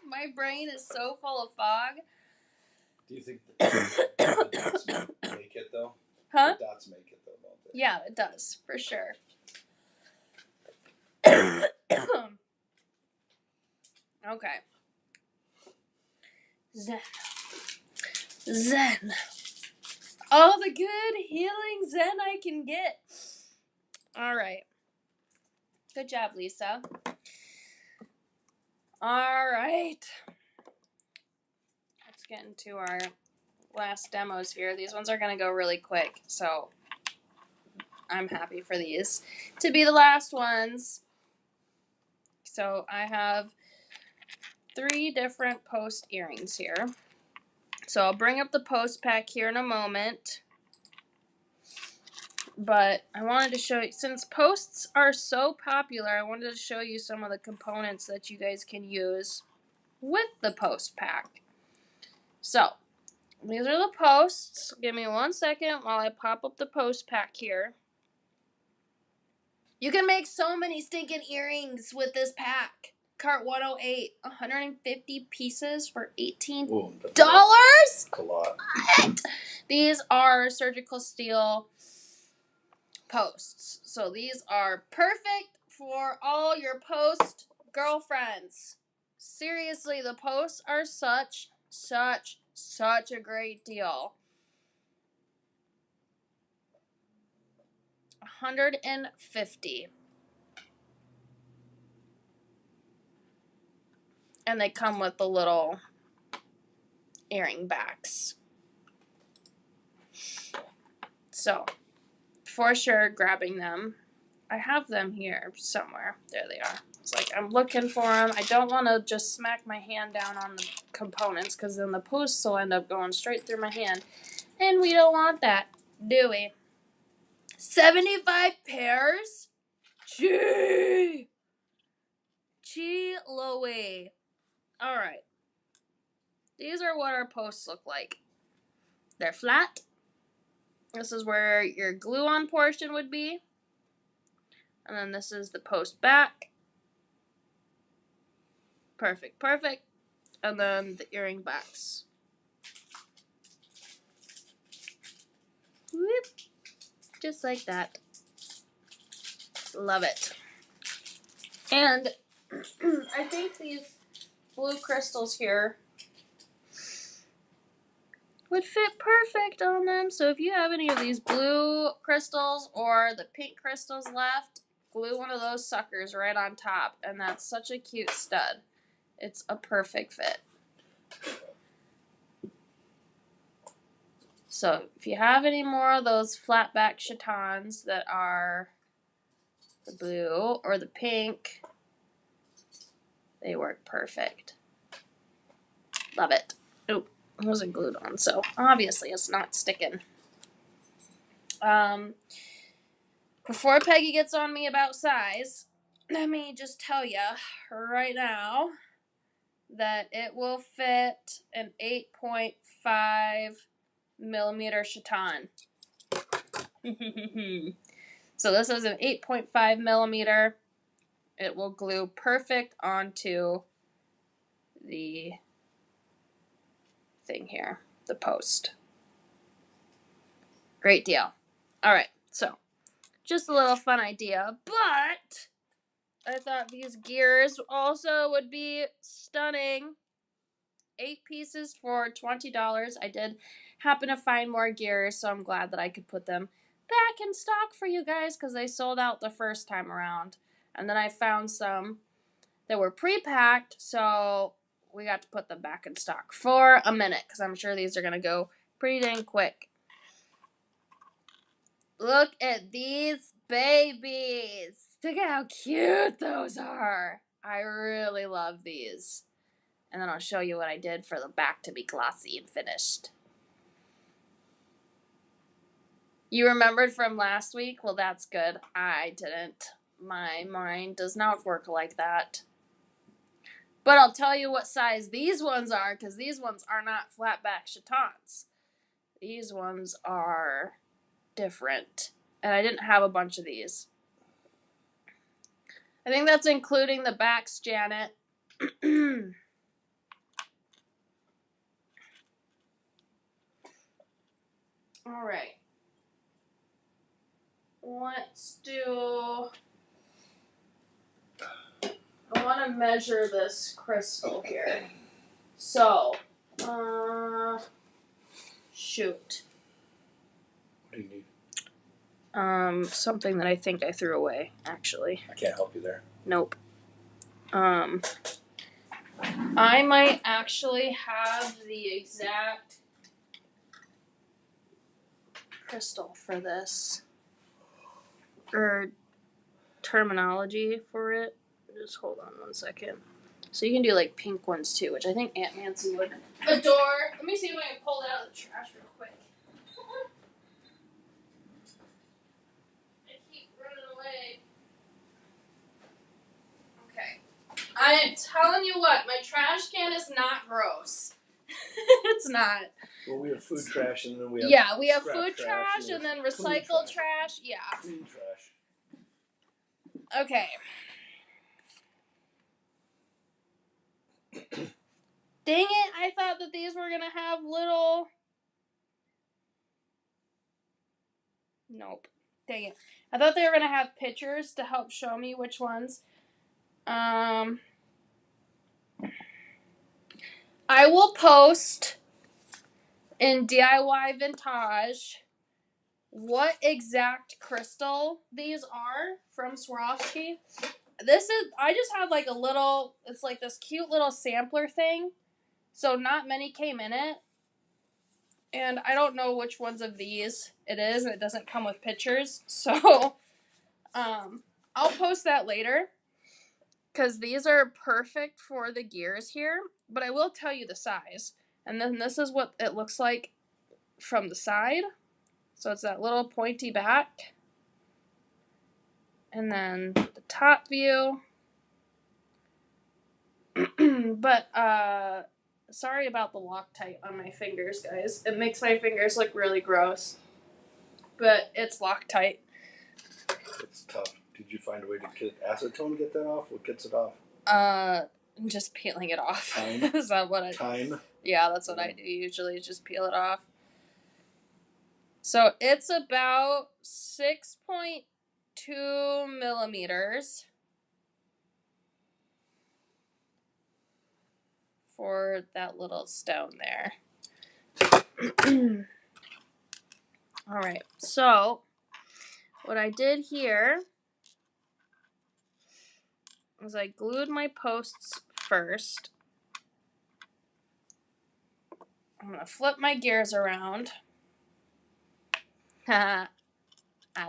My brain is so full of fog. Do you think the dots make it, though? Huh? The dots make it, though, don't they? Yeah, it does, for sure. Okay. Zen. All the good healing Zen I can get. All right. Good job, Lisa. All right. Let's get into our last demos here. These ones are going to go really quick, so I'm happy for these to be the last ones. So I have 3 different post earrings here. So I'll bring up the post pack here in a moment. But I wanted to show you, since posts are so popular, I wanted to show you some of the components that you guys can use with the post pack. So, these are the posts. Give me 1 second while I pop up the post pack here. You can make so many stinking earrings with this pack. Cart 108, 150 pieces for $18. Ooh, That's a lot. What? These are surgical steel posts. So these are perfect for all your post girlfriends. Seriously, the posts are such a great deal. 150. And they come with the little earring backs. So, for sure, grabbing them. I have them here somewhere. There they are. It's like I'm looking for them. I don't want to just smack my hand down on the components because then the posts will end up going straight through my hand. And we don't want that, do we? 75 pairs? Gee! Louie. Alright. These are what our posts look like. They're flat. This is where your glue-on portion would be. And then this is the post back. Perfect. And then the earring backs. Whoop. Just like that. Love it. And I think these blue crystals here would fit perfect on them. So if you have any of these blue crystals or the pink crystals left, glue one of those suckers right on top. And that's such a cute stud. It's a perfect fit. So if you have any more of those flat back chatons that are the blue or the pink, they work perfect. Love it. Oh, it wasn't glued on, so obviously it's not sticking. Before Peggy gets on me about size, let me just tell you right now that it will fit an 8.5 millimeter chaton. So this is an 8.5 millimeter. It will glue perfect onto the thing here, the post. Great deal. All right, so just a little fun idea, but I thought these gears also would be stunning. 8 pieces for $20. I did happen to find more gears, so I'm glad that I could put them back in stock for you guys because they sold out the first time around. And then I found some that were pre-packed, so we got to put them back in stock for a minute because I'm sure these are going to go pretty dang quick. Look at these babies. Look at how cute those are. I really love these. And then I'll show you what I did for the back to be glossy and finished. You remembered from last week? Well, that's good. I didn't. My mind does not work like that. But I'll tell you what size these ones are, because these ones are not flatback chatons. These ones are different. And I didn't have a bunch of these. I think that's including the backs, Janet. All right. Let's do... I want to measure this crystal here. So, shoot. What do you need? Something that I think I threw away, actually. I can't help you there. Nope. I might actually have the exact crystal for this. Or terminology for it. Just hold on one second. So you can do like pink ones too, which I think Aunt Nancy would adore. Let me see if I can pull it out of the trash real quick. I keep running away. Okay. I am telling you what, my trash can is not gross. It's not. Well, we have food trash and then we have we have food trash and then recycled trash. Yeah. Clean trash. Okay. Dang it, I thought that these were gonna have little... Nope. Dang it. I thought they were gonna have pictures to help show me which ones. I will post in DIY Vintage what exact crystal these are from Swarovski. I just have like a little, it's like this cute little sampler thing. So not many came in it. And I don't know which ones of these it is. It doesn't come with pictures. So I'll post that later. Because these are perfect for the gears here. But I will tell you the size. And then this is what it looks like from the side. So it's that little pointy back. And then the top view. But, sorry about the Loctite on my fingers, guys. It makes my fingers look really gross. But it's Loctite. It's tough. Did you find a way to get acetone, get that off? What gets it off? Just peeling it off. Time? Is that what I... Time? Yeah, that's what I do usually, just peel it off. So it's about 6.2 millimeters for that little stone there. Alright, so what I did here was I glued my posts first. I'm going to flip my gears around. I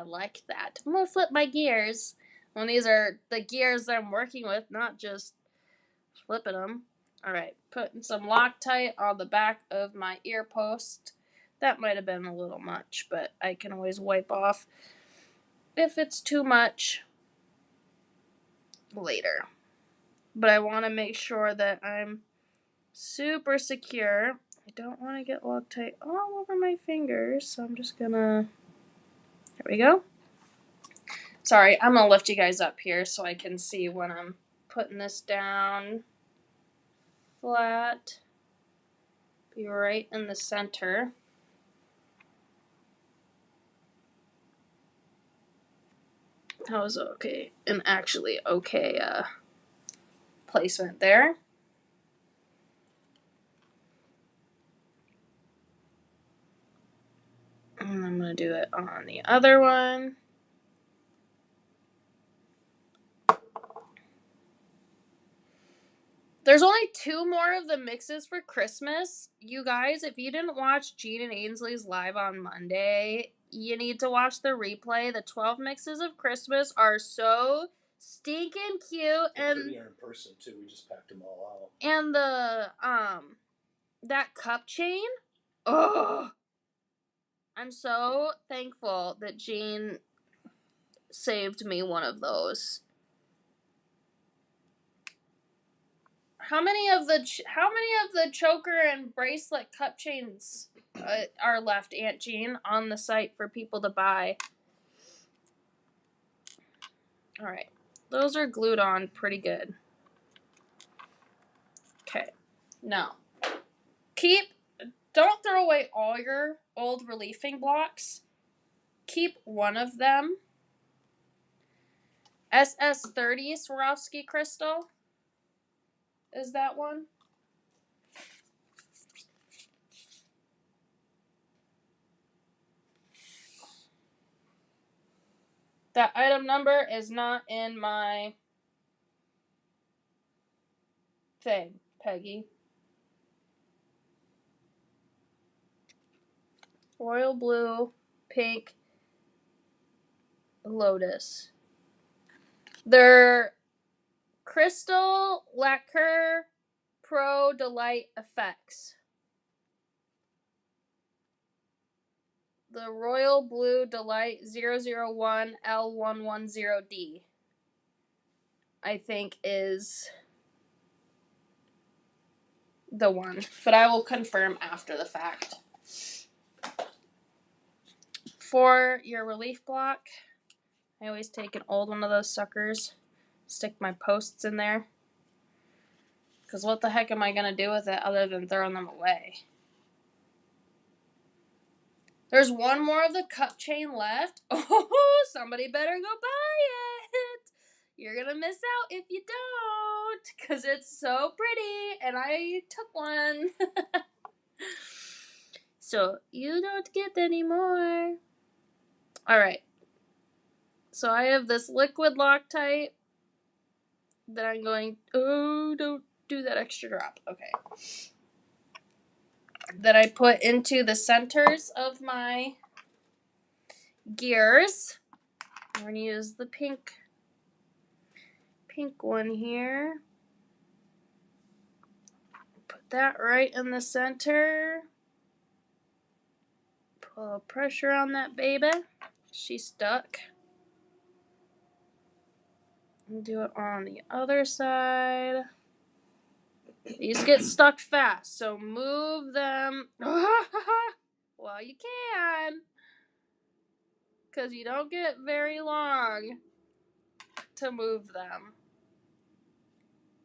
like that. I'm going to flip my gears. When these are the gears that I'm working with, not just flipping them. Alright, putting some Loctite on the back of my ear post. That might have been a little much, but I can always wipe off if it's too much later. But I want to make sure that I'm super secure. I don't want to get Loctite all over my fingers, so I'm just gonna... There we go. Sorry, I'm gonna lift you guys up here so I can see when I'm putting this down flat. Be right in the center. That was okay. An actually okay placement there. And I'm going to do it on the other one. There's only 2 more of the mixes for Christmas. You guys, if you didn't watch Gene and Ainsley's live on Monday, you need to watch the replay. The 12 mixes of Christmas are so stinking cute. They're prettier in person too. We just packed them all out. And the that cup chain. Oh, I'm so thankful that Gene saved me one of those. How many of the choker and bracelet cup chains are left, Aunt Jean, on the site for people to buy? All right, those are glued on pretty good. Okay, now don't throw away all your old reliefing blocks. Keep one of them. SS30 Swarovski crystal is that one. That item number is not in my thing, Peggy. Royal blue, pink, lotus. They're crystal lacquer pro delight effects. The royal blue delight 001 L110D, I think, is the one, but I will confirm after the fact. For your relief block, I always take an old one of those suckers, stick my posts in there, because what the heck am I going to do with it other than throwing them away? There's one more of the cup chain left. Oh, somebody better go buy it. You're going to miss out if you don't, because it's so pretty, and I took one. So you don't get any more. Alright. So I have this liquid Loctite that I'm going... Oh, don't do that extra drop. Okay. That I put into the centers of my gears. I'm going to use the pink one here. Put that right in the center. Put a little pressure on that baby. She's stuck. And do it on the other side. These get stuck fast, so move them while you can, because you don't get very long to move them.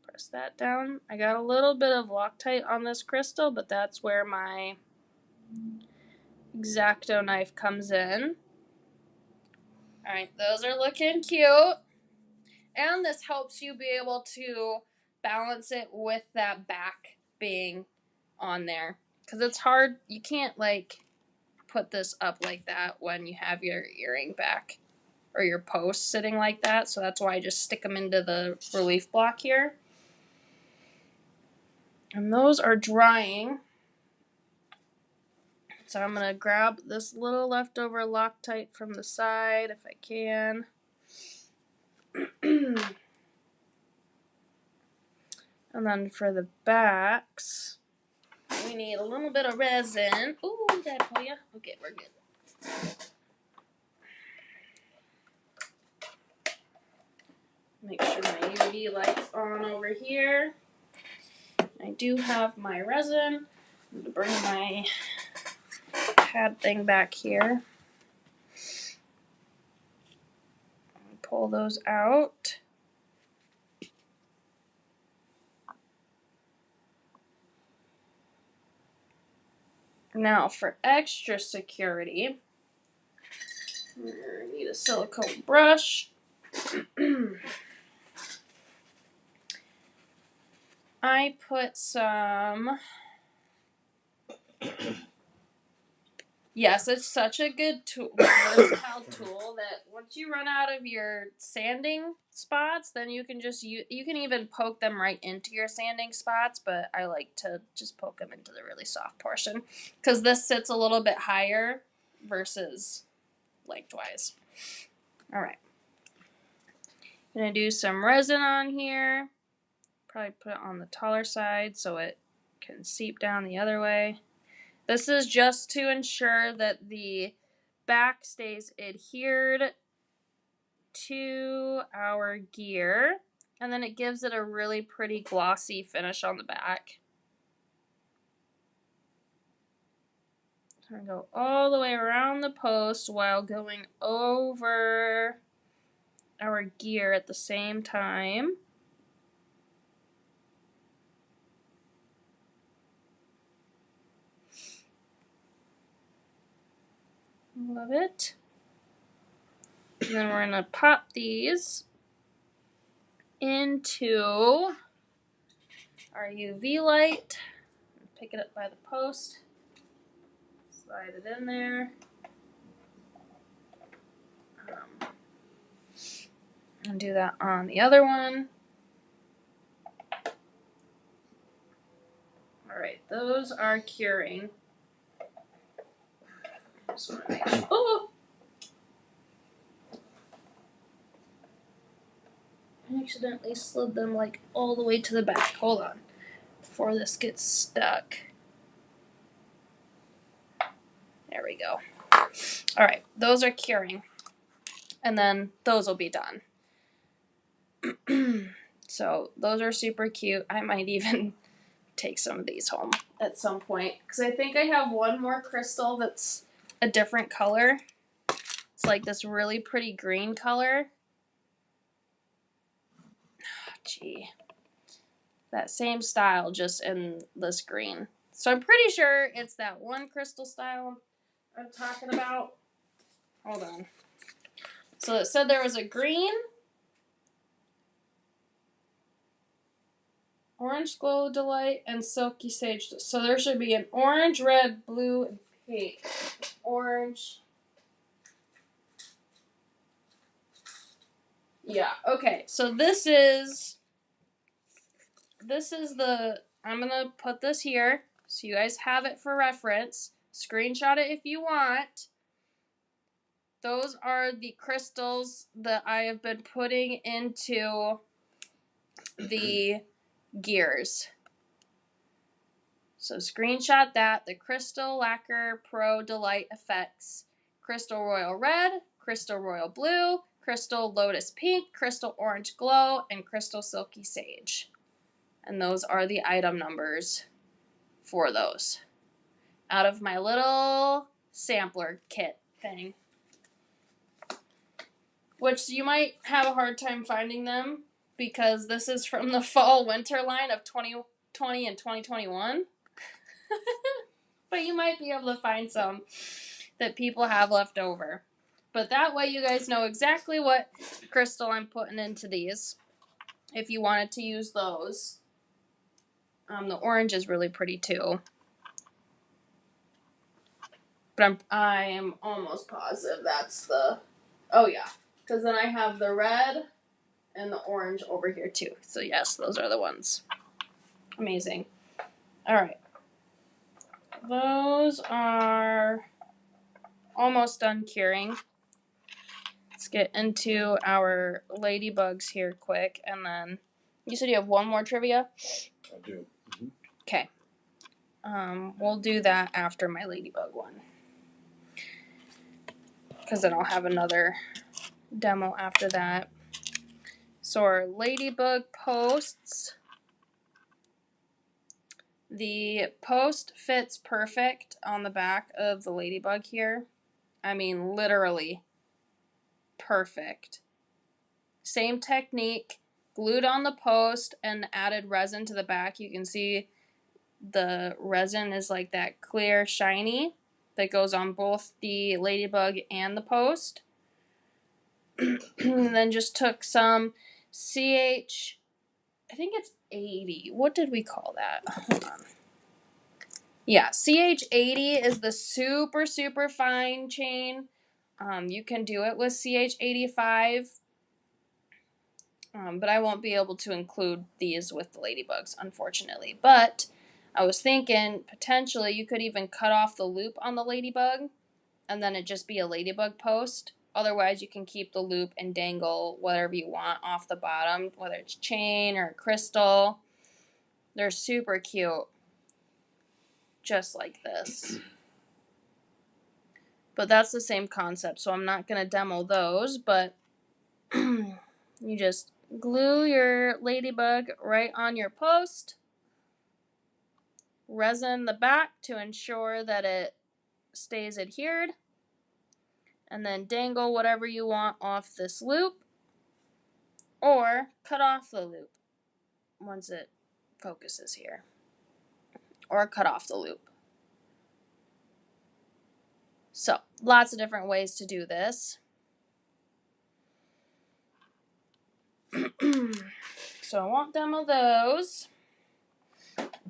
Press that down. I got a little bit of Loctite on this crystal, but that's where my X-Acto knife comes in. Alright, those are looking cute. And this helps you be able to balance it with that back being on there. Because it's hard, you can't put this up like that when you have your earring back or your post sitting like that. So that's why I just stick them into the relief block here. And those are drying. So I'm going to grab this little leftover Loctite from the side if I can. And then for the backs, we need a little bit of resin. Ooh, that for you. Okay, we're good. Make sure my UV light's on over here. I do have my resin. I'm going to bring my pad thing back here. Pull those out. Now for extra security, I need a silicone brush. I put some... Yes, it's such a good tool, versatile tool that once you run out of your sanding spots, then you can just you can even poke them right into your sanding spots, but I like to just poke them into the really soft portion because this sits a little bit higher versus lengthwise. All right. I'm going to do some resin on here. Probably put it on the taller side so it can seep down the other way. This is just to ensure that the back stays adhered to our gear And then it gives it a really pretty glossy finish on the back. So I'm going to go all the way around the post while going over our gear at the same time. Love it. And then we're going to pop these into our UV light. Pick it up by the post. Slide it in there. And do that on the other one. Alright, those are curing. Just want to make sure. Oh! I accidentally slid them like all the way to the back. Hold on. Before this gets stuck. There we go. Alright, those are curing. And then those will be done. So those are super cute. I might even take some of these home at some point. Because I think I have one more crystal that's a different color. It's like this really pretty green color. Gee. That same style, just in this green. So I'm pretty sure it's that one crystal style I'm talking about. Hold on. So it said there was a green, orange glow delight, and silky sage. So there should be an orange, red, blue, and pink. Orange. Yeah, okay. So this is the, I'm going to put this here so you guys have it for reference. Screenshot it if you want. Those are the crystals that I have been putting into the gears. So screenshot that. The Crystal Lacquer Pro Delight Effects. Crystal Royal Red, Crystal Royal Blue, Crystal Lotus Pink, Crystal Orange Glow, and Crystal Silky Sage. And those are the item numbers for those. Out of my little sampler kit thing. Which you might have a hard time finding them because this is from the fall-winter line of 2020 and 2021. But you might be able to find some that people have left over. But that way you guys know exactly what crystal I'm putting into these if you wanted to use those. The orange is really pretty too. But I am almost positive that's the... Oh yeah, because then I have the red and the orange over here too. So yes, those are the ones. Amazing. Alright. Those are almost done curing. Let's get into our ladybugs here quick, and then you said you have one more trivia? I do. Mm-hmm. Okay. We'll do that after my ladybug one. Because then I'll have another demo after that. So our ladybug posts. The post fits perfect on the back of the ladybug here. I mean, literally perfect. Same technique, glued on the post and added resin to the back. You can see the resin is like that clear, shiny that goes on both the ladybug and the post. And then just took some CH, I think it's 80. What did we call that? Hold on. Yeah, CH80 is the super, super fine chain. You can do it with CH85. But I won't be able to include these with the ladybugs, unfortunately. But I was thinking, potentially, you could even cut off the loop on the ladybug, and then it just be a ladybug post. Otherwise, you can keep the loop and dangle whatever you want off the bottom, whether it's chain or crystal. They're super cute. Just like this. But that's the same concept, so I'm not going to demo those, but you just Glue your ladybug right on your post. Resin the back to ensure that it stays adhered. And then dangle whatever you want off this loop. Or cut off the loop once it focuses here. Or cut off the loop. So, lots of different ways to do this. So I won't demo those.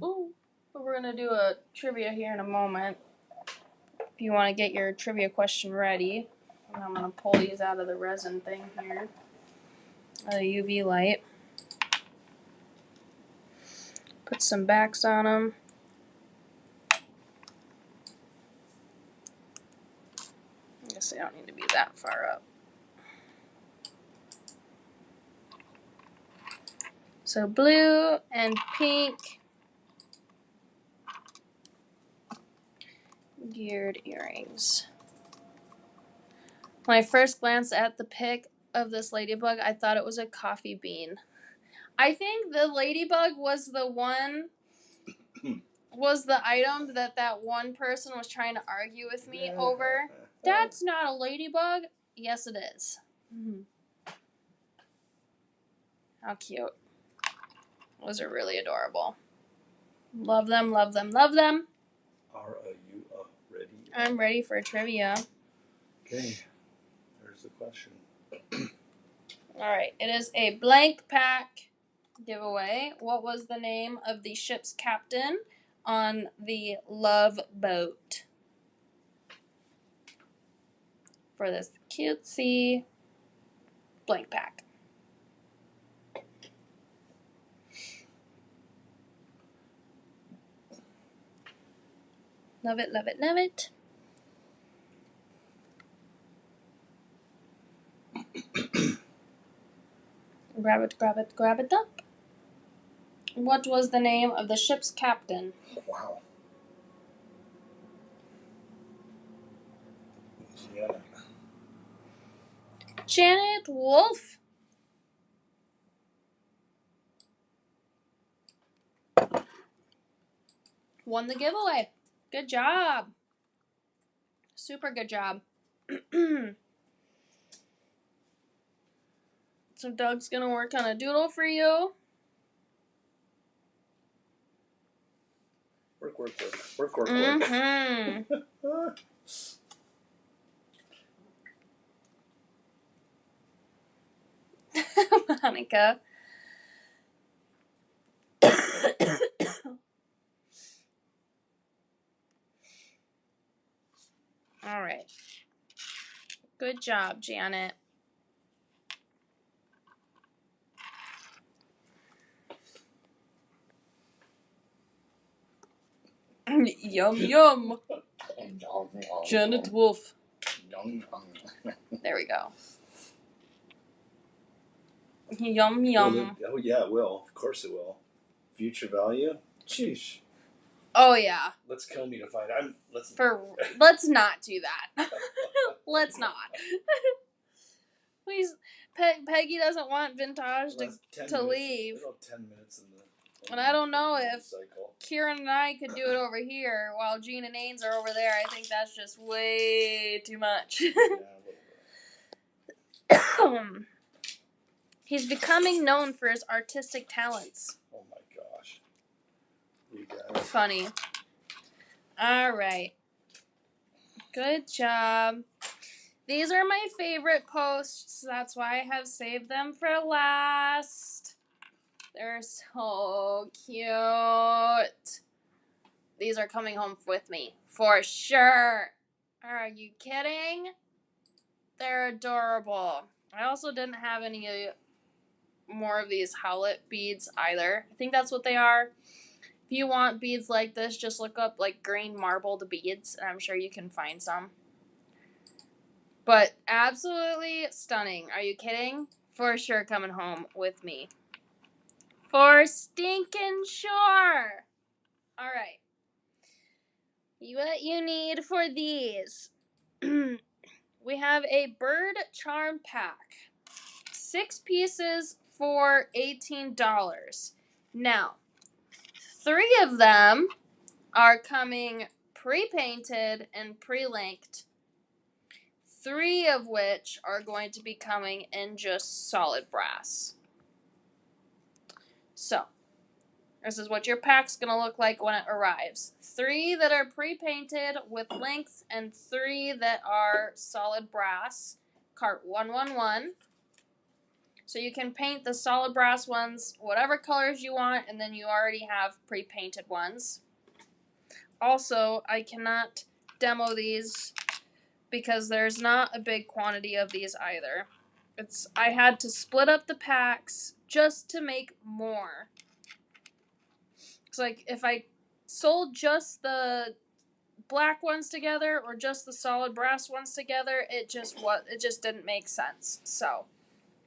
Ooh, we're going to do a trivia here in a moment. If you want to get your trivia question ready. And I'm going to pull these out of the resin thing here. The UV light. Put some backs on them. I guess they don't need to be that far up. So blue and pink geared earrings. When I first glanced at the pic of this ladybug, I thought it was a coffee bean. I think the ladybug was the item that one person was trying to argue with me over. That's not a ladybug. Yes, it is. How cute. Those are really adorable. Love them, love them, love them. Are you ready? I'm ready for trivia. Okay, there's the question. Alright, it is a blank pack giveaway. What was the name of the ship's captain on the Love Boat? For this cutesy blank pack. Love it, love it, love it. Grab it, grab it, grab it up. What was the name of the ship's captain? Wow. Janet. Janet Wolf. Won the giveaway. Good job. Super good job. So Doug's gonna work on a doodle for you. Work. Mm-hmm. Monica. All right. Good job, Janet. Yum, yum. Janet Wolf. There we go. Yum, yum. Oh, yeah, it will. Of course it will. Future value? Sheesh. Oh, yeah. Let's kill me to find Let's not do that. Let's not. Please, Peggy doesn't want Vintage to leave. 10 minutes in the and I don't know if cycle. Kieran and I could do it over here while Gene and Ains are over there. I think that's just way too much. He's becoming known for his artistic talents. Oh my gosh. You guys. Funny. All right. Good job. These are my favorite posts. That's why I have saved them for last. They're so cute. These are coming home with me. For sure. Are you kidding? They're adorable. I also didn't have any more of these Howlett beads either. I think that's what they are. If you want beads like this, just look up like green marbled beads, and I'm sure you can find some. But absolutely stunning. Are you kidding? For sure coming home with me. For stinking sure. Alright. What you need for these. We have a bird charm pack. 6 pieces for $18. Now, 3 of them are coming pre-painted and pre-linked. 3 of which are going to be coming in just solid brass. So, this is what your pack's going to look like when it arrives. 3 that are pre-painted with links and 3 that are solid brass. Cart 111. So you can paint the solid brass ones whatever colors you want, and then you already have pre-painted ones. Also, I cannot demo these because there's not a big quantity of these either. I had to split up the packs just to make more. It's like if I sold just the black ones together or just the solid brass ones together, it just didn't make sense. So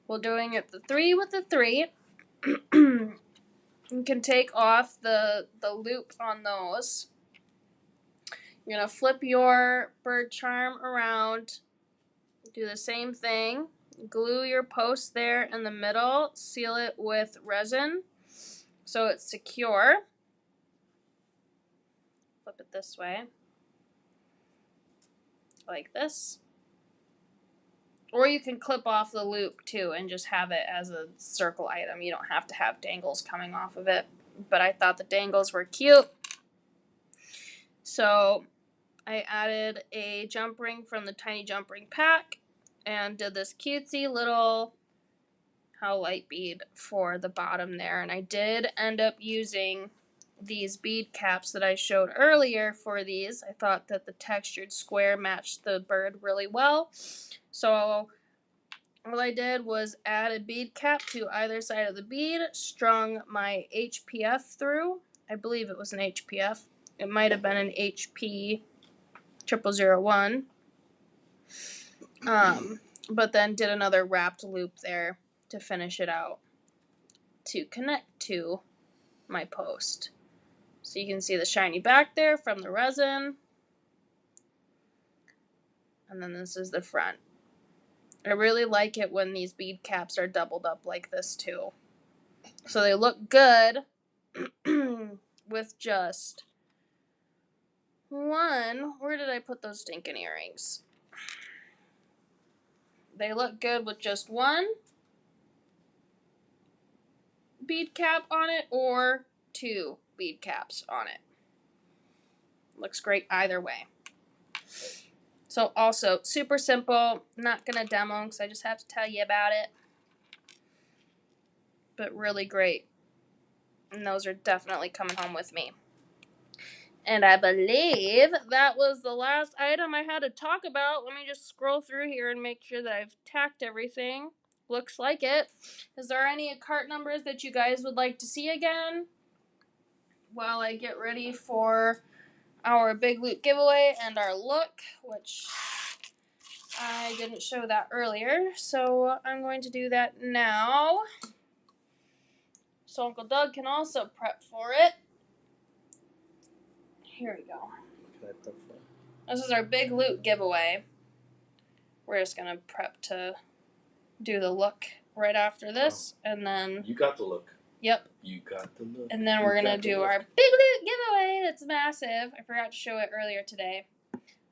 we're doing it the 3 with the 3. You can take off the loop on those. You're going to flip your bird charm around. Do the same thing. Glue your post there in the middle. Seal it with resin so it's secure. Flip it this way. Like this. Or you can clip off the loop too and just have it as a circle item. You don't have to have dangles coming off of it. But I thought the dangles were cute. So I added a jump ring from the Tiny Jump Ring pack and did this cutesy little light bead for the bottom there. And I did end up using these bead caps that I showed earlier for these. I thought that the textured square matched the bird really well. So all I did was add a bead cap to either side of the bead, strung my HPF through. I believe it was an HPF. It might have been an HP 0001. But then did another wrapped loop there to finish it out to connect to my post. So you can see the shiny back there from the resin. And then this is the front. I really like it when these bead caps are doubled up like this too. So they look good with just one. Where did I put those stinking earrings? They look good with just one bead cap on it or 2 bead caps on it. Looks great either way. So also super simple. Not going to demo because I just have to tell you about it. But really great. And those are definitely coming home with me. And I believe that was the last item I had to talk about. Let me just scroll through here and make sure that I've tacked everything. Looks like it. Is there any cart numbers that you guys would like to see again while I get ready for our big loot giveaway and our look, which I didn't show that earlier, so I'm going to do that now so Uncle Doug can also prep for it. Here we go. What can I prep for? This is our big loot giveaway. We're just going to prep to do the look right after this, and then... You got the look. Yep. You got the look. And then we're going to do our big loot giveaway. That's massive. I forgot to show it earlier today.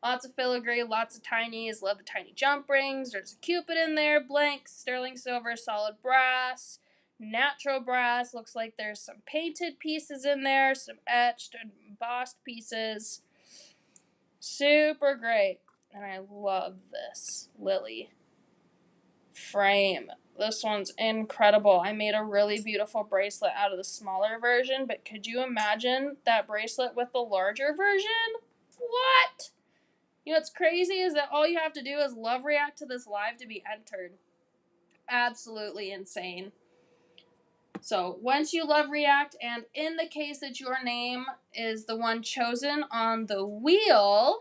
Lots of filigree, lots of tinies. Love the tiny jump rings. There's a cupid in there. Blank, sterling silver, solid brass, natural brass. Looks like there's some painted pieces in there. Some etched and embossed pieces. Super great. And I love this lily frame. This one's incredible. I made a really beautiful bracelet out of the smaller version, but could you imagine that bracelet with the larger version? What? You know what's crazy is that all you have to do is love react to this live to be entered. Absolutely insane. So once you love react, and in the case that your name is the one chosen on the wheel,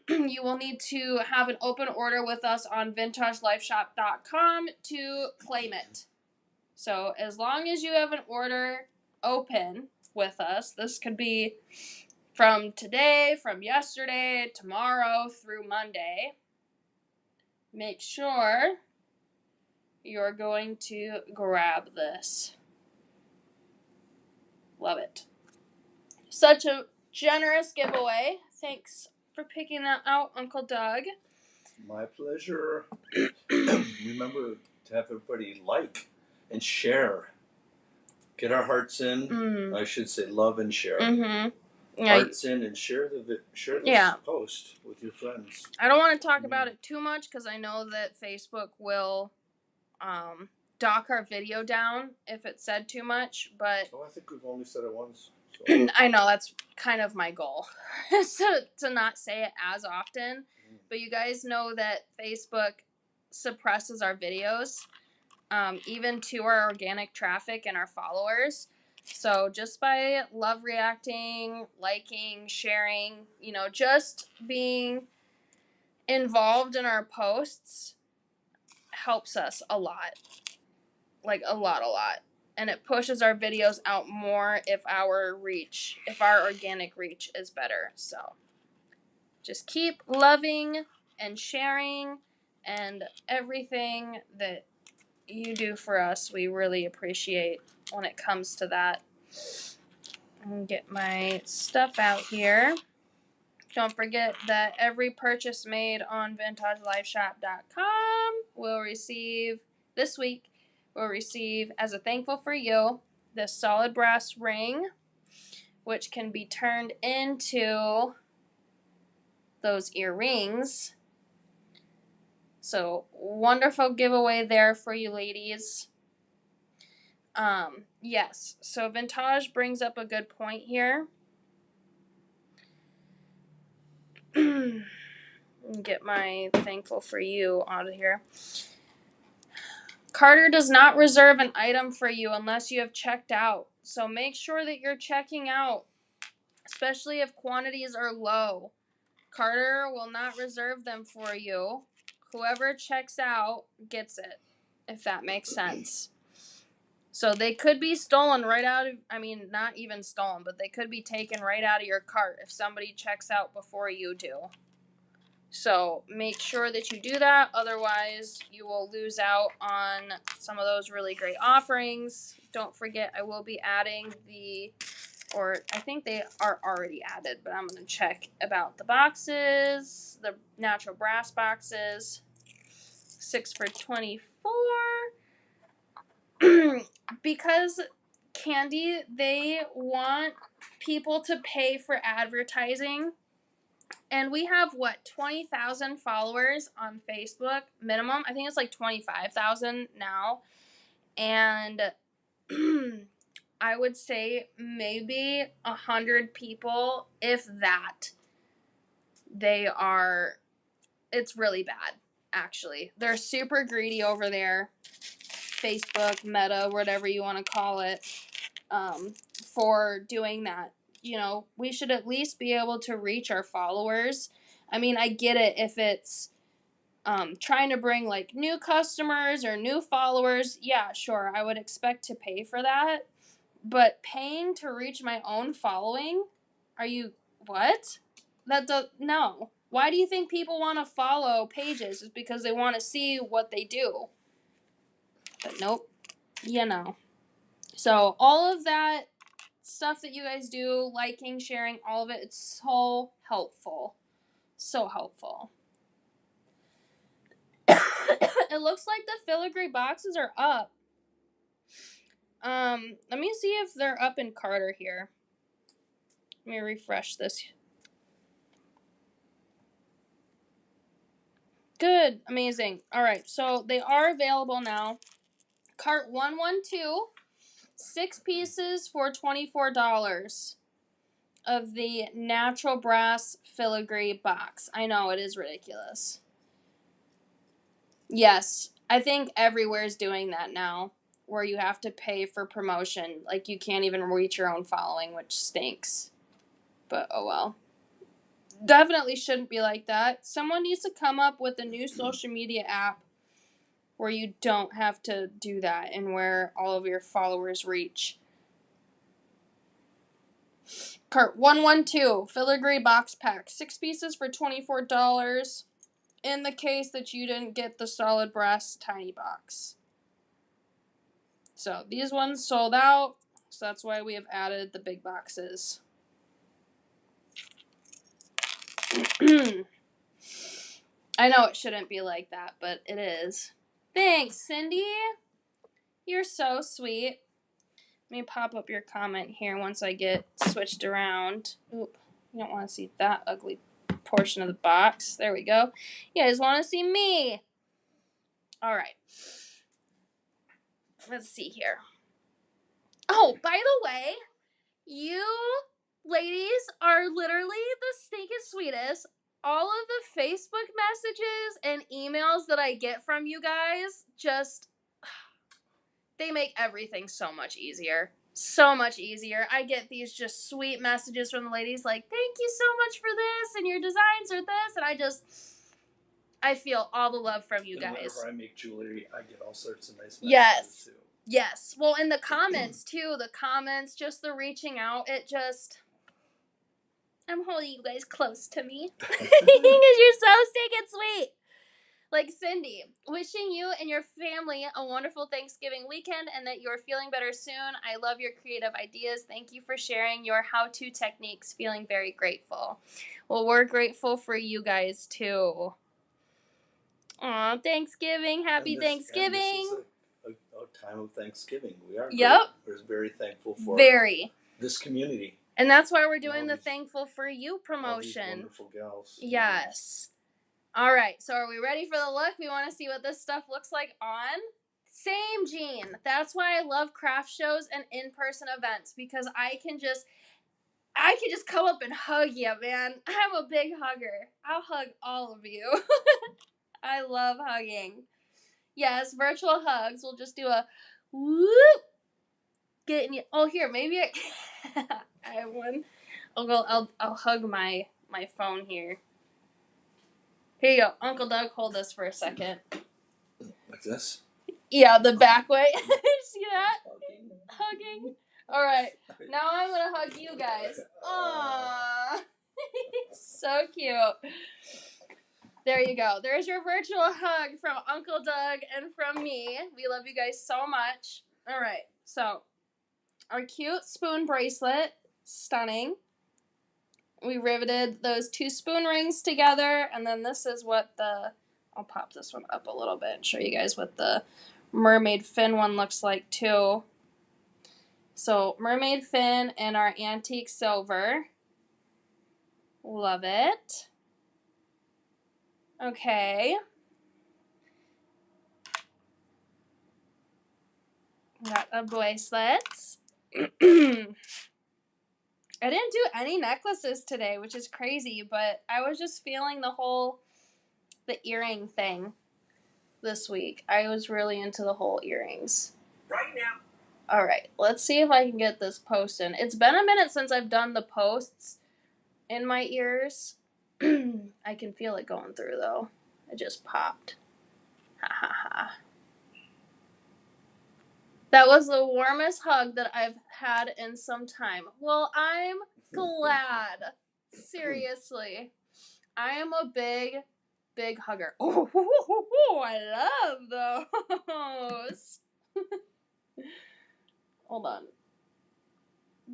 you will need to have an open order with us on vintagelifeshop.com to claim it. So as long as you have an order open with us, this could be from today, from yesterday, tomorrow through Monday, make sure you're going to grab this. Love it. Such a generous giveaway. Thanks for picking that out, Uncle Doug. My pleasure. Remember to have everybody like and share. Get our hearts in. I should say love and share. Hearts in and share this post with your friends. I don't want to talk about it too much because I know that Facebook will dock our video down if it said too much, but I think we've only said it once. So. I know that's kind of my goal, to not say it as often. But you guys know that Facebook suppresses our videos, even to our organic traffic and our followers. So just by love reacting, liking, sharing, just being involved in our posts helps us a lot. Like a lot. And it pushes our videos out more if our organic reach is better. So just keep loving and sharing and everything that you do for us. We really appreciate when it comes to that. I'm going to get my stuff out here. Don't forget that every purchase made on vintagelifeshop.com will receive, this week, as a thankful for you, this solid brass ring, which can be turned into those earrings. So, wonderful giveaway there for you ladies. Yes, so Vintage brings up a good point here. Get my thankful for you out of here. Carter does not reserve an item for you unless you have checked out. So make sure that you're checking out, especially if quantities are low. Carter will not reserve them for you. Whoever checks out gets it, if that makes sense. So they could be stolen right out of, not even stolen, but they could be taken right out of your cart if somebody checks out before you do. So make sure that you do that. Otherwise, you will lose out on some of those really great offerings. Don't forget, I will be adding I think they are already added, but I'm going to check about the boxes, the natural brass boxes, 6 for $24. Because Candy, they want people to pay for advertising. And we have, 20,000 followers on Facebook minimum. I think it's like 25,000 now. And I would say maybe 100 people, if that, it's really bad, actually. They're super greedy over there. Facebook, Meta, whatever you want to call it, for doing that. We should at least be able to reach our followers. I get it if it's trying to bring like new customers or new followers. Yeah, sure, I would expect to pay for that. But paying to reach my own following? What? No. Why do you think people want to follow pages? It's because they want to see what they do. But nope. So all of that stuff that you guys do, liking, sharing, all of it, it's so helpful. So helpful. It looks like the filigree boxes are up. Let me see if they're up in Carter here. Let me refresh this. Good. Amazing. Alright, so they are available now. Cart 112, 6 pieces for $24 of the natural brass filigree box. I know, it is ridiculous. Yes, I think everywhere is doing that now, where you have to pay for promotion. Like, you can't even reach your own following, which stinks. But, oh well. Definitely shouldn't be like that. Someone needs to come up with a new social media app where you don't have to do that and where all of your followers reach. Cart 112, filigree box pack. 6 pieces for $24 in the case that you didn't get the solid brass tiny box. So these ones sold out. So that's why we have added the big boxes. I know it shouldn't be like that, but it is. Thanks, Cindy. You're so sweet. Let me pop up your comment here once I get switched around. Oop, you don't want to see that ugly portion of the box. There we go. You guys want to see me. All right. Let's see here. Oh, by the way, you ladies are literally the stinking sweetest. All of the Facebook messages and emails that I get from you guys just, they make everything so much easier. So much easier. I get these just sweet messages from the ladies like, thank you so much for this, and your designs are this, and I feel all the love from you guys. Whenever I make jewelry, I get all sorts of nice messages yes. too. Yes. Well, in the comments too, just the reaching out, I'm holding you guys close to me. Because you're so stinking sweet. Like Cindy, wishing you and your family a wonderful Thanksgiving weekend and that you're feeling better soon. I love your creative ideas. Thank you for sharing your how-to techniques. Feeling very grateful. Well, we're grateful for you guys too. Aw, Thanksgiving. Happy Thanksgiving. And this is a time of Thanksgiving. We are we're very thankful for this community. And that's why we're doing the Thankful for You promotion. All these wonderful gals. Yes. All right, so are we ready for the look? We want to see what this stuff looks like on. Same, Jean. That's why I love craft shows and in-person events, because I can just come up and hug you, man. I'm a big hugger. I'll hug all of you. I love hugging. Yes, virtual hugs. We'll just do a whoop. Getting you. Oh, here, maybe I have one. I'll hug my phone here. Here you go. Uncle Doug, hold this for a second. Like this? Yeah, the back way. See that? Hugging. All right. Now I'm going to hug you guys. Aww. So cute. There you go. There's your virtual hug from Uncle Doug and from me. We love you guys so much. All right. So, our cute spoon bracelet. Stunning. We riveted those 2 spoon rings together, and then this is what I'll pop this one up a little bit and show you guys what the mermaid fin one looks like too. So mermaid fin and our antique silver. Love it. Okay. Got the bracelets. I didn't do any necklaces today, which is crazy, but I was just feeling the earring thing this week. I was really into the whole earrings. Right now. All right, let's see if I can get this post in. It's been a minute since I've done the posts in my ears. I can feel it going through, though. It just popped. Ha ha ha. That was the warmest hug that I've had in some time. Well, I'm glad. Seriously. I am a big, big hugger. Oh, I love those. Hold on.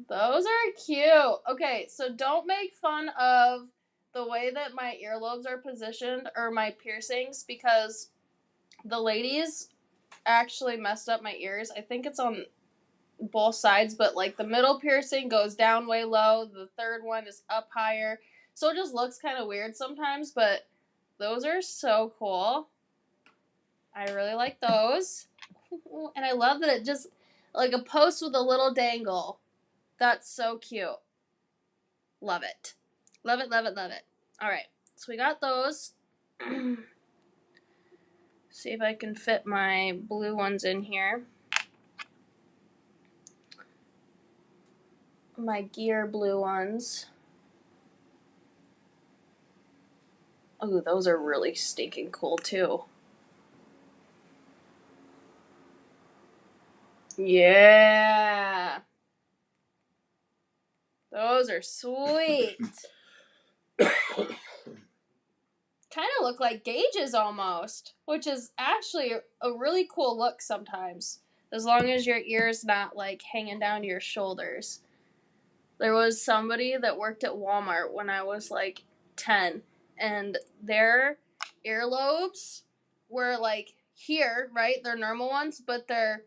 Those are cute. Okay, so don't make fun of the way that my earlobes are positioned or my piercings, because the ladies actually messed up my ears. I think it's on both sides, but like the middle piercing goes down way low, the third one is up higher, so it just looks kind of weird sometimes, but those are so cool. I really like those. And I love that it just like a post with a little dangle. That's so cute. Love it. Love it, love it, love it. Alright, so we got those. See if I can fit my blue ones in here. My gear blue ones. Oh, those are really stinking cool too. Yeah. Those are sweet. Kind of look like gauges almost, which is actually a really cool look sometimes. as long as your ear's not like hanging down to your shoulders. There was somebody that worked at Walmart when I was like 10, and their earlobes were like here, right? They're normal ones, but their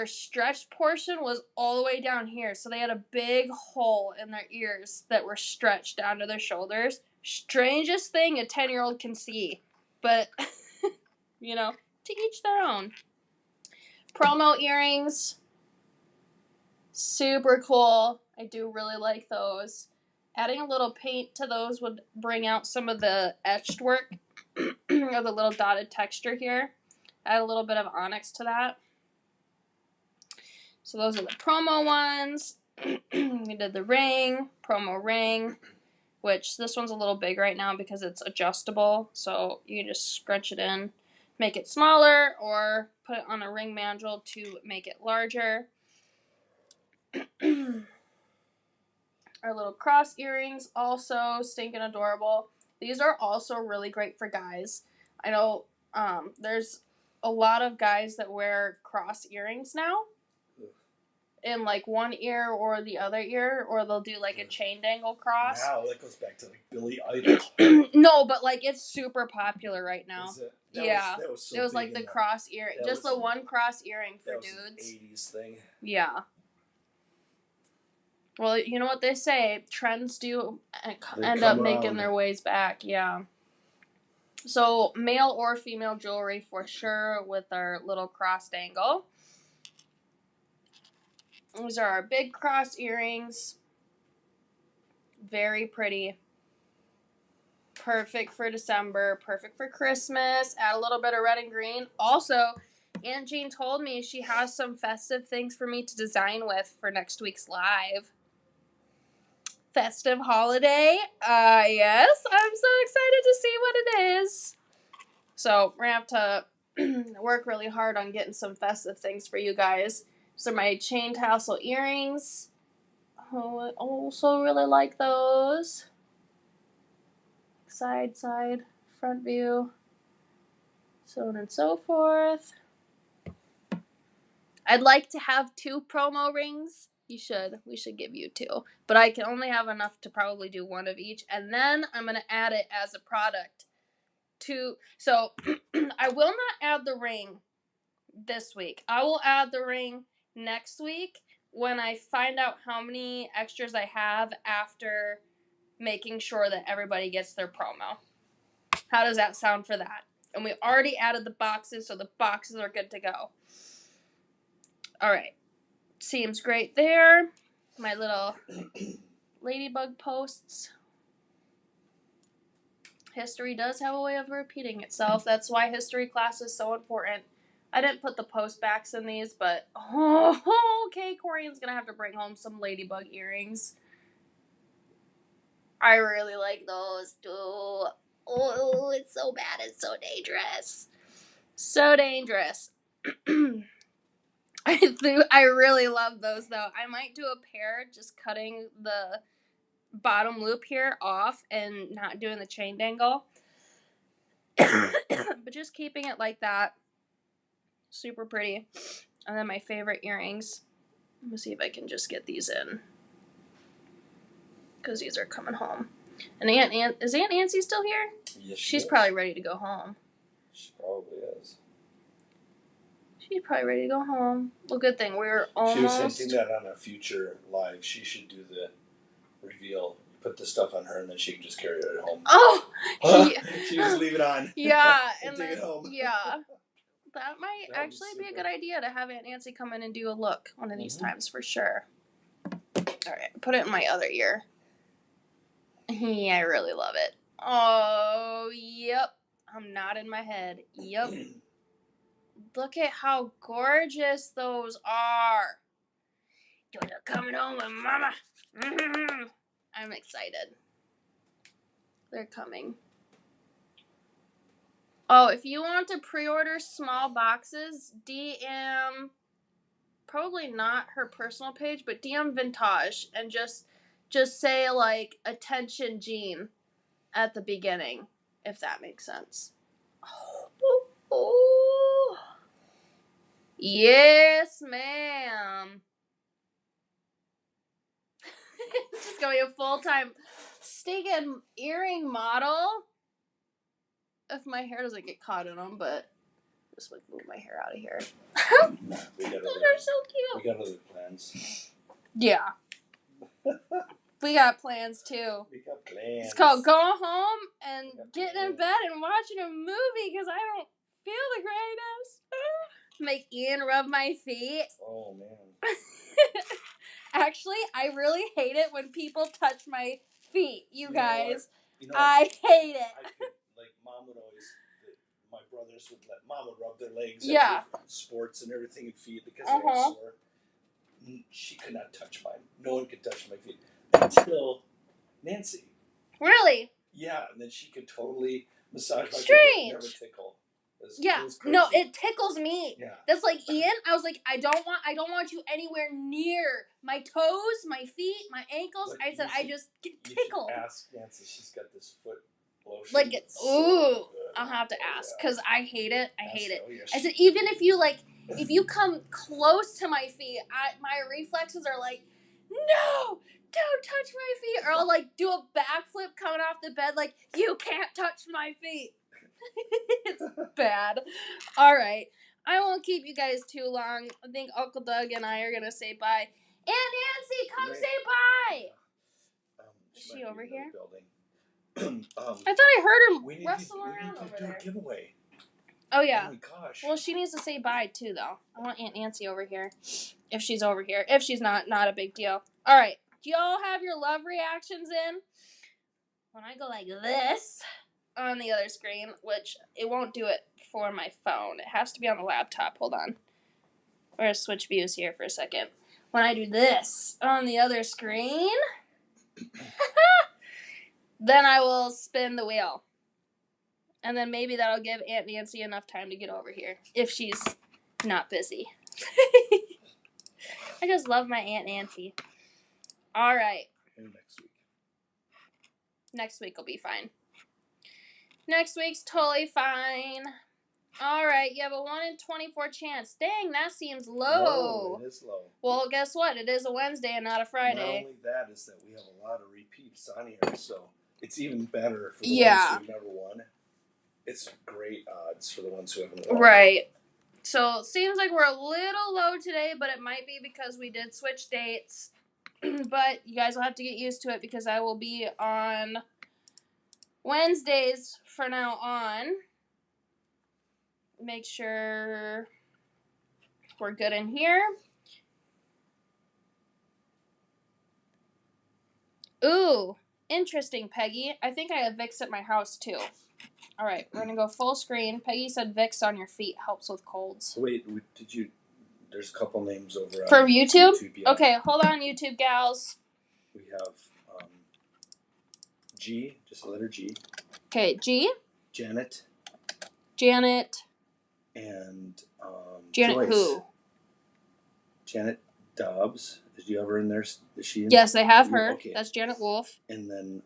stretched portion was all the way down here. So they had a big hole in their ears that were stretched down to their shoulders. Strangest thing a 10-year-old can see. But, you know, to each their own. Promo earrings. Super cool. I do really like those. Adding a little paint to those would bring out some of the etched work or the little dotted texture here. Add a little bit of onyx to that. So those are the promo ones. We did the ring, promo ring, which this one's a little big right now because it's adjustable. So you can just scrunch it in, make it smaller, or put it on a ring mandrel to make it larger. Our little cross earrings, also stinking adorable. These are also really great for guys. I know there's a lot of guys that wear cross earrings now. In like one ear or the other ear, or they'll do like a chain dangle cross. Now that goes back to like Billy Idol. No, but like it's super popular right now. Is it? That was so it was like the cross earring, just the one cross earring for dudes. An 80s thing. Yeah. Well, you know what they say, trends do end up making their ways back. Yeah. So male or female jewelry for sure with our little cross dangle. These are our big cross earrings. Very pretty. Perfect for December. Perfect for Christmas. Add a little bit of red and green. Also, Aunt Jean told me she has some festive things for me to design with for next week's live. Festive holiday. Yes. I'm so excited to see what it is. So, we're going to have to work really hard on getting some festive things for you guys. So, my chain tassel earrings. Oh, I also really like those. Side, front view, so on and so forth. I'd like to have 2 promo rings. We should give you 2. But I can only have enough to probably do 1 of each. And then I'm going to add it as a product. So I will not add the ring this week. I will add the ring next week when I find out how many extras I have after making sure that everybody gets their promo. How does that sound for that? And we already added the boxes, so the boxes are good to go. All right. Seems great there. My little ladybug posts. History does have a way of repeating itself. That's why history class is so important. I didn't put the post backs in these, but okay, Corian's going to have to bring home some ladybug earrings. I really like those too. Oh, it's so bad. It's so dangerous. So dangerous. I really love those, though. I might do a pair just cutting the bottom loop here off and not doing the chain dangle. But just keeping it like that. Super pretty. And then my favorite earrings. Let me see if I can just get these in. Because these are coming home. And is Aunt Nancy still here? Yes, She's probably ready to go home. She probably is. She's probably ready to go home. Well, good thing we're almost. She was hinting that on a future live, she should do the reveal. Put the stuff on her, and then she can just carry it at home. Oh, she just leave it on. Yeah, and take it home. Yeah, that might actually be a good idea to have Aunt Nancy come in and do a look one of these times for sure. All right, put it in my other ear. Yeah, I really love it. Oh, yep. I'm nodding my head. Yep. Look at how gorgeous those are. You're coming home with Mama. Mm-hmm. I'm excited. They're coming. Oh, if you want to pre-order small boxes, DM, probably not her personal page, but DM Vintage and just say like, attention Jean at the beginning, if that makes sense. Oh. Yes, ma'am. Just gonna be a full-time stinking earring model. If my hair doesn't get caught in them, but just like move my hair out of here. Those are so cute. We got other plans. Yeah. We got plans too. We got plans. It's called going home and getting in bed and watching a movie because I don't feel the greatest. Make Ian rub my feet. Oh, man. Actually, I really hate it when people touch my feet, you guys. You know, I hate it. Mom would always, my brothers would let Mama rub their legs after sports and everything and feet because they were sore. She could not touch mine. No one could touch my feet. Until Nancy. Really? Yeah, and then she could totally massage my feet. Strange. Never tickle. Yeah. No, it tickles me. Yeah. That's like Ian. I was like, I don't want you anywhere near my toes, my feet, my ankles. I said I just get tickled. You should ask Nancy. She's got this foot lotion. Like, ooh, I'll have to ask because I hate it. I hate it. Yeah, I said even if you come close to my feet, my reflexes are like, no, don't touch my feet, or I'll like do a backflip coming off the bed, like you can't touch my feet. It's bad. All right, I won't keep you guys too long. I think Uncle Doug and I are gonna say bye. Aunt Nancy, come say bye. Is she over here? I thought I heard him rustling around over there. A giveaway. Oh yeah. Oh my gosh. Well, she needs to say bye too, though. I want Aunt Nancy over here. If she's over here. If she's not a big deal. All right. Do y'all have your love reactions in? When I go like this on the other screen, which it won't do it for my phone. It has to be on the laptop. Hold on. We're going to switch views here for a second. When I do this on the other screen, then I will spin the wheel. And then maybe that'll give Aunt Nancy enough time to get over here. If she's not busy. I just love my Aunt Nancy. All right. Maybe next week. Next week will be fine. Next week's totally fine. All right. You have a 1 in 24 chance. Dang, that seems low. It is low. Well, guess what? It is a Wednesday and not a Friday. Not only that is that we have a lot of repeats on here, so it's even better for the ones who've never won. It's great odds for the ones who haven't won. Right. So, it seems like we're a little low today, but it might be because we did switch dates. But you guys will have to get used to it because I will be on Wednesdays from now on. Make sure we're good in here. Ooh, interesting, Peggy. I think I have Vicks at my house, too. All right, we're going to go full screen. Peggy said Vicks on your feet helps with colds. Wait, did you... There's a couple names over for YouTube? Yeah. Okay, hold on, YouTube gals. We have G, just the letter G. Okay, G. Janet. And Janet Joyce. who? Janet Dobbs. Is you ever in there? Is she in? Yes, I have her. Okay. That's Janet Wolf. And then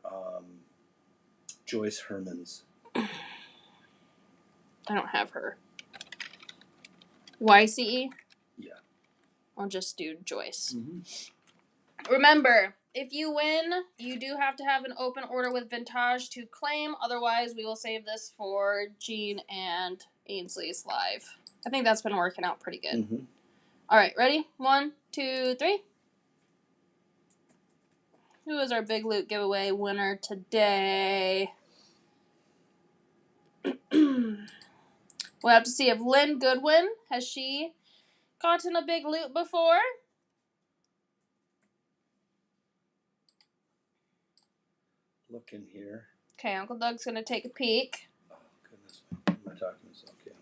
Joyce Hermans. I don't have her. YCE? Yeah. I'll just do Joyce. Mm-hmm. Remember, if you win, you do have to have an open order with Vintage to claim. Otherwise, we will save this for Gene and Ainsley's live. I think that's been working out pretty good. Mm-hmm. All right, ready? 1, 2, 3. Who is our Big Loot giveaway winner today? We'll have to see if Lynn Goodwin, has she gotten a Big Loot before? Look in here. Okay, Uncle Doug's going to take a peek. Oh, goodness. What am I talking about? Okay.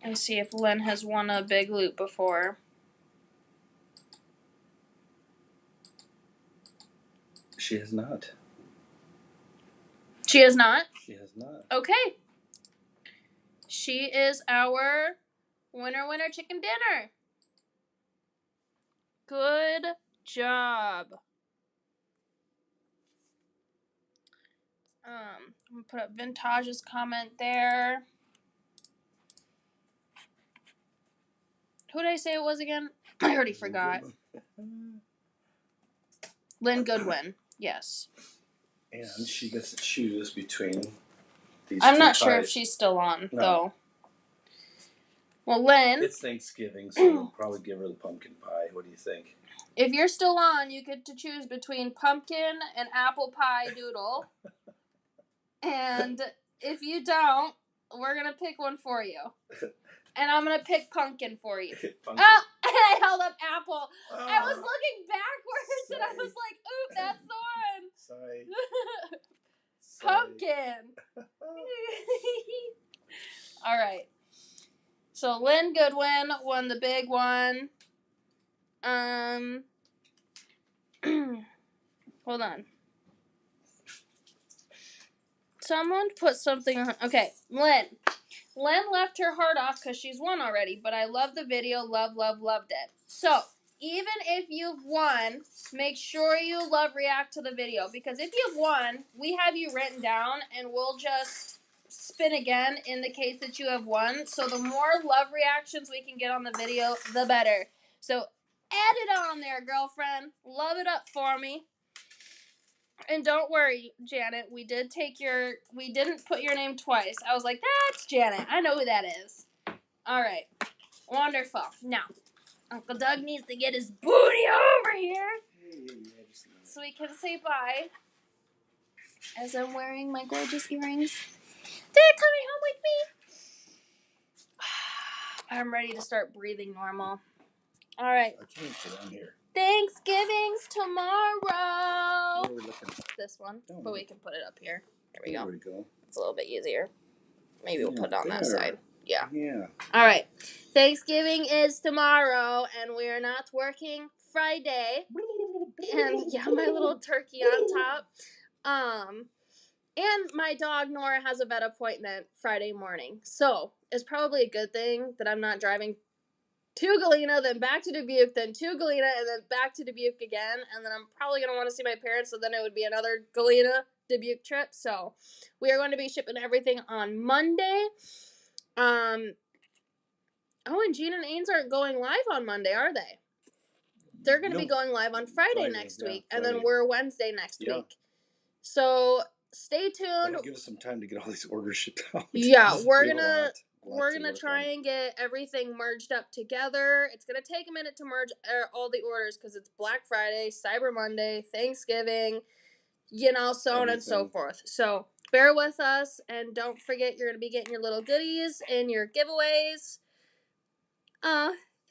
And see if Lynn has won a Big Loot before. She has not. She has not? She has not. Okay. She is our winner chicken dinner. Good job. I'm going to put up Vintage's comment there. Who did I say it was again? I already forgot. Lynn Goodwin. Yes. And she gets to choose between these I'm two not sure if pies. she's still on, No. though. Well, Lynn, It's Thanksgiving, so we'll probably give her the pumpkin pie. What do you think? if you're still on, you get to choose between pumpkin and apple pie doodle. And if you don't, we're going to pick one for you. And I'm going to pick pumpkin for you. Pumpkin. Oh, and I held up apple. Oh, I was looking backwards and I was like, oop, that's the one. Sorry. Pumpkin. All right. So Lynn Goodwin won the big one. Hold on. Someone put something on. Okay, Lynn. Lynn left her heart off because she's won already, but I love the video. Loved it. So, even if you've won, make sure you react to the video. Because if you've won, we have you written down, and we'll just spin again in the case that you have won. So, the more love reactions we can get on the video, the better. So, add it on there, girlfriend. Love it up for me. And don't worry, Janet, we didn't put your name twice. I was like, that's Janet. I know who that is. All right. Wonderful. Now, Uncle Doug needs to get his booty over here so he can say bye. As I'm wearing my gorgeous earrings. They're coming home with me. I'm ready to start breathing normal. All right. I can't get on here. Thanksgiving's tomorrow. Where are we looking at? This one, but we can put it up here. There we There we go. It's a little bit easier. Maybe we'll put it on that side. Yeah. Yeah. All right. Thanksgiving is tomorrow, and we are not working Friday. And yeah, my little turkey on top. And my dog Nora has a vet appointment Friday morning, so it's probably a good thing that I'm not driving to Galena, then back to Dubuque, then to Galena, and then back to Dubuque again. And then I'm probably going to want to see my parents, so then it would be another Galena-Dubuque trip. So we are going to be shipping everything on Monday. Oh, and Gene and Ains aren't going live on Monday, are they? They're going to be going live on Friday next week, and then we're Wednesday next week. So stay tuned. That'll give us some time to get all these orders shipped out. Yeah, we're gonna try and get everything merged up together. It's gonna take a minute to merge all the orders because it's Black Friday, Cyber Monday, Thanksgiving, so on and so forth. So bear with us, and don't forget you're gonna be getting your little goodies and your giveaways.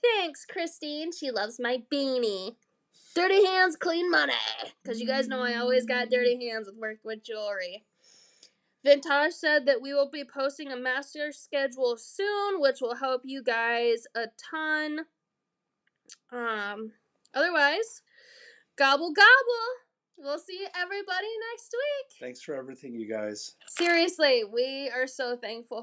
Thanks, Christine. She loves my beanie. Dirty hands, clean money. Because you guys know I always got dirty hands with jewelry. Vintage said that we will be posting a master schedule soon, which will help you guys a ton. Otherwise, gobble gobble. We'll see everybody next week. Thanks for everything, you guys. Seriously, we are so thankful